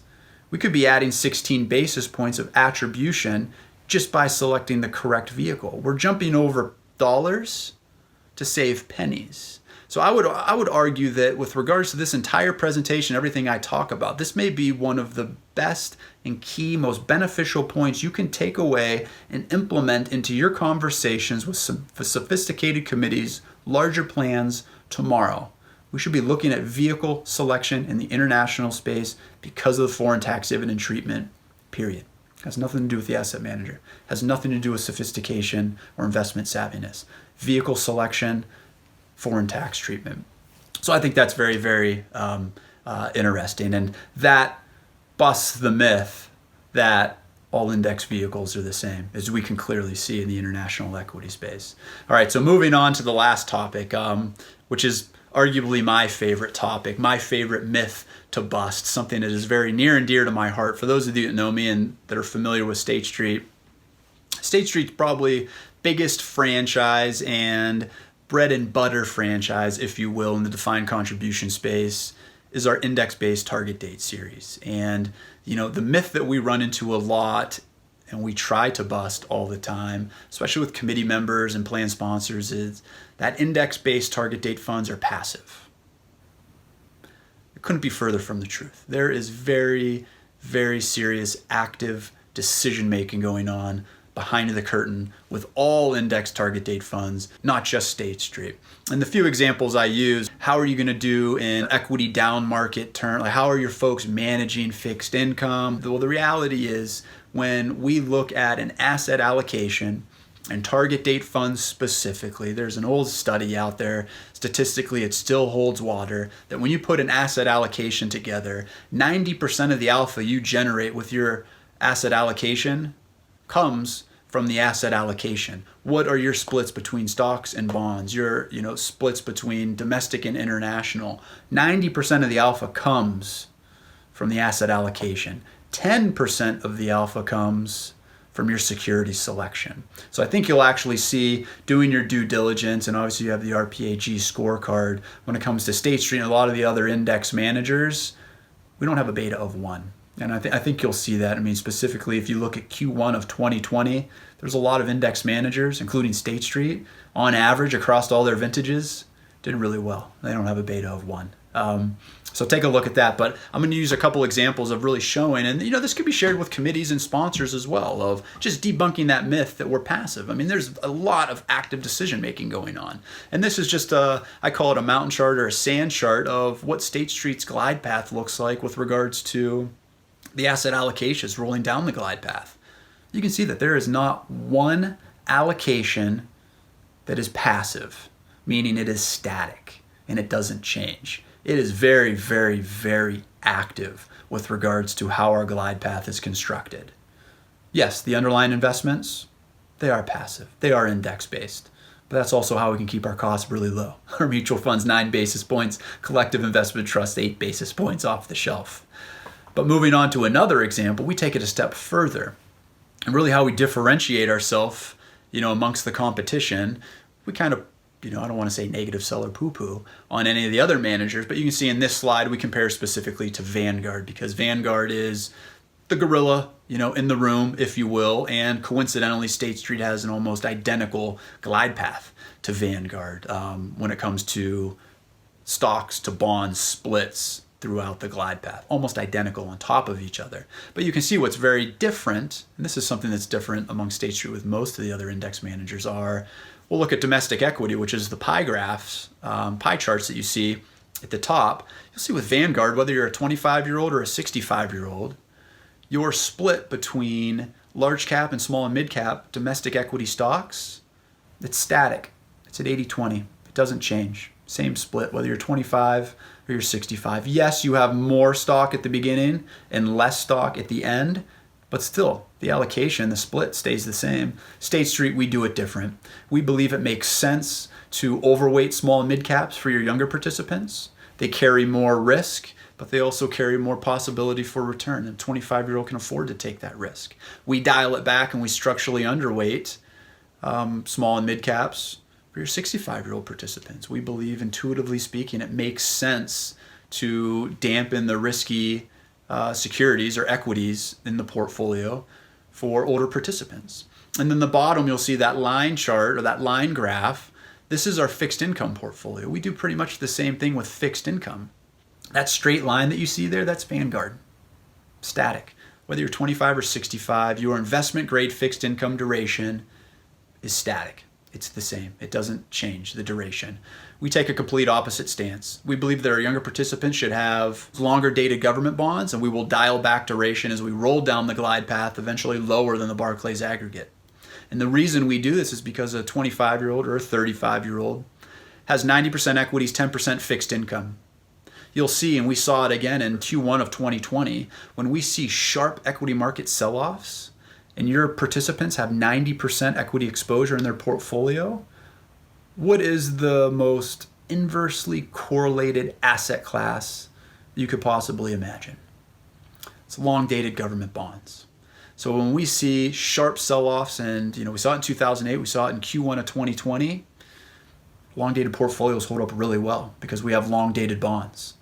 we could be adding 16 basis points of attribution just by selecting the correct vehicle. We're jumping over dollars to save pennies. So I would argue that with regards to this entire presentation, everything I talk about, this may be one of the best and key, most beneficial points you can take away and implement into your conversations with some sophisticated committees, larger plans tomorrow. We should be looking at vehicle selection in the international space because of the foreign tax dividend treatment, period. Has nothing to do with the asset manager. Has nothing to do with sophistication or investment savviness. Vehicle selection, foreign tax treatment. So I think that's very, very interesting. And that busts the myth that all index vehicles are the same, as we can clearly see in the international equity space. All right, so moving on to the last topic, which is arguably my favorite topic, my favorite myth to bust, something that is very near and dear to my heart. For those of you that know me and that are familiar with State Street, State Street's probably biggest franchise and bread and butter franchise, if you will, in the defined contribution space is our index-based target date series. And the myth that we run into a lot and we try to bust all the time, especially with committee members and plan sponsors, is that index-based target date funds are passive. It couldn't be further from the truth. There is very, very serious active decision-making going on behind the curtain with all index target date funds, not just State Street. And the few examples I use, how are you going to do in equity down market turn? Like, how are your folks managing fixed income? Well, the reality is when we look at an asset allocation and target date funds specifically, there's an old study out there, statistically it still holds water, that when you put an asset allocation together, 90% of the alpha you generate with your asset allocation comes from the asset allocation. What are your splits between stocks and bonds? Your splits between domestic and international. 90% of the alpha comes from the asset allocation. 10% of the alpha comes from your security selection. So I think you'll actually see, doing your due diligence, and obviously you have the RPAG scorecard, when it comes to State Street and a lot of the other index managers, we don't have a beta of 1. And I think you'll see that. I mean, specifically, if you look at Q1 of 2020, there's a lot of index managers, including State Street, on average across all their vintages, did really well. They don't have a beta of 1. So take a look at that. But I'm going to use a couple examples of really showing, and this could be shared with committees and sponsors as well, of just debunking that myth that we're passive. I mean, there's a lot of active decision making going on. And this is just I call it a mountain chart or a sand chart of what State Street's glide path looks like with regards to the asset allocations rolling down the glide path. You can see that there is not one allocation that is passive, meaning it is static and it doesn't change. It is very, very, very active with regards to how our glide path is constructed. Yes, the underlying investments, they are passive. They are index-based. But that's also how we can keep our costs really low. Our mutual funds, 9 basis points, collective investment trusts, 8 basis points off the shelf. But moving on to another example, we take it a step further. And really how we differentiate ourselves, amongst the competition, we kind of, I don't want to say negative sell or poo-poo on any of the other managers, but you can see in this slide, we compare specifically to Vanguard, because Vanguard is the gorilla, in the room, if you will. And coincidentally, State Street has an almost identical glide path to Vanguard when it comes to stocks to bonds splits throughout the glide path, almost identical on top of each other. But you can see what's very different, and this is something that's different among State Street with most of the other index managers, we'll look at domestic equity, which is the pie graphs, pie charts that you see at the top. You'll see with Vanguard, whether you're a 25-year-old or a 65-year-old, your split between large cap and small and mid cap domestic equity stocks, it's static. It's at 80-20. It doesn't change. Same split, whether you're 25 or you're 65. Yes, you have more stock at the beginning and less stock at the end, but still, the allocation, the split stays the same. State Street, we do it different. We believe it makes sense to overweight small and mid caps for your younger participants. They carry more risk, but but they also carry more possibility for return. And a 25-year-old can afford to take that risk. We dial it back and we structurally underweight small and mid caps for your 65-year-old participants. We believe, intuitively speaking, it makes sense to dampen the risky securities or equities in the portfolio for older participants. And then the bottom, you'll see that line chart or that line graph. This is our fixed income portfolio. We do pretty much the same thing with fixed income. That straight line that you see there, that's Vanguard. Static. Whether you're 25 or 65, your investment grade fixed income duration is static. It's the same. It doesn't change the duration. We take a complete opposite stance. We believe that our younger participants should have longer dated government bonds, and we will dial back duration as we roll down the glide path, eventually lower than the Barclays aggregate. And the reason we do this is because a 25-year-old or a 35-year-old has 90% equities, 10% fixed income. You'll see, and we saw it again in Q1 of 2020, when we see sharp equity market sell-offs and your participants have 90% equity exposure in their portfolio, what is the most inversely correlated asset class you could possibly imagine? It's long-dated government bonds. So when we see sharp sell-offs, and we saw it in 2008, we saw it in Q1 of 2020, long-dated portfolios hold up really well because we have long-dated bonds.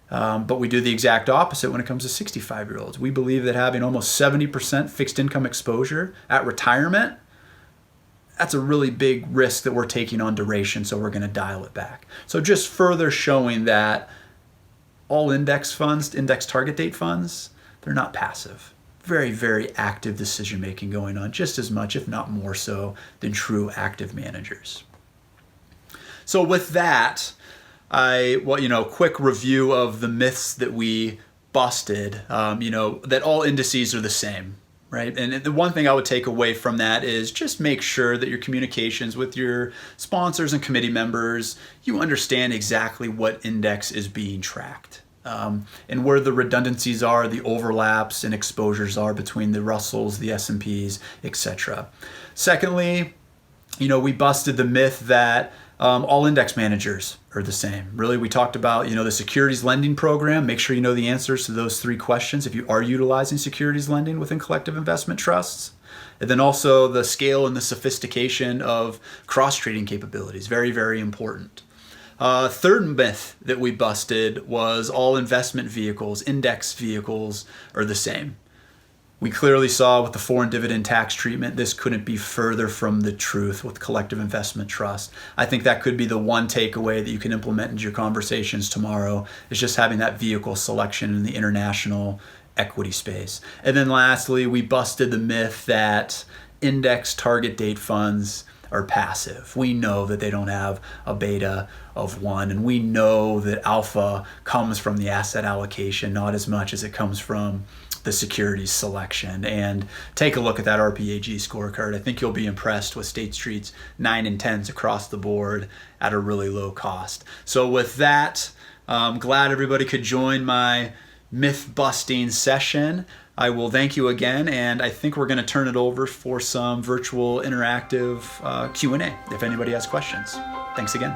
But we do the exact opposite when it comes to 65-year-olds. We believe that having almost 70% fixed income exposure at retirement, that's a really big risk that we're taking on duration, so we're going to dial it back. So just further showing that all index funds, index target date funds, they're not passive. Very, very active decision making going on, just as much, if not more so, than true active managers. So with that, quick review of the myths that we busted, that all indices are the same, right? And the one thing I would take away from that is just make sure that your communications with your sponsors and committee members, you understand exactly what index is being tracked. And where the redundancies are, the overlaps and exposures are between the Russells, the S&Ps, etc. Secondly, we busted the myth that all index managers are the same. Really, we talked about, the securities lending program. Make sure you know the answers to those 3 questions if you are utilizing securities lending within collective investment trusts. And then also the scale and the sophistication of cross-trading capabilities. Very, very important. Third myth that we busted was all investment vehicles, index vehicles are the same. We clearly saw with the foreign dividend tax treatment, this couldn't be further from the truth with collective investment trust. I think that could be the one takeaway that you can implement into your conversations tomorrow, is just having that vehicle selection in the international equity space. And then lastly, we busted the myth that index target date funds are passive. We know that they don't have a beta of 1, and we know that alpha comes from the asset allocation, not as much as it comes from the securities selection. And take a look at that RPAG scorecard. I think you'll be impressed with State Street's 9 and 10s across the board at a really low cost. So with that, I'm glad everybody could join my myth busting session. I will thank you again, and I think we're going to turn it over for some virtual interactive Q&A if anybody has questions. Thanks again.